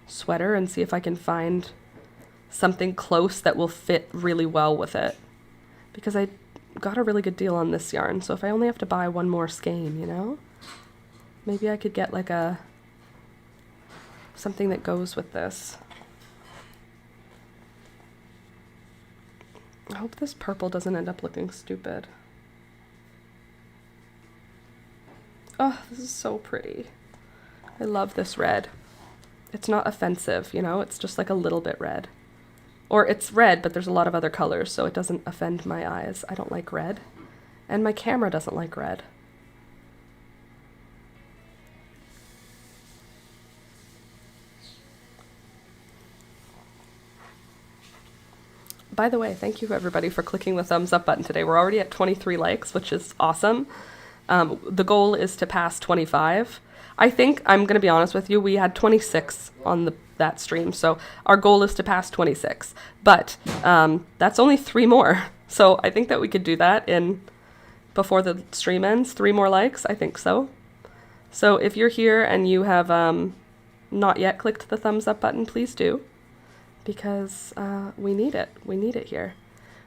sweater and see if I can find something close that will fit really well with it. Because I got a really good deal on this yarn, so if I only have to buy one more skein, you know? Maybe I could get like something that goes with this. I hope this purple doesn't end up looking stupid. Oh, this is so pretty. I love this red. It's not offensive, you know? It's just like a little bit red. Or it's red, but there's a lot of other colors, so it doesn't offend my eyes. I don't like red. And my camera doesn't like red. By the way, thank you everybody for clicking the thumbs up button today. We're already at 23 likes, which is awesome. The goal is to pass 25. I think, I'm going to be honest with you, we had 26 on that stream, so our goal is to pass 26. But that's only 3 more. So I think that we could do that before the stream ends. 3 more likes, I think so. So if you're here and you have not yet clicked the thumbs up button, please do. Because we need it. We need it here.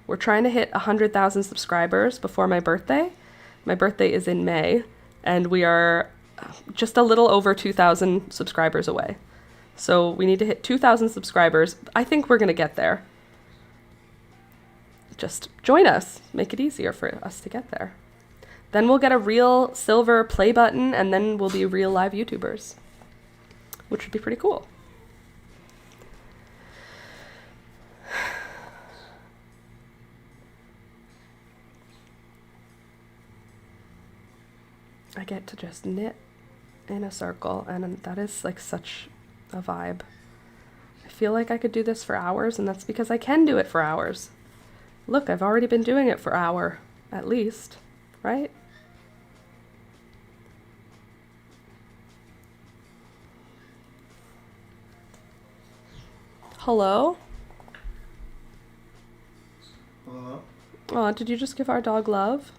We're trying to hit 100,000 subscribers before my birthday. My birthday is in May, and we are just a little over 2,000 subscribers away. So we need to hit 2,000 subscribers. I think we're going to get there. Just join us. Make it easier for us to get there. Then we'll get a real silver play button, and then we'll be real live YouTubers, which would be pretty cool. I get to just knit in a circle, and that is like such a vibe. I feel like I could do this for hours, and that's because I can do it for hours. Look, I've already been doing it for an hour, at least, right? Hello? Hello? Oh, did you just give our dog love?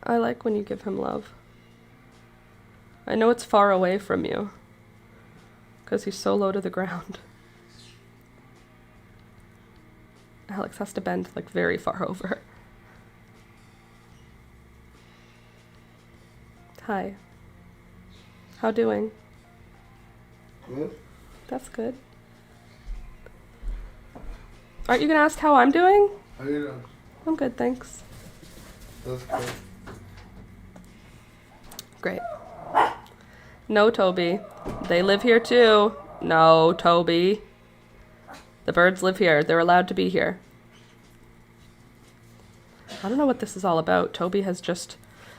I like when you give him love. I know it's far away from you, because he's so low to the ground. Alex has to bend like very far over. Hi. How doing? Good? That's good. Aren't you gonna ask how I'm doing? How you doing? I'm good, thanks. That's good. Great. No, Toby. They live here too. No, Toby. The birds live here. They're allowed to be here. I don't know what this is all about. Toby has just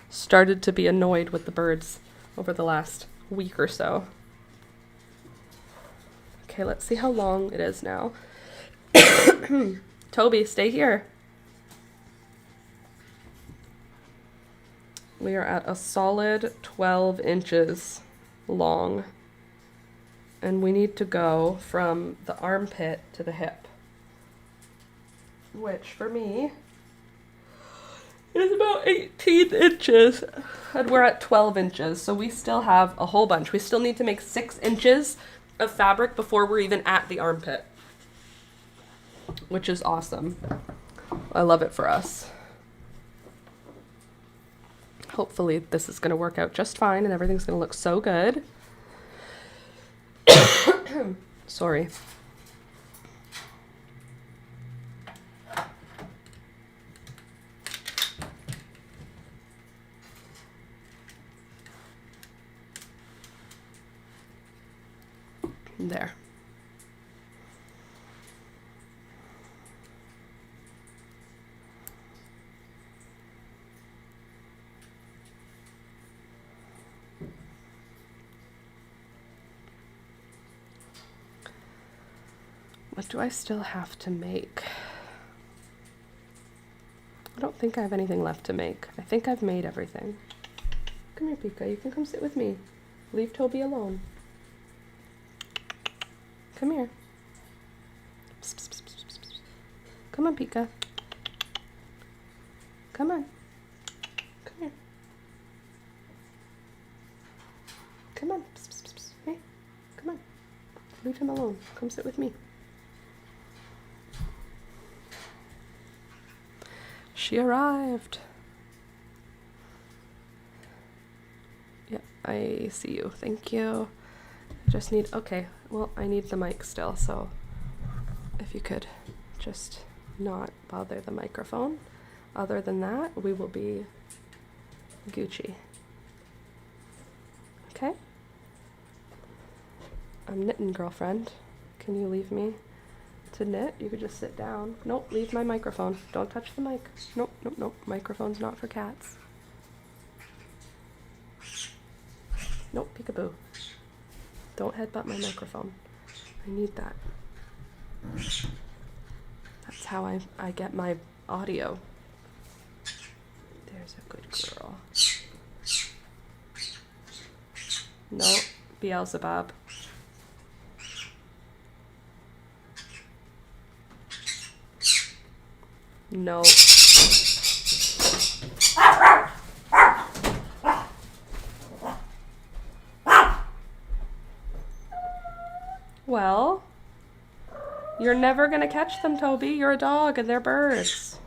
started to be annoyed with the birds over the last week or so. Okay, let's see how long it is now. Toby, stay here. We are at a solid 12 inches long. And we need to go from the armpit to the hip. Which, for me, is about 18 inches. And we're at 12 inches, so we still have a whole bunch. We still need to make 6 inches of fabric before we're even at the armpit. Which is awesome. I love it for us. Hopefully this is going to work out just fine and everything's going to look so good. Sorry. There. What do I still have to make? I don't think I have anything left to make. I think I've made everything. Come here, Pika. You can come sit with me. Leave Toby alone. Come here. Psst, psst, psst, psst, psst, psst. Come on, Pika. Come on. Come here. Come on. Psst, psst, psst, psst. Hey, come on. Leave him alone. Come sit with me. She arrived. Yep, I see you. Thank you. I just need, okay, well, I need the mic still, so if you could just not bother the microphone. Other than that, we will be Gucci. Okay? I'm knitting, girlfriend. Can you leave me to knit? You could just sit down. Nope, leave my microphone. Don't touch the mic. Nope, nope, nope. Microphone's not for cats. Nope, peekaboo. Don't headbutt my microphone. I need that. That's how I get my audio. There's a good girl. No, Beelzebub. No. Well, you're never gonna catch them, Toby. You're a dog and they're birds.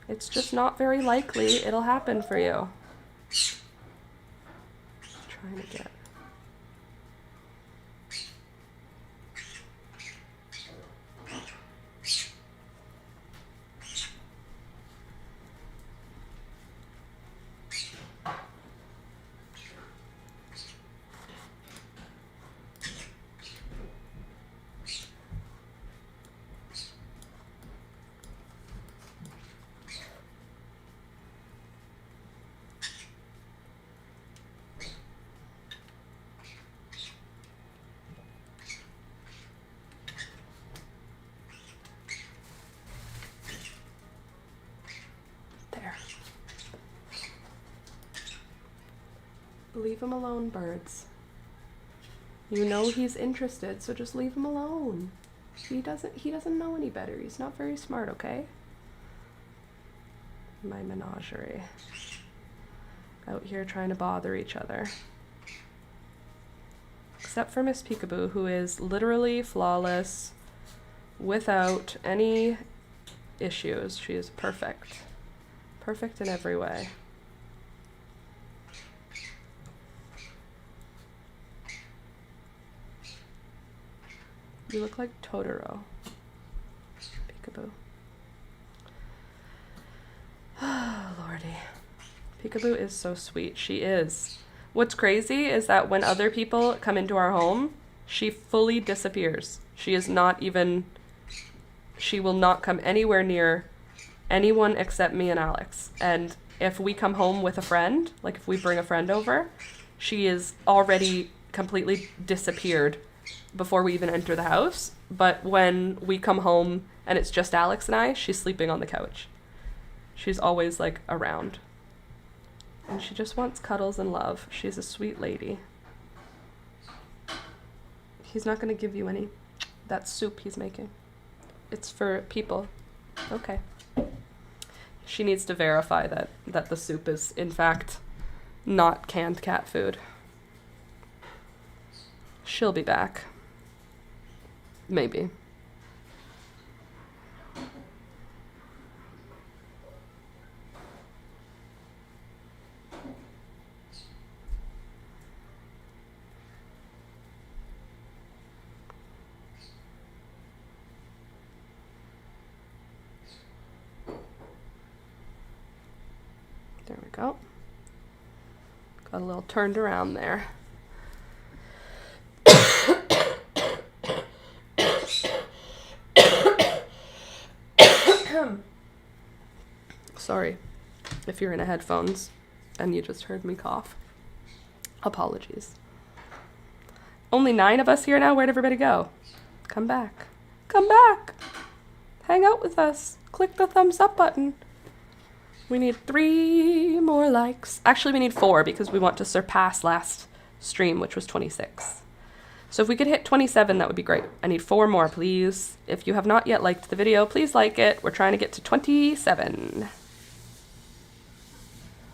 It's just not very likely it'll happen for you. Trying to get. Leave him alone, birds. You know he's interested, so just leave him alone. He doesn't know any better. He's not very smart, okay? My menagerie. Out here trying to bother each other. Except for Miss Peekaboo, who is literally flawless, without any issues. She is perfect. Perfect in every way. You look like Totoro. Peekaboo. Oh, Lordy. Peekaboo is so sweet. She is. What's crazy is that when other people come into our home, she fully disappears. She is not even... She will not come anywhere near anyone except me and Alex. And if we come home with a friend, like if we bring a friend over, she is already completely disappeared before we even enter the house. But when we come home and it's just Alex and I, she's sleeping on the couch. She's always like around. And she just wants cuddles and love. She's a sweet lady. He's not going to give you any. That soup he's making. It's for people. Okay. She needs to verify that the soup is, in fact, not canned cat food. She'll be back. Maybe. There we go. Got a little turned around there. Sorry if you're in a headphones and you just heard me cough. Apologies. Only 9 of us here now. Where'd everybody go? Come back. Come back. Hang out with us. Click the thumbs up button. We need 3 more likes. Actually, we need 4 because we want to surpass last stream, which was 26. So if we could hit 27, that would be great. I need 4 more, please. If you have not yet liked the video, please like it. We're trying to get to 27.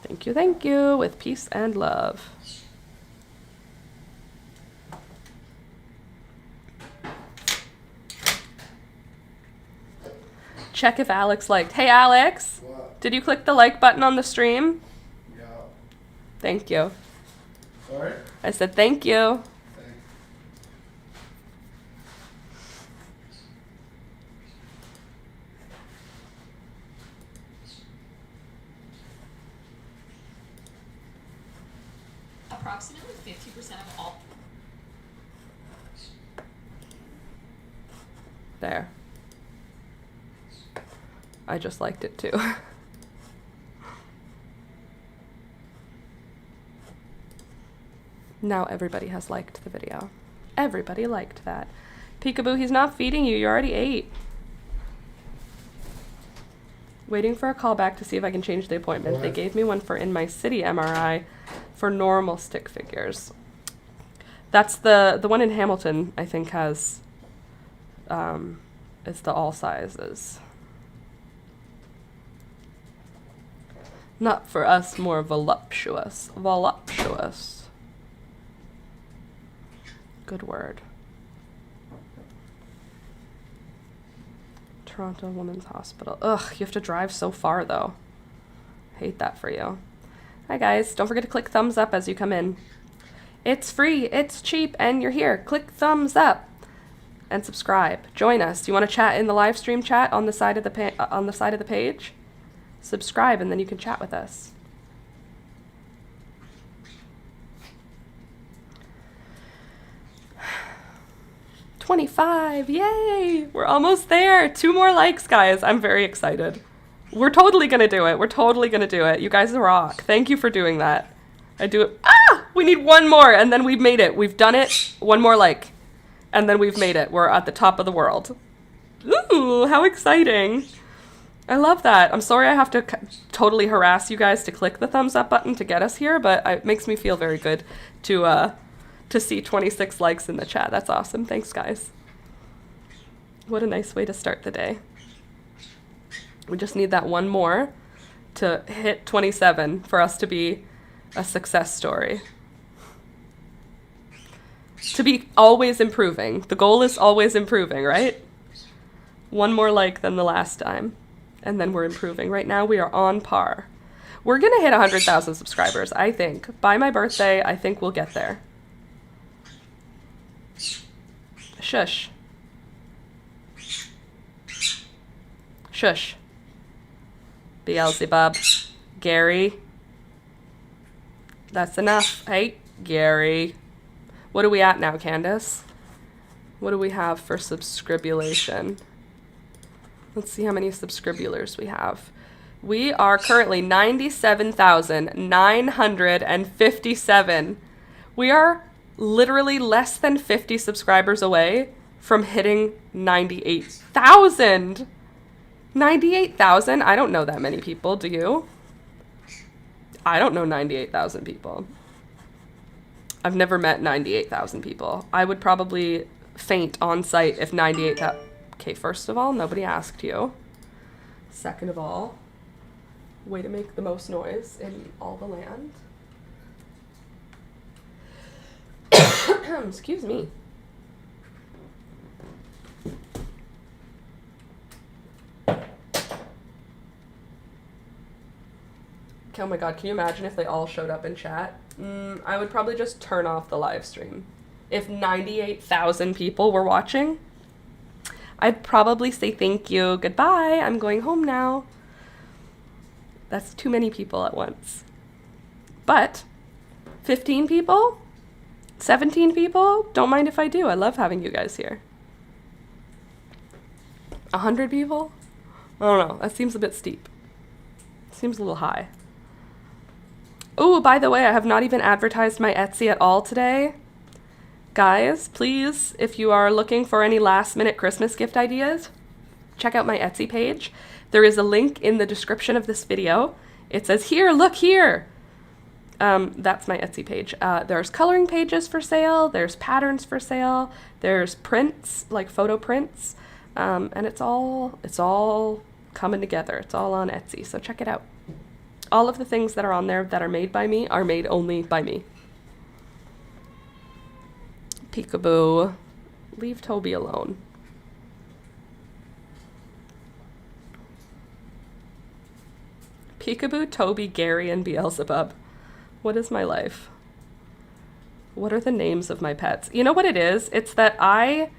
Thank you, with peace and love. Check if Alex liked. Hey, Alex. What? Did you click the like button on the stream? Yeah. Thank you. Sorry? I said thank you. Thanks. Approximately 50% of all. There. I just liked it too. Now everybody has liked the video. Everybody liked that. Peekaboo, he's not feeding you. You already ate. Waiting for a call back to see if I can change the appointment. What? They gave me one for in my city MRI for normal stick figures. That's the one in Hamilton, I think, has it's the all sizes. Not for us, more voluptuous. Voluptuous. Good word. Toronto Women's Hospital. Ugh, you have to drive so far though. Hate that for you. Hi guys, don't forget to click thumbs up as you come in. It's free, it's cheap, and you're here. Click thumbs up and subscribe. Join us. Do you want to chat in the live stream chat on the side of the page? Subscribe and then you can chat with us. $25, yay! We're almost there. 2 more likes, guys. I'm very excited. We're totally gonna do it. We're totally gonna do it. You guys rock. Thank you for doing that. I do it. Ah! We need 1 more and then we've made it. We've done it. 1 more like. And then we've made it. We're at the top of the world. Ooh, how exciting. I love that. I'm sorry I have to totally harass you guys to click the thumbs up button to get us here, but it makes me feel very good to see 26 likes in the chat. That's awesome. Thanks, guys. What a nice way to start the day. We just need that 1 more to hit 27 for us to be a success story. To be always improving. The goal is always improving, right? 1 more like than the last time. And then we're improving. Right now we are on par. We're going to hit 100,000 subscribers, I think. By my birthday, I think we'll get there. Shush. Shush. Beelzebub. Gary. That's enough. Hey, Gary. What are we at now, Candace? What do we have for subscribulation? Let's see how many subscribulars we have. We are currently 97,957. We are literally less than 50 subscribers away from hitting 98,000. 98,000? I don't know that many people, do you? I don't know 98,000 people. I've never met 98,000 people. I would probably faint on sight if 98,000... Okay, first of all, nobody asked you. Second of all, way to make the most noise in all the land. Excuse me. Oh my god, can you imagine if they all showed up in chat? I would probably just turn off the live stream. If 98,000 people were watching, I'd probably say thank you, goodbye, I'm going home now. That's too many people at once. But 15 people, 17 people, don't mind if I do. I love having you guys here. 100 people? I don't know, that seems a bit steep. Seems a little high. Oh, by the way, I have not even advertised my Etsy at all today. Guys, please, if you are looking for any last-minute Christmas gift ideas, check out my Etsy page. There is a link in the description of this video. It says, here, look here. That's my Etsy page. There's coloring pages for sale. There's patterns for sale. There's prints, like photo prints. And it's all coming together. It's all on Etsy. So check it out. All of the things that are on there that are made by me are made only by me. Peekaboo. Leave Toby alone. Peekaboo, Toby, Gary, and Beelzebub. What is my life? What are the names of my pets? You know what it is? It's that I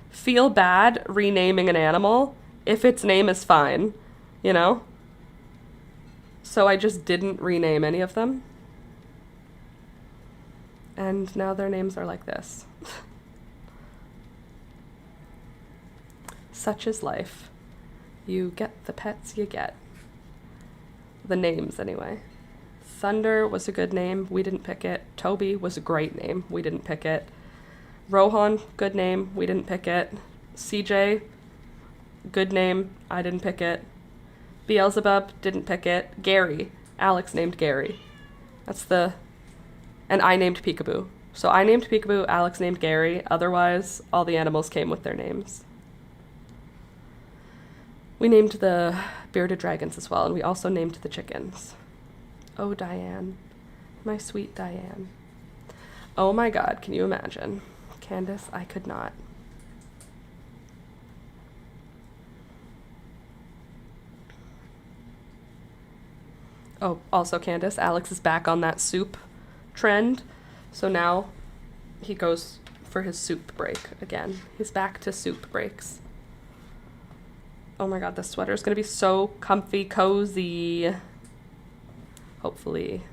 feel bad renaming an animal if its name is fine, you know? So I just didn't rename any of them. And now their names are like this. Such is life. You get the pets you get. The names, anyway. Thunder was a good name. We didn't pick it. Toby was a great name. We didn't pick it. Rohan, good name. We didn't pick it. CJ, good name. I didn't pick it. Beelzebub, didn't pick it. Gary, Alex named Gary. And I named Peekaboo. So I named Peekaboo, Alex named Gary. Otherwise, all the animals came with their names. We named the bearded dragons as well, and we also named the chickens. Oh, Diane. My sweet Diane. Oh my God, can you imagine? Candace, I could not. Oh, also Candace, Alex is back on that soup trend. So now he goes for his soup break again. He's back to soup breaks. Oh my God, this sweater is going to be so comfy, cozy. Hopefully.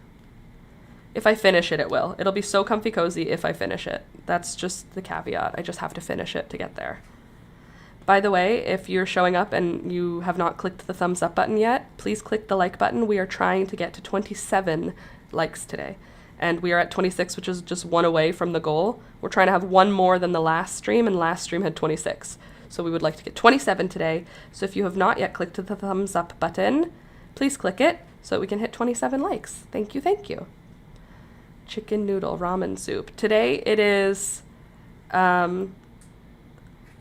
If I finish it, it will. It'll be so comfy, cozy if I finish it. That's just the caveat. I just have to finish it to get there. By the way, if you're showing up and you have not clicked the thumbs up button yet, please click the like button. We are trying to get to 27 likes today. And we are at 26, which is just one away from the goal. We're trying to have one more than the last stream, and last stream had 26. So we would like to get 27 today. So if you have not yet clicked the thumbs up button, please click it so that we can hit 27 likes. Thank you, thank you. Chicken noodle ramen soup. Today it is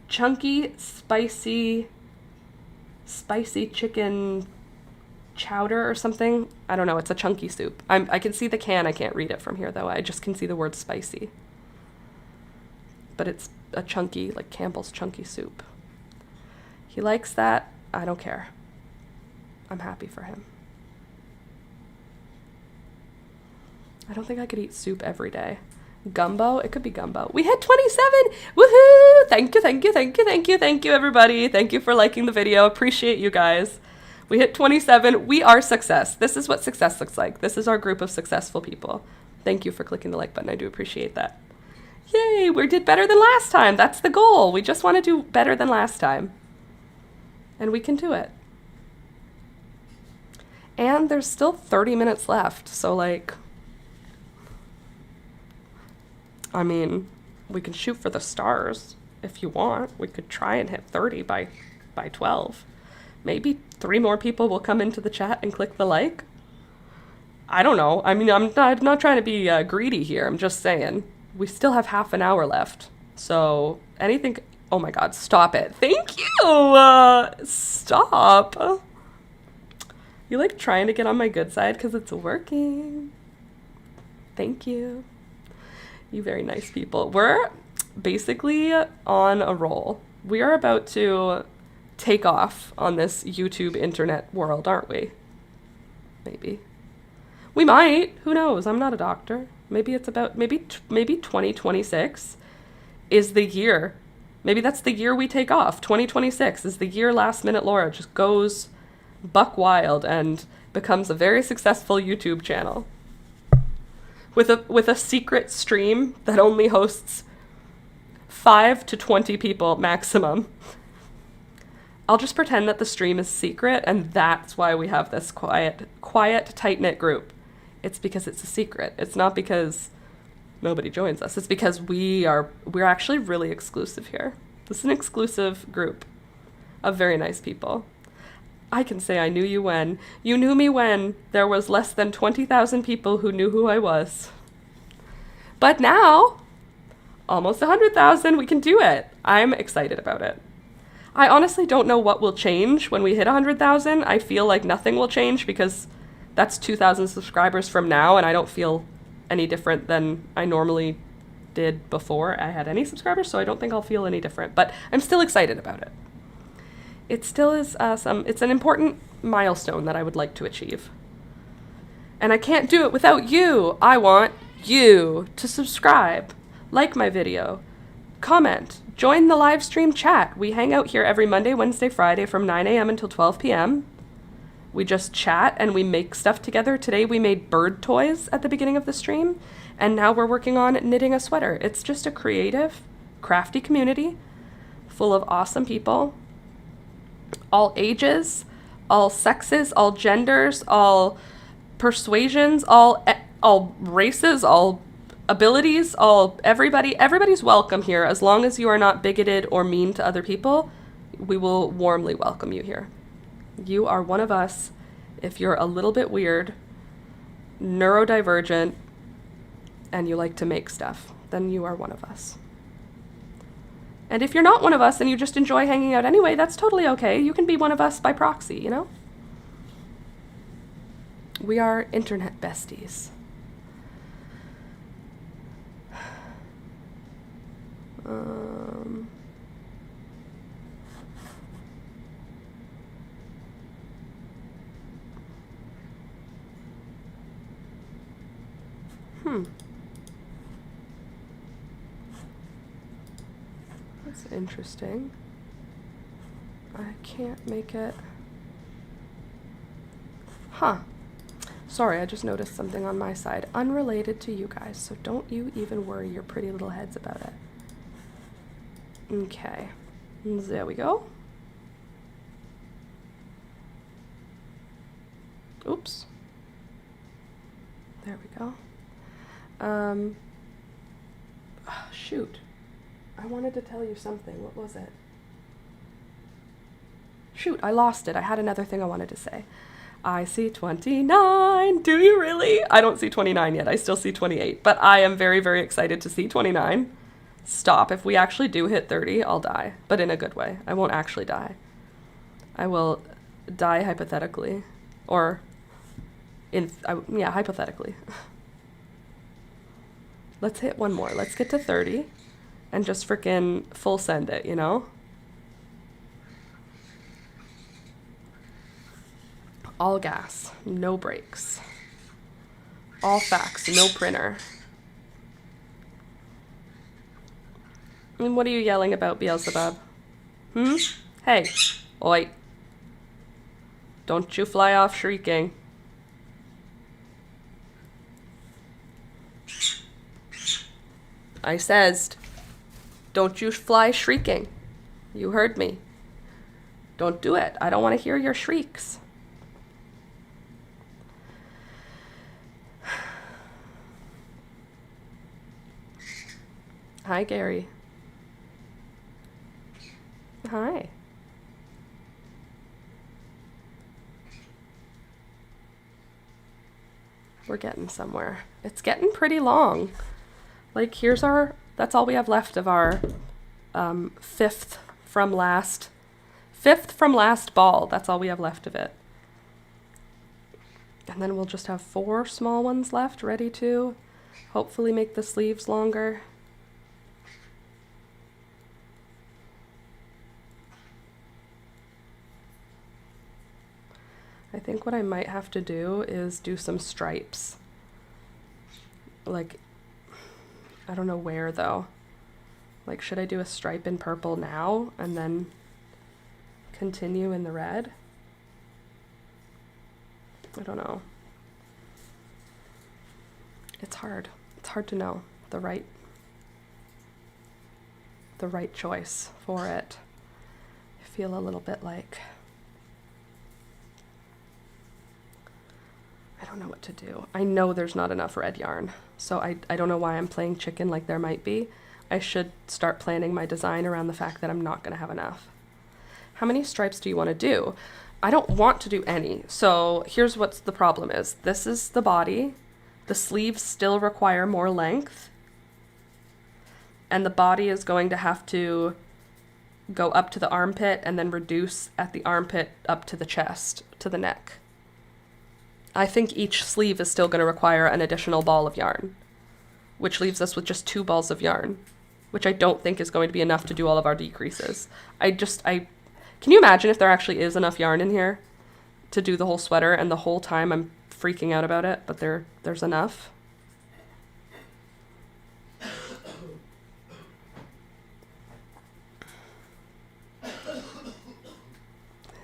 chunky, spicy chicken chowder or something. I don't know. It's a chunky soup. I can see the can. I can't read it from here, though. I just can see the word spicy. But it's a chunky, like Campbell's chunky soup. He likes that. I don't care. I'm happy for him. I don't think I could eat soup every day. Gumbo? It could be gumbo. We hit 27! Woohoo! Thank you, thank you, thank you, thank you, thank you, everybody. Thank you for liking the video. Appreciate you guys. We hit 27. We are success. This is what success looks like. This is our group of successful people. Thank you for clicking the like button. I do appreciate that. Yay! We did better than last time. That's the goal. We just want to do better than last time. And we can do it. And there's still 30 minutes left. So, like, I mean, we can shoot for the stars if you want. We could try and hit 30 by 12. Maybe 3 more people will come into the chat and click the like. I don't know. I mean, I'm not trying to be greedy here. I'm just saying. We still have half an hour left. So anything... Oh my God, stop it. Thank you! Stop. You like trying to get on my good side because it's working. Thank you. You very nice people. We're basically on a roll. We are about to take off on this YouTube internet world, aren't we? Maybe. We might. Who knows? I'm not a doctor. Maybe it's about, maybe 2026 is the year. Maybe that's the year we take off. 2026 is the year Last Minute Laura just goes buck wild and becomes a very successful YouTube channel. With a secret stream that only hosts 5 to 20 people maximum. I'll just pretend that the stream is secret, and that's why we have this quiet, tight-knit group. It's because it's a secret. It's not because nobody joins us. It's because we're actually really exclusive here. This is an exclusive group of very nice people. I can say I knew you when. You knew me when there was less than 20,000 people who knew who I was. But now, almost 100,000, we can do it. I'm excited about it. I honestly don't know what will change when we hit 100,000. I feel like nothing will change because that's 2,000 subscribers from now, and I don't feel any different than I normally did before I had any subscribers, so I don't think I'll feel any different. But I'm still excited about it. It still is it's an important milestone that I would like to achieve. And I can't do it without you. I want you to subscribe, like my video, comment, join the live stream chat. We hang out here every Monday, Wednesday, Friday from 9 a.m. until 12 p.m. We just chat and we make stuff together. Today we made bird toys at the beginning of the stream, and now we're working on knitting a sweater. It's just a creative, crafty community full of awesome people. All ages, all sexes, all genders, all persuasions, all races, all abilities, everybody's welcome here. As long as you are not bigoted or mean to other people, we will warmly welcome you here. You are one of us. If you're a little bit weird, neurodivergent, and you like to make stuff, then you are one of us. And if you're not one of us and you just enjoy hanging out anyway, that's totally okay. You can be one of us by proxy, you know? We are internet besties. That's interesting. I can't make it. Huh. Sorry, I just noticed something on my side. Unrelated to you guys, so don't you even worry your pretty little heads about it. Okay. There we go. Oops. There we go. Shoot. I wanted to tell you something. What was it? Shoot, I lost it. I had another thing I wanted to say. I see 29. Do you really? I don't see 29 yet. I still see 28. But I am very, very excited to see 29. Stop. If we actually do hit 30, I'll die. But in a good way. I won't actually die. I will die hypothetically. Or, hypothetically. Let's hit one more. Let's get to 30. And just freaking full send it, you know? All gas, no brakes. All fax, no printer. And what are you yelling about, Beelzebub? Hey, oi. Don't you fly off shrieking. I says, don't you fly shrieking. You heard me. Don't do it. I don't want to hear your shrieks. Hi, Gary. Hi. We're getting somewhere. It's getting pretty long. Like, that's all we have left of our fifth from last ball. That's all we have left of it. And then we'll just have 4 small ones left, ready to hopefully make the sleeves longer. I think what I might have to do is do some stripes. Like, I don't know where though. Like, should I do a stripe in purple now and then continue in the red? I don't know. It's hard. It's hard to know the right choice for it. I feel a little bit like I don't know what to do. I know there's not enough red yarn, so I don't know why I'm playing chicken like there might be. I should start planning my design around the fact that I'm not going to have enough. How many stripes do you want to do? I don't want to do any. So here's what the problem is. This is the body. The sleeves still require more length. And the body is going to have to go up to the armpit and then reduce at the armpit up to the chest, to the neck. I think each sleeve is still going to require an additional ball of yarn, which leaves us with just 2 balls of yarn, which I don't think is going to be enough to do all of our decreases. Can you imagine if there actually is enough yarn in here to do the whole sweater, and the whole time I'm freaking out about it, but there's enough?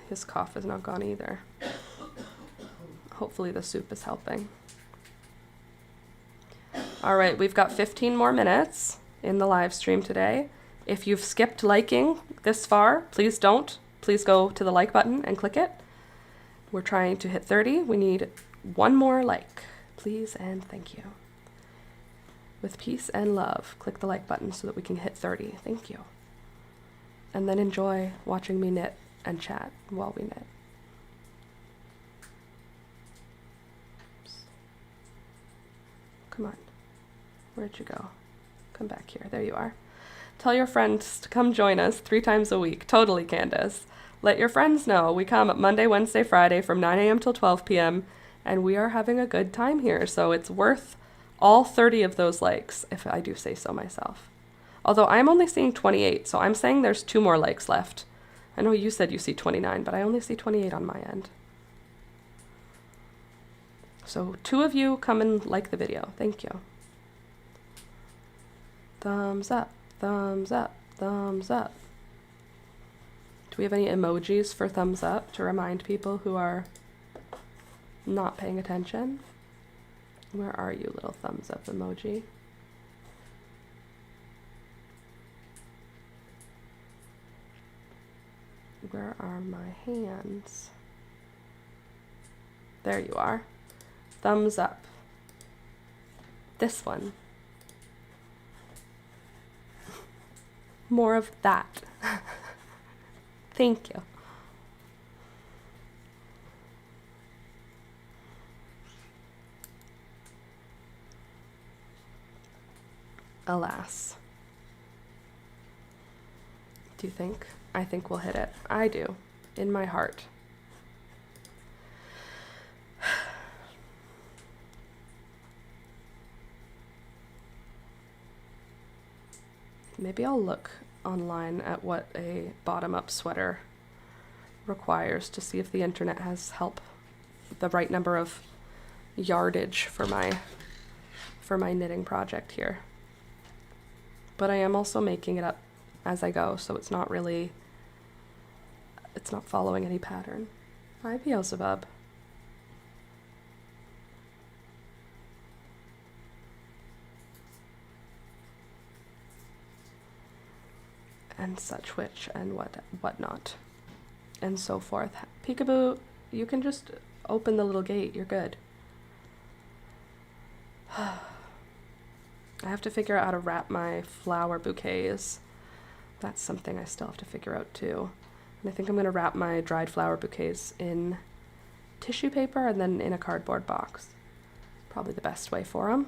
His cough is not gone either. Hopefully the soup is helping. All right, we've got 15 more minutes in the live stream today. If you've skipped liking this far, please don't. Please go to the like button and click it. We're trying to hit 30. We need 1 more like, please and thank you. With peace and love, click the like button so that we can hit 30. Thank you. And then enjoy watching me knit and chat while we knit. Oops. Come on. Where'd you go? Come back here. There you are. Tell your friends to come join us 3 times a week. Totally, Candace. Let your friends know. We come Monday, Wednesday, Friday from 9 a.m. till 12 p.m. and we are having a good time here. So it's worth all 30 of those likes, if I do say so myself. Although I'm only seeing 28, so I'm saying there's 2 more likes left. I know you said you see 29, but I only see 28 on my end. So 2 of you come and like the video. Thank you. Thumbs up, thumbs up, thumbs up. Do we have any emojis for thumbs up to remind people who are not paying attention? Where are you, little thumbs up emoji? Where are my hands? There you are. Thumbs up. This one. More of that. Thank you. Alas. Do you think? I think we'll hit it. I do. In my heart. Maybe I'll look online at what a bottom-up sweater requires to see if the internet has the right number of yardage for my knitting project here. But I am also making it up as I go, so it's not following any pattern. Hi, Beelzebub. And such which and whatnot and so forth. Peekaboo, you can just open the little gate. You're good. I have to figure out how to wrap my flower bouquets. That's something I still have to figure out too. And I think I'm going to wrap my dried flower bouquets in tissue paper and then in a cardboard box. Probably the best way for them.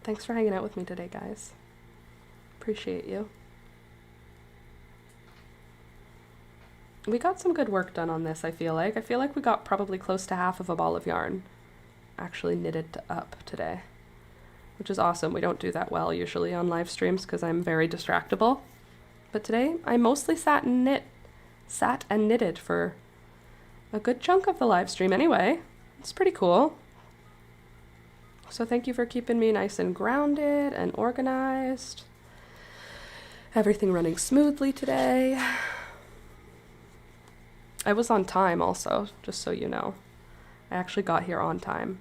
Thanks for hanging out with me today, guys. Appreciate you. We got some good work done on this, I feel like. I feel like we got probably close to half of a ball of yarn actually knitted up today, which is awesome. We don't do that well usually on live streams because I'm very distractible. But today I mostly sat and knitted for a good chunk of the live stream anyway. It's pretty cool. So thank you for keeping me nice and grounded and organized. Everything running smoothly today. I was on time also, just so you know. I actually got here on time.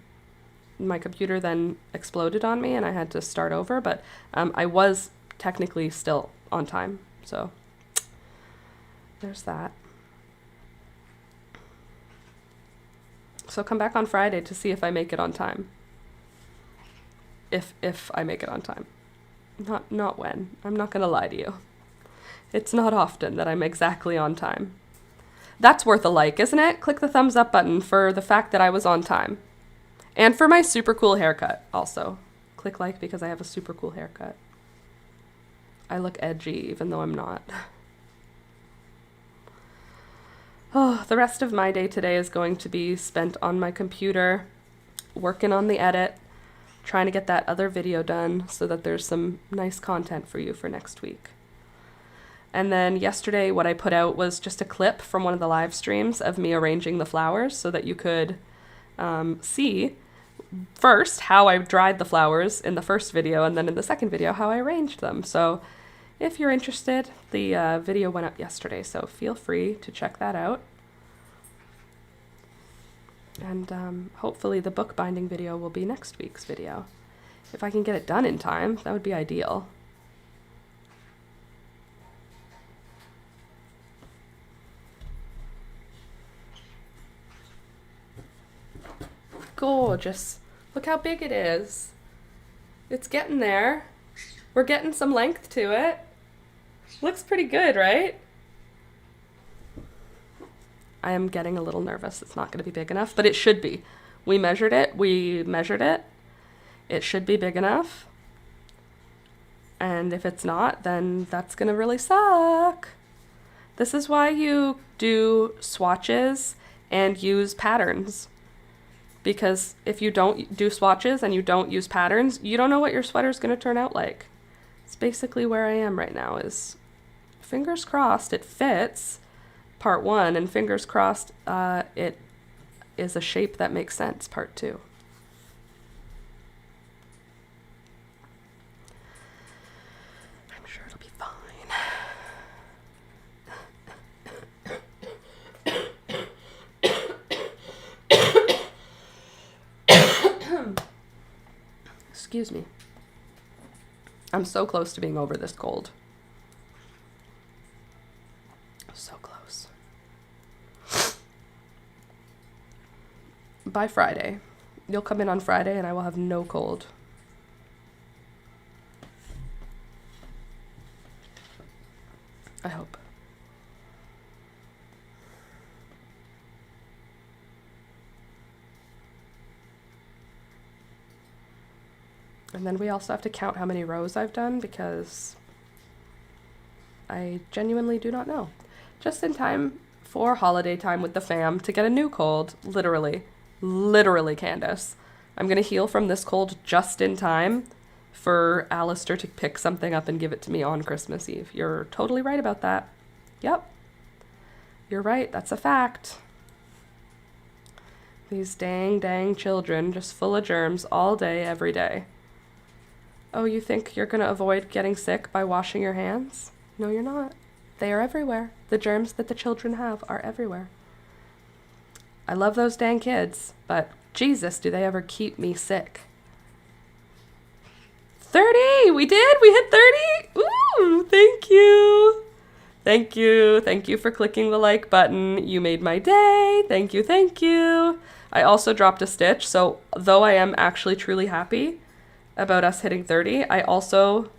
My computer then exploded on me and I had to start over, but I was technically still on time. So there's that. So come back on Friday to see if I make it on time. if I make it on time. Not when. I'm not gonna lie to you. It's not often that I'm exactly on time. That's worth a like, isn't it? Click the thumbs up button for the fact that I was on time. And for my super cool haircut, also. Click like because I have a super cool haircut. I look edgy, even though I'm not. Oh, the rest of my day today is going to be spent on my computer, working on the edit, trying to get that other video done so that there's some nice content for you for next week. And then yesterday, what I put out was just a clip from one of the live streams of me arranging the flowers so that you could see first how I dried the flowers in the first video, and then in the second video how I arranged them. So if you're interested, the video went up yesterday, so feel free to check that out. And hopefully the bookbinding video will be next week's video. If I can get it done in time, that would be ideal. Gorgeous. Look how big it is. It's getting there. We're getting some length to it. Looks pretty good, right? I am getting a little nervous. It's not going to be big enough, but it should be. We measured it. It should be big enough. And if it's not, then that's going to really suck. This is why you do swatches and use patterns. Because if you don't do swatches and you don't use patterns, you don't know what your sweater's going to turn out like. It's basically where I am right now, is fingers crossed it fits part 1, and fingers crossed it is a shape that makes sense part 2. I'm sure it'll be fine. Excuse me. I'm so close to being over this cold. So close. By Friday. You'll come in on Friday and I will have no cold. I hope. And then we also have to count how many rows I've done because I genuinely do not know. Just in time for holiday time with the fam to get a new cold. Literally, Candace. I'm going to heal from this cold just in time for Alistair to pick something up and give it to me on Christmas Eve. You're totally right about that. Yep. You're right. That's a fact. These dang children just full of germs all day, every day. Oh, you think you're going to avoid getting sick by washing your hands? No, you're not. They are everywhere. The germs that the children have are everywhere. I love those dang kids, but Jesus, do they ever keep me sick. 30! We did! We hit 30! Ooh, thank you! Thank you. Thank you for clicking the like button. You made my day. Thank you. I also dropped a stitch, so though I am actually truly happy about us hitting 30, I also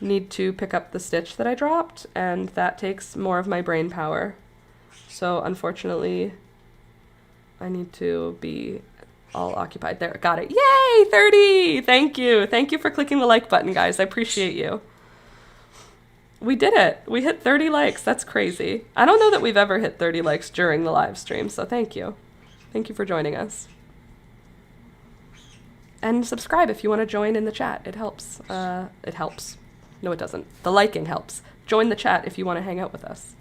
need to pick up the stitch that I dropped, and that takes more of my brain power. So unfortunately, I need to be all occupied. There, got it. Yay, 30! Thank you. Thank you for clicking the like button, guys. I appreciate you. We did it. We hit 30 likes. That's crazy. I don't know that we've ever hit 30 likes during the live stream, so thank you. Thank you for joining us. And subscribe if you want to join in the chat. It helps. It helps. No, it doesn't. The liking helps. Join the chat if you want to hang out with us.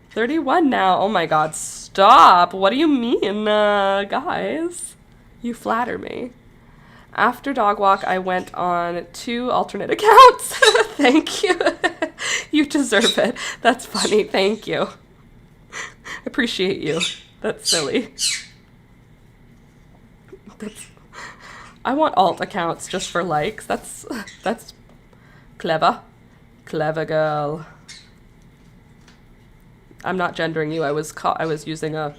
31 now. Oh my god, stop. What do you mean, guys? You flatter me. After dog walk, I went on 2 alternate accounts. Thank you. You deserve it. That's funny. Thank you. Appreciate you. That's silly. I want alt accounts just for likes. That's clever. Clever girl. I'm not gendering you. I was using a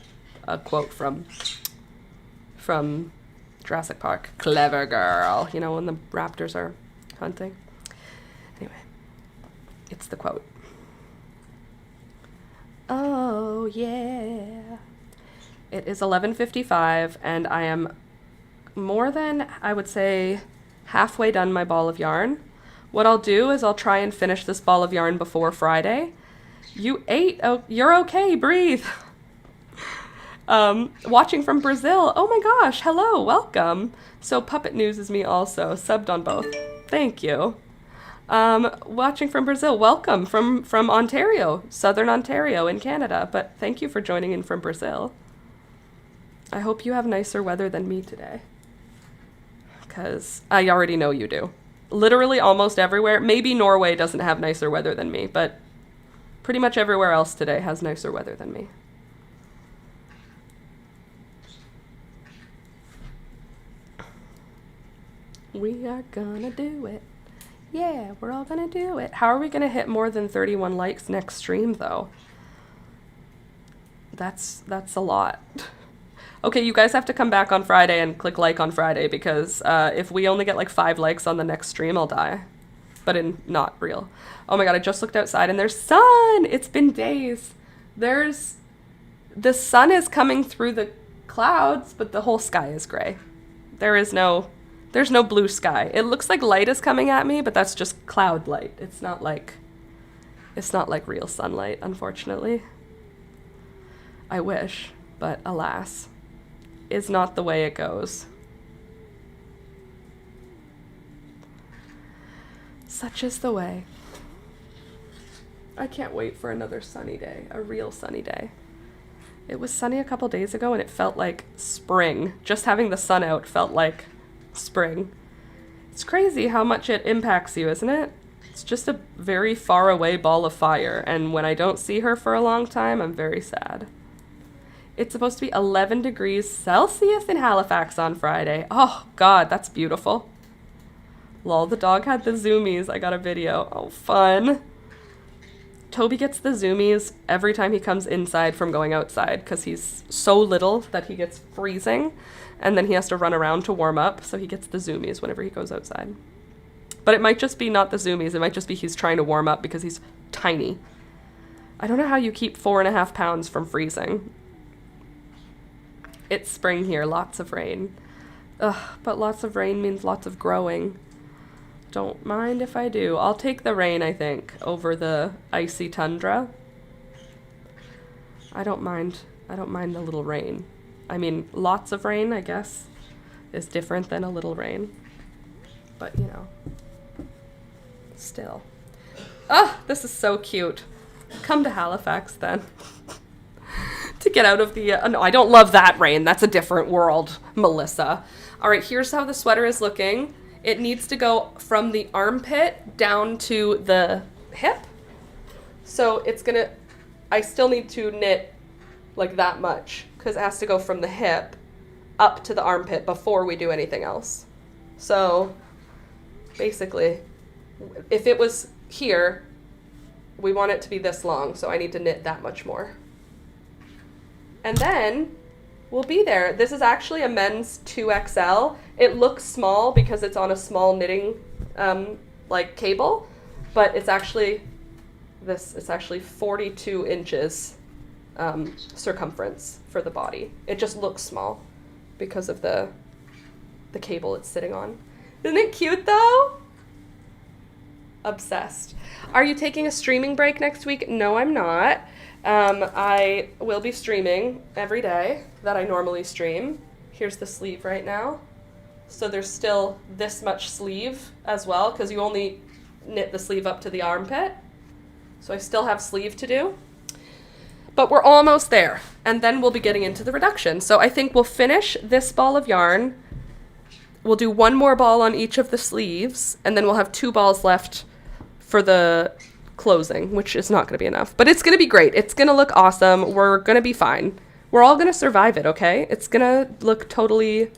quote from Jurassic Park. Clever girl. You know, when the raptors are hunting. Anyway, it's the quote. Oh, yeah. It is 11:55, and I am more than, I would say, halfway done my ball of yarn. What I'll do is I'll try and finish this ball of yarn before Friday. You ate. Oh, you're okay. Breathe. Watching from Brazil. Oh my gosh. Hello. Welcome. So Puppet News is me also. Subbed on both. Thank you. Watching from Brazil. Welcome from Ontario. Southern Ontario in Canada. But thank you for joining in from Brazil. I hope you have nicer weather than me today. Because I already know you do. Literally almost everywhere. Maybe Norway doesn't have nicer weather than me, but pretty much everywhere else today has nicer weather than me. We are gonna do it. Yeah, we're all gonna do it. How are we gonna hit more than 31 likes next stream, though? That's a lot. Okay, you guys have to come back on Friday and click like on Friday, because if we only get like 5 likes on the next stream, I'll die. But in not real. Oh my god, I just looked outside and there's sun! It's been days. The sun is coming through the clouds, but the whole sky is gray. There's no blue sky. It looks like light is coming at me, but that's just cloud light. It's not like real sunlight, unfortunately. I wish, but alas, is not the way it goes. Such is the way. I can't wait for another sunny day, a real sunny day. It was sunny a couple days ago and it felt like spring. Just having the sun out felt like spring. It's crazy how much it impacts you, isn't it? It's just a very far away ball of fire, and when I don't see her for a long time, I'm very sad. It's supposed to be 11 degrees Celsius in Halifax on Friday. Oh god, that's beautiful. Lol, the dog had the zoomies. I got a video. Oh, fun. Toby gets the zoomies every time he comes inside from going outside because he's so little that he gets freezing and then he has to run around to warm up, so he gets the zoomies whenever he goes outside. But it might just be not the zoomies, it might just be he's trying to warm up because he's tiny. I don't know how you keep 4.5 pounds from freezing. It's spring here, lots of rain. Ugh, but lots of rain means lots of growing. Don't mind if I do. I'll take the rain, I think, over the icy tundra. I don't mind a little rain. I mean, lots of rain, I guess, is different than a little rain. But, you know, still. Oh, this is so cute. Come to Halifax, then. To get out of the... no, I don't love that rain. That's a different world, Melissa. All right, here's how the sweater is looking. It needs to go from the armpit down to the hip. So it's going to... I still need to knit like that much because it has to go from the hip up to the armpit before we do anything else. So basically, if it was here, we want it to be this long, so I need to knit that much more. And then we'll be there. This is actually a men's 2XL. It looks small because it's on a small knitting like cable, but it's actually it's actually 42 inches circumference for the body. It just looks small because of the cable it's sitting on. Isn't it cute though? Obsessed. Are you taking a streaming break next week? No, I'm not. I will be streaming every day that I normally stream. Here's the sleeve right now. So there's still this much sleeve as well, because you only knit the sleeve up to the armpit. So I still have sleeve to do. But we're almost there, and then we'll be getting into the reduction. So I think we'll finish this ball of yarn. We'll do one more ball on each of the sleeves, and then we'll have 2 balls left for the closing, which is not going to be enough. But it's going to be great. It's going to look awesome. We're going to be fine. We're all going to survive it, okay? It's going to look totally...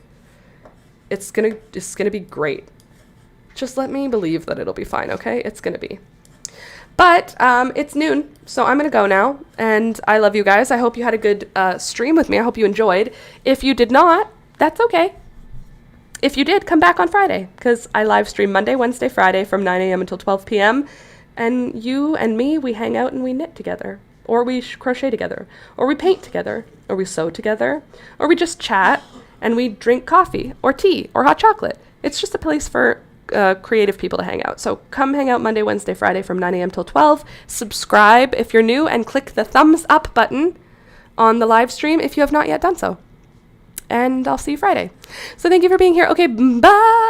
It's going to be great. Just let me believe that it'll be fine, okay? It's going to be. But it's noon, so I'm going to go now. And I love you guys. I hope you had a good stream with me. I hope you enjoyed. If you did not, that's okay. if you did, come back on Friday, because I live stream Monday, Wednesday, Friday from 9 a.m. until 12 p.m. And you and me, we hang out and we knit together, or we crochet together, or we paint together, or we sew together, or we just chat and we drink coffee or tea or hot chocolate. It's just a place for creative people to hang out. So come hang out Monday, Wednesday, Friday from 9 a.m. till 12. Subscribe if you're new and click the thumbs up button on the live stream if you have not yet done so. And I'll see you Friday. So thank you for being here. Okay, bye.